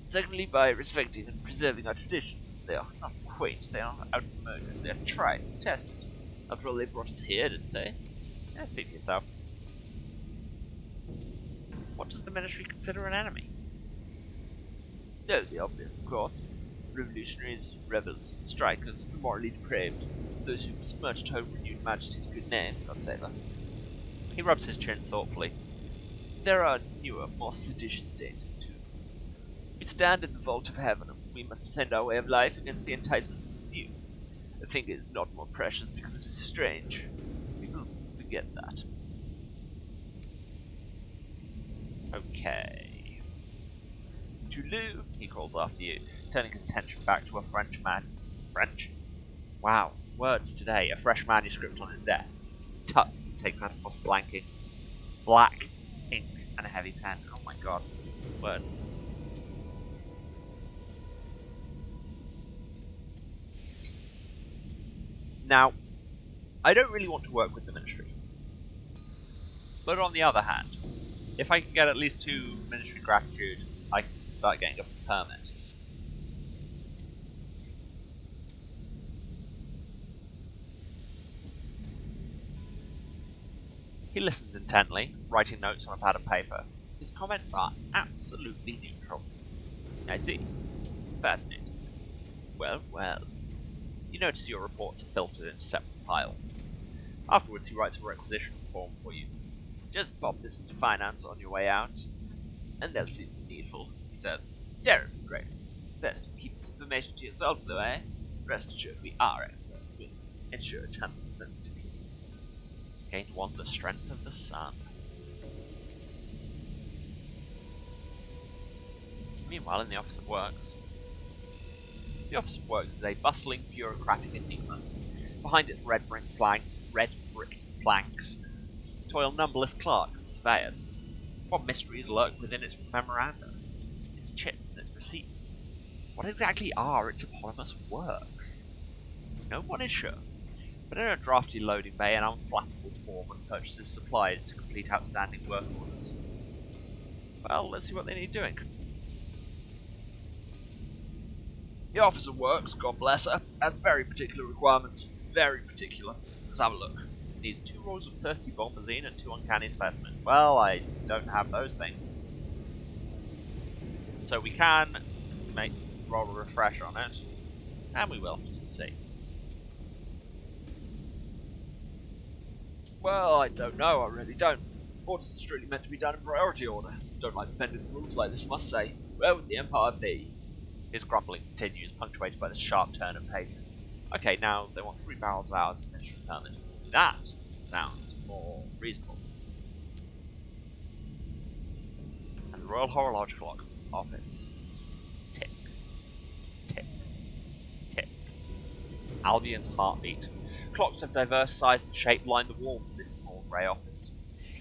Secondly, by respecting and preserving our traditions. They are not quaint, they are not outmoded, they are tried and tested. After all, they brought us here, didn't they? Yeah, speak for yourself. What does the Ministry consider an enemy? No, the obvious, of course. Revolutionaries, rebels, strikers, the morally depraved, those who besmirch Her Renewed Majesty's good name, God save her. He rubs his chin thoughtfully. There are newer, more seditious dangers, too. We stand in the vault of heaven, and we must defend our way of life against the enticements of the new. A finger is not more precious because it is strange. People forget that. Okay. Toulou, he calls after you, turning his attention back to a French man. French? Wow, words today. A fresh manuscript on his desk. He tucks and takes out a pot of blanking. Black ink and a heavy pen. Oh my god. Words. Now, I don't really want to work with the Ministry. But on the other hand, if I can get at least 2 Ministry gratitude, I can start getting a permit. He listens intently, writing notes on a pad of paper. His comments are absolutely neutral. I see. Fascinating. Well, well. You notice your reports are filtered into separate files. Afterwards, he writes a requisition form for you. Just pop this into finance on your way out, and they'll see to the needful, he said. Terribly grateful. Best keep this information to yourself, though, eh? Rest assured we are experts. We'll ensure it's handled sensitively. Gain 1 the strength of the sun. Meanwhile, in the Office of Works. The Office of Works is a bustling, bureaucratic enigma. Behind its red-bricked flanks toil numberless clerks and surveyors. What mysteries lurk within its memoranda, its chips and its receipts? What exactly are its eponymous works? No one is sure, but in a drafty loading bay an unflappable foreman purchases supplies to complete outstanding work orders. Well, let's see what they need doing. The Office of Works, God bless her, has very particular requirements. Very particular. Let's have a look. Needs 2 rolls of thirsty bombazine and 2 uncanny specimens. Well, I don't have those things. So we can roll a refresh on it. And we will, just to see. Well, I don't know, I really don't. Orders are strictly meant to be done in priority order. Don't like bending the rules like this, I must say. Where would the Empire be? His grumbling continues, punctuated by the sharp turn of pages. Okay, now they want 3 barrels of hours of mission permit. That sounds more reasonable. And the Royal Horological Office. Tick. Tick. Tick. Albion's heartbeat. Clocks of diverse size and shape line the walls of this small grey office.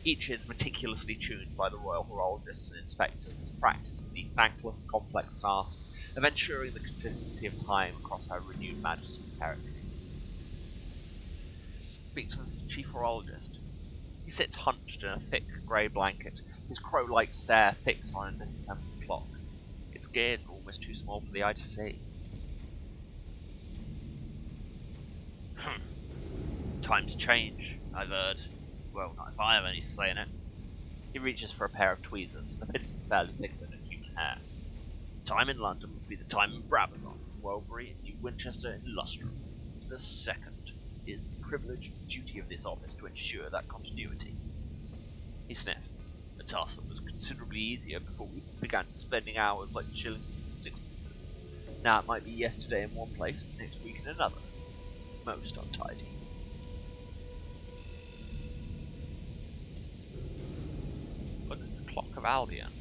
Each is meticulously tuned by the Royal Horologists and Inspectors to practice the thankless, complex task of ensuring the consistency of time across Her Renewed Majesty's territories. Speak to the Chief Horologist. He sits hunched in a thick grey blanket, his crow-like stare fixed on a disassembled clock. Its gears are almost too small for the eye to see. Times change, I've heard. Well, not if I have any say in it. He reaches for a pair of tweezers, the pincers barely thicker than a human hair. Time in London must be the time in Brabazon, Welbury, and New Winchester, and Lustrum. The second. It is the privilege and duty of this office to ensure that continuity. He sniffs, a task that was considerably easier before we began spending hours like shillings and sixpences. Now it might be yesterday in one place, next week in another. Most untidy. Look at the clock of Albion.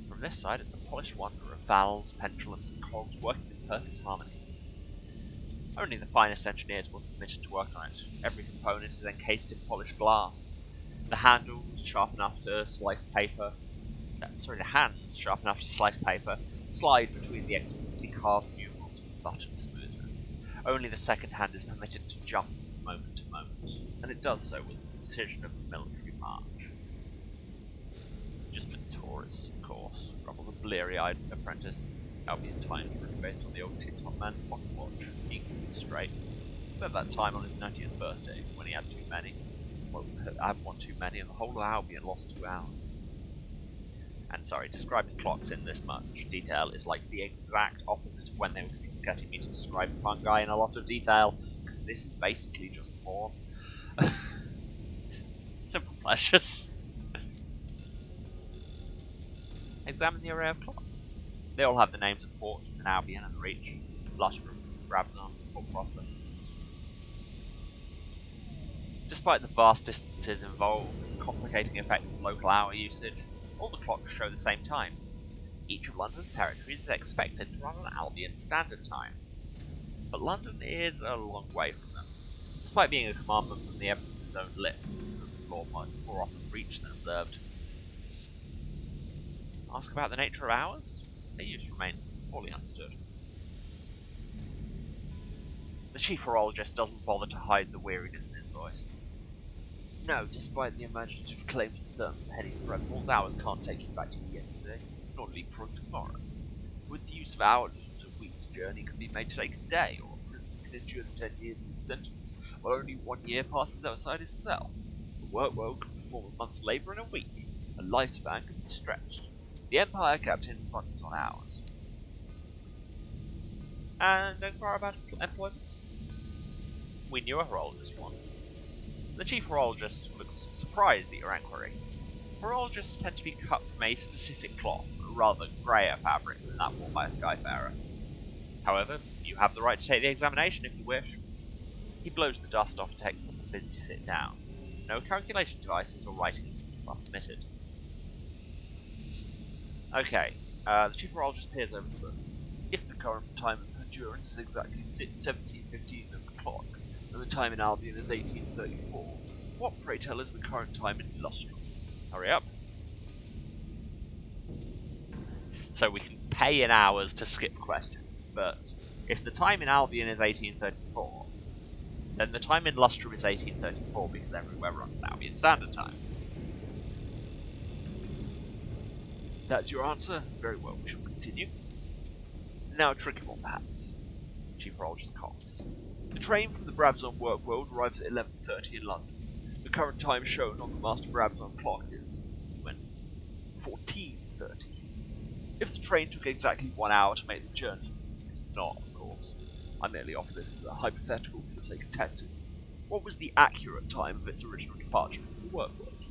From this side it's a polished wonder of valves, pendulums, and cogs working in perfect harmony. Only the finest engineers were permitted to work on it. Every component is encased in polished glass. The handles, sharp enough to slice paper. The hands, sharp enough to slice paper, slide between the exquisitely carved numerals with button smoothness. Only the second hand is permitted to jump from moment to moment, and it does so with the precision of a military march. Just for tourists, of course, grumbled the bleary-eyed apprentice. Albion times written based on the old Tin-Top Man pocket watch. He keeps it straight. He said that time on his 90th birthday, when he had too many. Well, I had one too many, and the whole of Albion lost 2 hours. And sorry, describing clocks in this much detail is like the exact opposite of when they were getting me to describe fungi in a lot of detail, because this is basically just porn. Simple pleasures. Examine the array of clocks. They all have the names of ports within Albion and Reach, Lustrum, Brabazon, or Prosper. Despite the vast distances involved and complicating effects of local hour usage, all the clocks show the same time. Each of London's territories is expected to run on Albion Standard Time. But London is a long way from them. Despite being a commandment from the Empress's own lips, it's a law much more often reached than observed. Ask about the nature of hours? Their use remains poorly understood. The Chief Horologist doesn't bother to hide the weariness in his voice. No, despite the imaginative claims of certain penny dreadfuls, hours can't take you back to yesterday, nor leapfrog tomorrow. With the use of hours, a week's journey can be made to take a day, or a prisoner can endure the 10 years of his sentence, while only 1 year passes outside his cell. The work world can perform a month's labour in a week. A lifespan can be stretched. The Empire Captain runs on hours. And inquire about employment? We knew a horologist once. The Chief Horologist looks surprised at your inquiry. Horologists tend to be cut from a specific cloth, a rather greyer fabric than that worn by a skyfarer. However, you have the right to take the examination if you wish. He blows the dust off a textbook and bids you sit down. No calculation devices or writing implements are permitted. Okay, the chief horologist peers over the book. If the current time of endurance is exactly 17:15 of the clock, and the time in Albion is 18:34, what, pray tell, is the current time in Lustrum? Hurry up. So we can pay in hours to skip questions, but if the time in Albion is 18:34, then the time in Lustrum is 18:34 because everywhere runs an Albion Standard Time. That's your answer? Very well, we shall continue. Now a tricky one, perhaps. Chief Horologist coughs. The train from the Brabazon work world arrives at 11:30 in London. The current time shown on the Master Brabazon clock is 14:30. If the train took exactly 1 hour to make the journey, it does not, of course. I merely offer this as a hypothetical for the sake of testing. What was the accurate time of its original departure from the work world?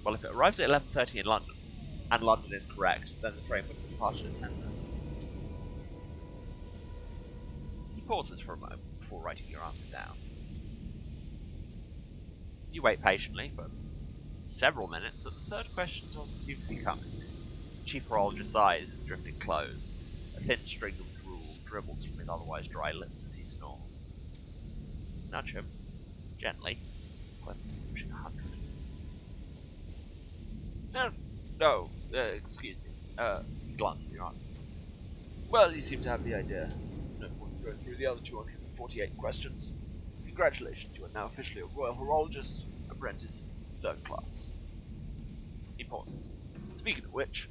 Well, if it arrives at 11:30 in London, and London is correct, then the train would have departed at 10:30. He pauses for a moment before writing your answer down. You wait patiently for several minutes, but the third question doesn't seem to be coming. The chief horologist's eyes have drifted closed. A thin string of drool dribbles from his otherwise dry lips as he snores. Nudge him, gently, cleansing pushing 100. No, excuse me. He glances at your answers. Well, you seem to have the idea. No point going through the other 248 questions. Congratulations, you are now officially a Royal Horologist, apprentice, 3rd class. He pauses. Speaking of which,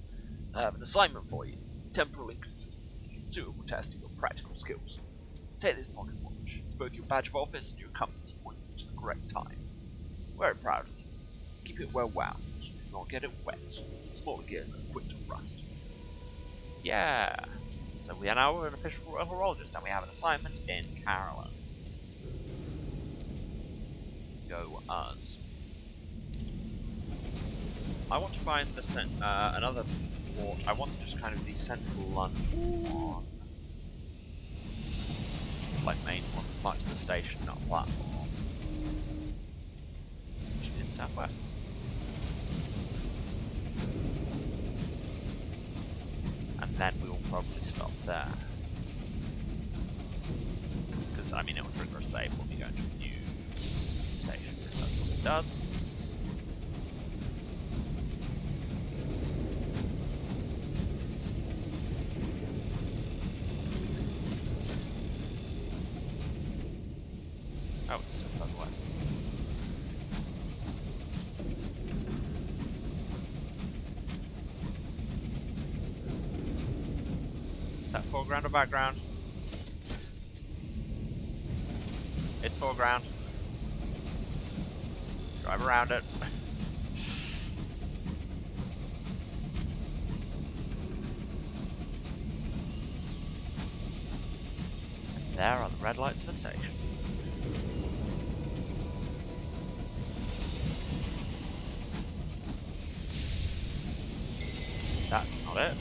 I have an assignment for you. Temporal inconsistency, suitable testing of practical skills. Take this pocket watch. It's both your badge of office and your compass pointing to the correct time. Wear it proudly. Keep it well wound. Do not get it wet. Smaller gears are quick to rust. Yeah. So we are now an official Royal Horologist and we have an assignment in Carolyn. Go us. I want to find the another port. I want just kind of the central London one. Like main one, much the station, not a platform. Which is southwest. And then we will probably stop there. Because, I mean, it will trigger a save when we go into a new station. That's what it does. Oh, it's still further west. Is that foreground or background? It's foreground. Drive around it. And there are the red lights of the station. That's not it.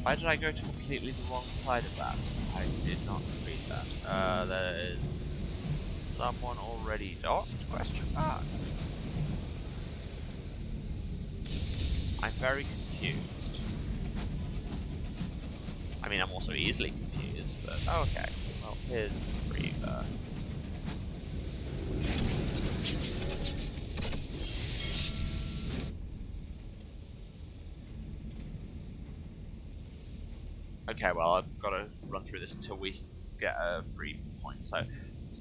Why did I go to completely the wrong side of that? I did not read that. There is someone already docked? Question mark. I'm very confused. I mean, I'm also easily confused, but okay. Well, here's the Reaver. Okay, well, I've got to run through this until we get a free point. So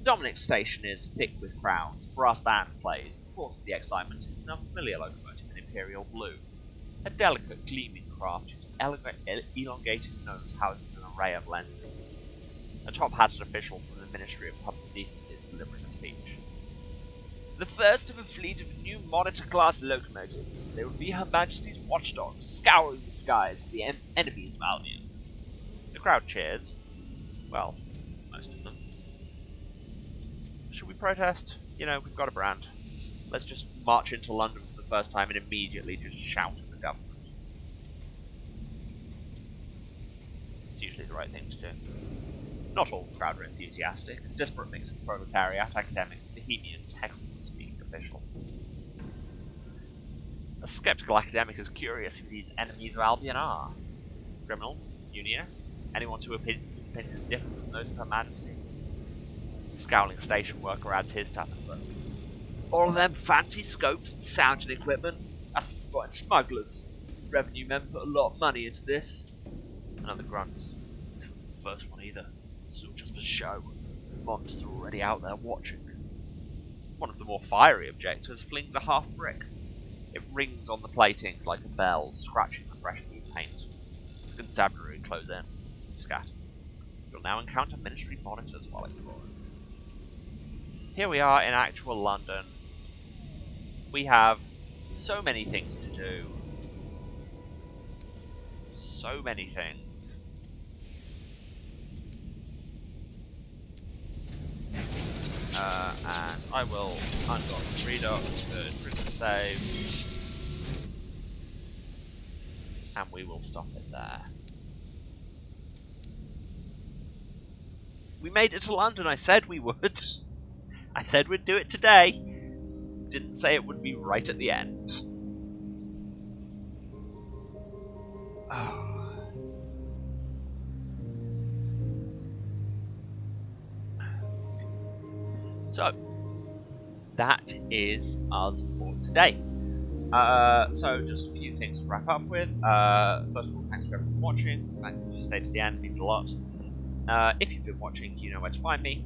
Dominic's station is thick with crowds. Brass band plays. The force of the excitement is an unfamiliar locomotive in imperial blue. A delicate, gleaming craft whose elongated nose houses an array of lenses. A top-hatted official from the Ministry of Public Decency is delivering a speech. The first of a fleet of new monitor-class locomotives. They will be Her Majesty's watchdogs, scouring the skies for the enemies of Albion. The crowd cheers. Well, most of them. Should we protest? You know, we've got a brand. Let's just march into London for the first time and immediately just shout at the government. It's usually the right thing to do. Not all the crowd are enthusiastic. A disparate mix of proletariat, academics, bohemians, heckling the speaking official. A skeptical academic is curious who these enemies of Albion are. Criminals, unionists, anyone whose opinion is different from those of Her Majesty. The scowling station worker adds his tap in first. All of them fancy scopes and sounding equipment. As for spotting smugglers, revenue men put a lot of money into this. Another grunt. First one either. It's all just for show. Monsters are already out there watching. One of the more fiery objectors flings a half brick. It rings on the plating like a bell, scratching the fresh blue paint. The constabulary close in. Scatter. You'll now encounter ministry monitors while exploring. Here we are in actual London. We have so many things to do. So many things. And I will undock the redock to trigger the save. And we will stop it there. We made it to London, I said we would. I said we'd do it today. Didn't say it would be right at the end. Oh. So, that is us for today. So, just a few things to wrap up with. First of all, thanks for everyone watching. Thanks if you stayed to the end, it means a lot. If you've been watching, you know where to find me.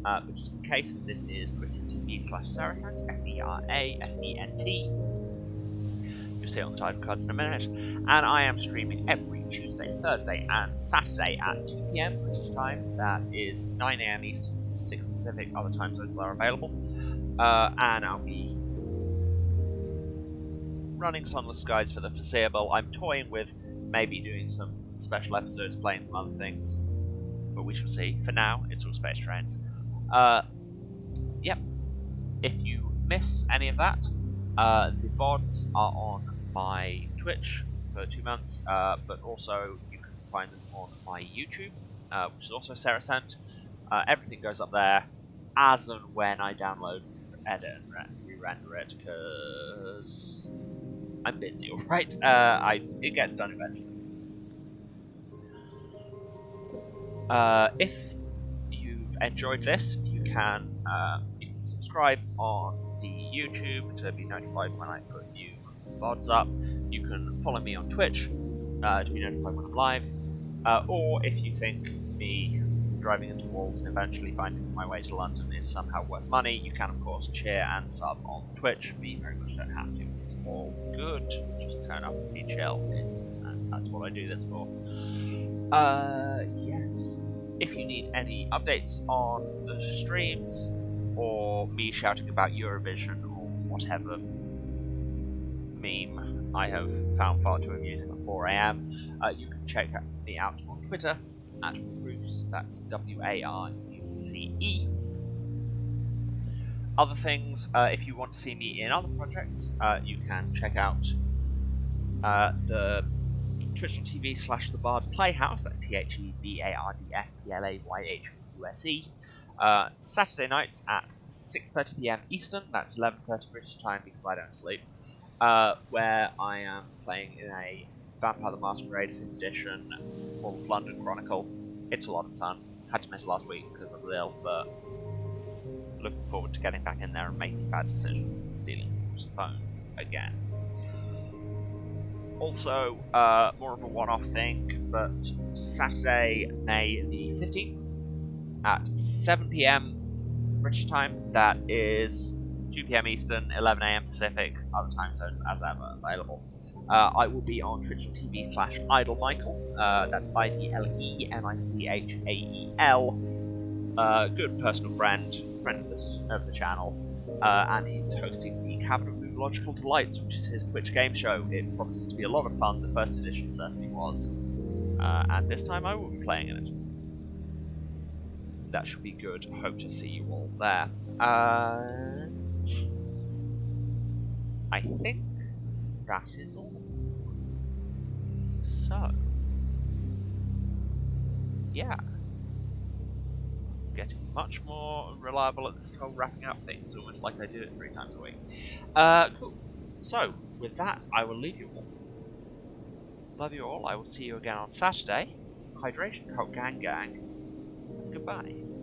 But just in case, this is twitch.tv/Serasent, SERASENT. You'll see it on the title cards in a minute. And I am streaming every Tuesday, Thursday, and Saturday at 2 PM British time. That is 9 AM Eastern, 6 Pacific. Other time zones are available. And I'll be running Sunless Skies for the foreseeable. I'm toying with maybe doing some special episodes, playing some other things. But we shall see. For now, it's all Space Trains. Yep. If you miss any of that, the VODs are on my Twitch for 2 months, but also you can find them on my YouTube, which is also Serasent. Everything goes up there as and when I download, edit, and re-render it, because I'm busy, alright? It gets done eventually. If you've enjoyed this, you can subscribe on the YouTube to be notified when I put new VODs up. You can follow me on Twitch to be notified when I'm live. Or if you think me driving into walls and eventually finding my way to London is somehow worth money, you can of course cheer and sub on Twitch. We very much don't have to. It's all good. Just turn up and be chill. And that's what I do this for. Yes. If you need any updates on the streams, or me shouting about Eurovision, or whatever meme I have found far too amusing at 4 AM, you can check me out on Twitter, at Bruce, that's WARUCE. Other things, if you want to see me in other projects, you can check out the twitch.tv/The Bard's Playhouse, that's THEBARDSPLAYHUSE. Saturday nights at 6:30 PM Eastern, that's 11:30 British time because I don't sleep, where I am playing in a Vampire the Masquerade 5th edition Fall of London Chronicle. It's a lot of fun. Had to miss last week because I was ill, but looking forward to getting back in there and making bad decisions and stealing people's phones again. Also, more of a one-off thing, but Saturday, May the 15th, at 7 PM British time, that is 2 PM Eastern, 11 AM Pacific, other time zones as ever available. I will be on twitch.tv/IdleMichael, that's IDLEMICHAEL, good personal friend of the channel, and he's hosting the Cabinet of Logical Delights, which is his Twitch game show. It promises to be a lot of fun. The first edition certainly was. And this time I will be playing in it. That should be good. Hope to see you all there. I think that is all. So, yeah. Getting much more reliable at this whole wrapping up thing. It's almost like I do it 3 times a week. Cool. So, with that, I will leave you all. Love you all. I will see you again on Saturday. Hydration Cult Gang Gang. Goodbye.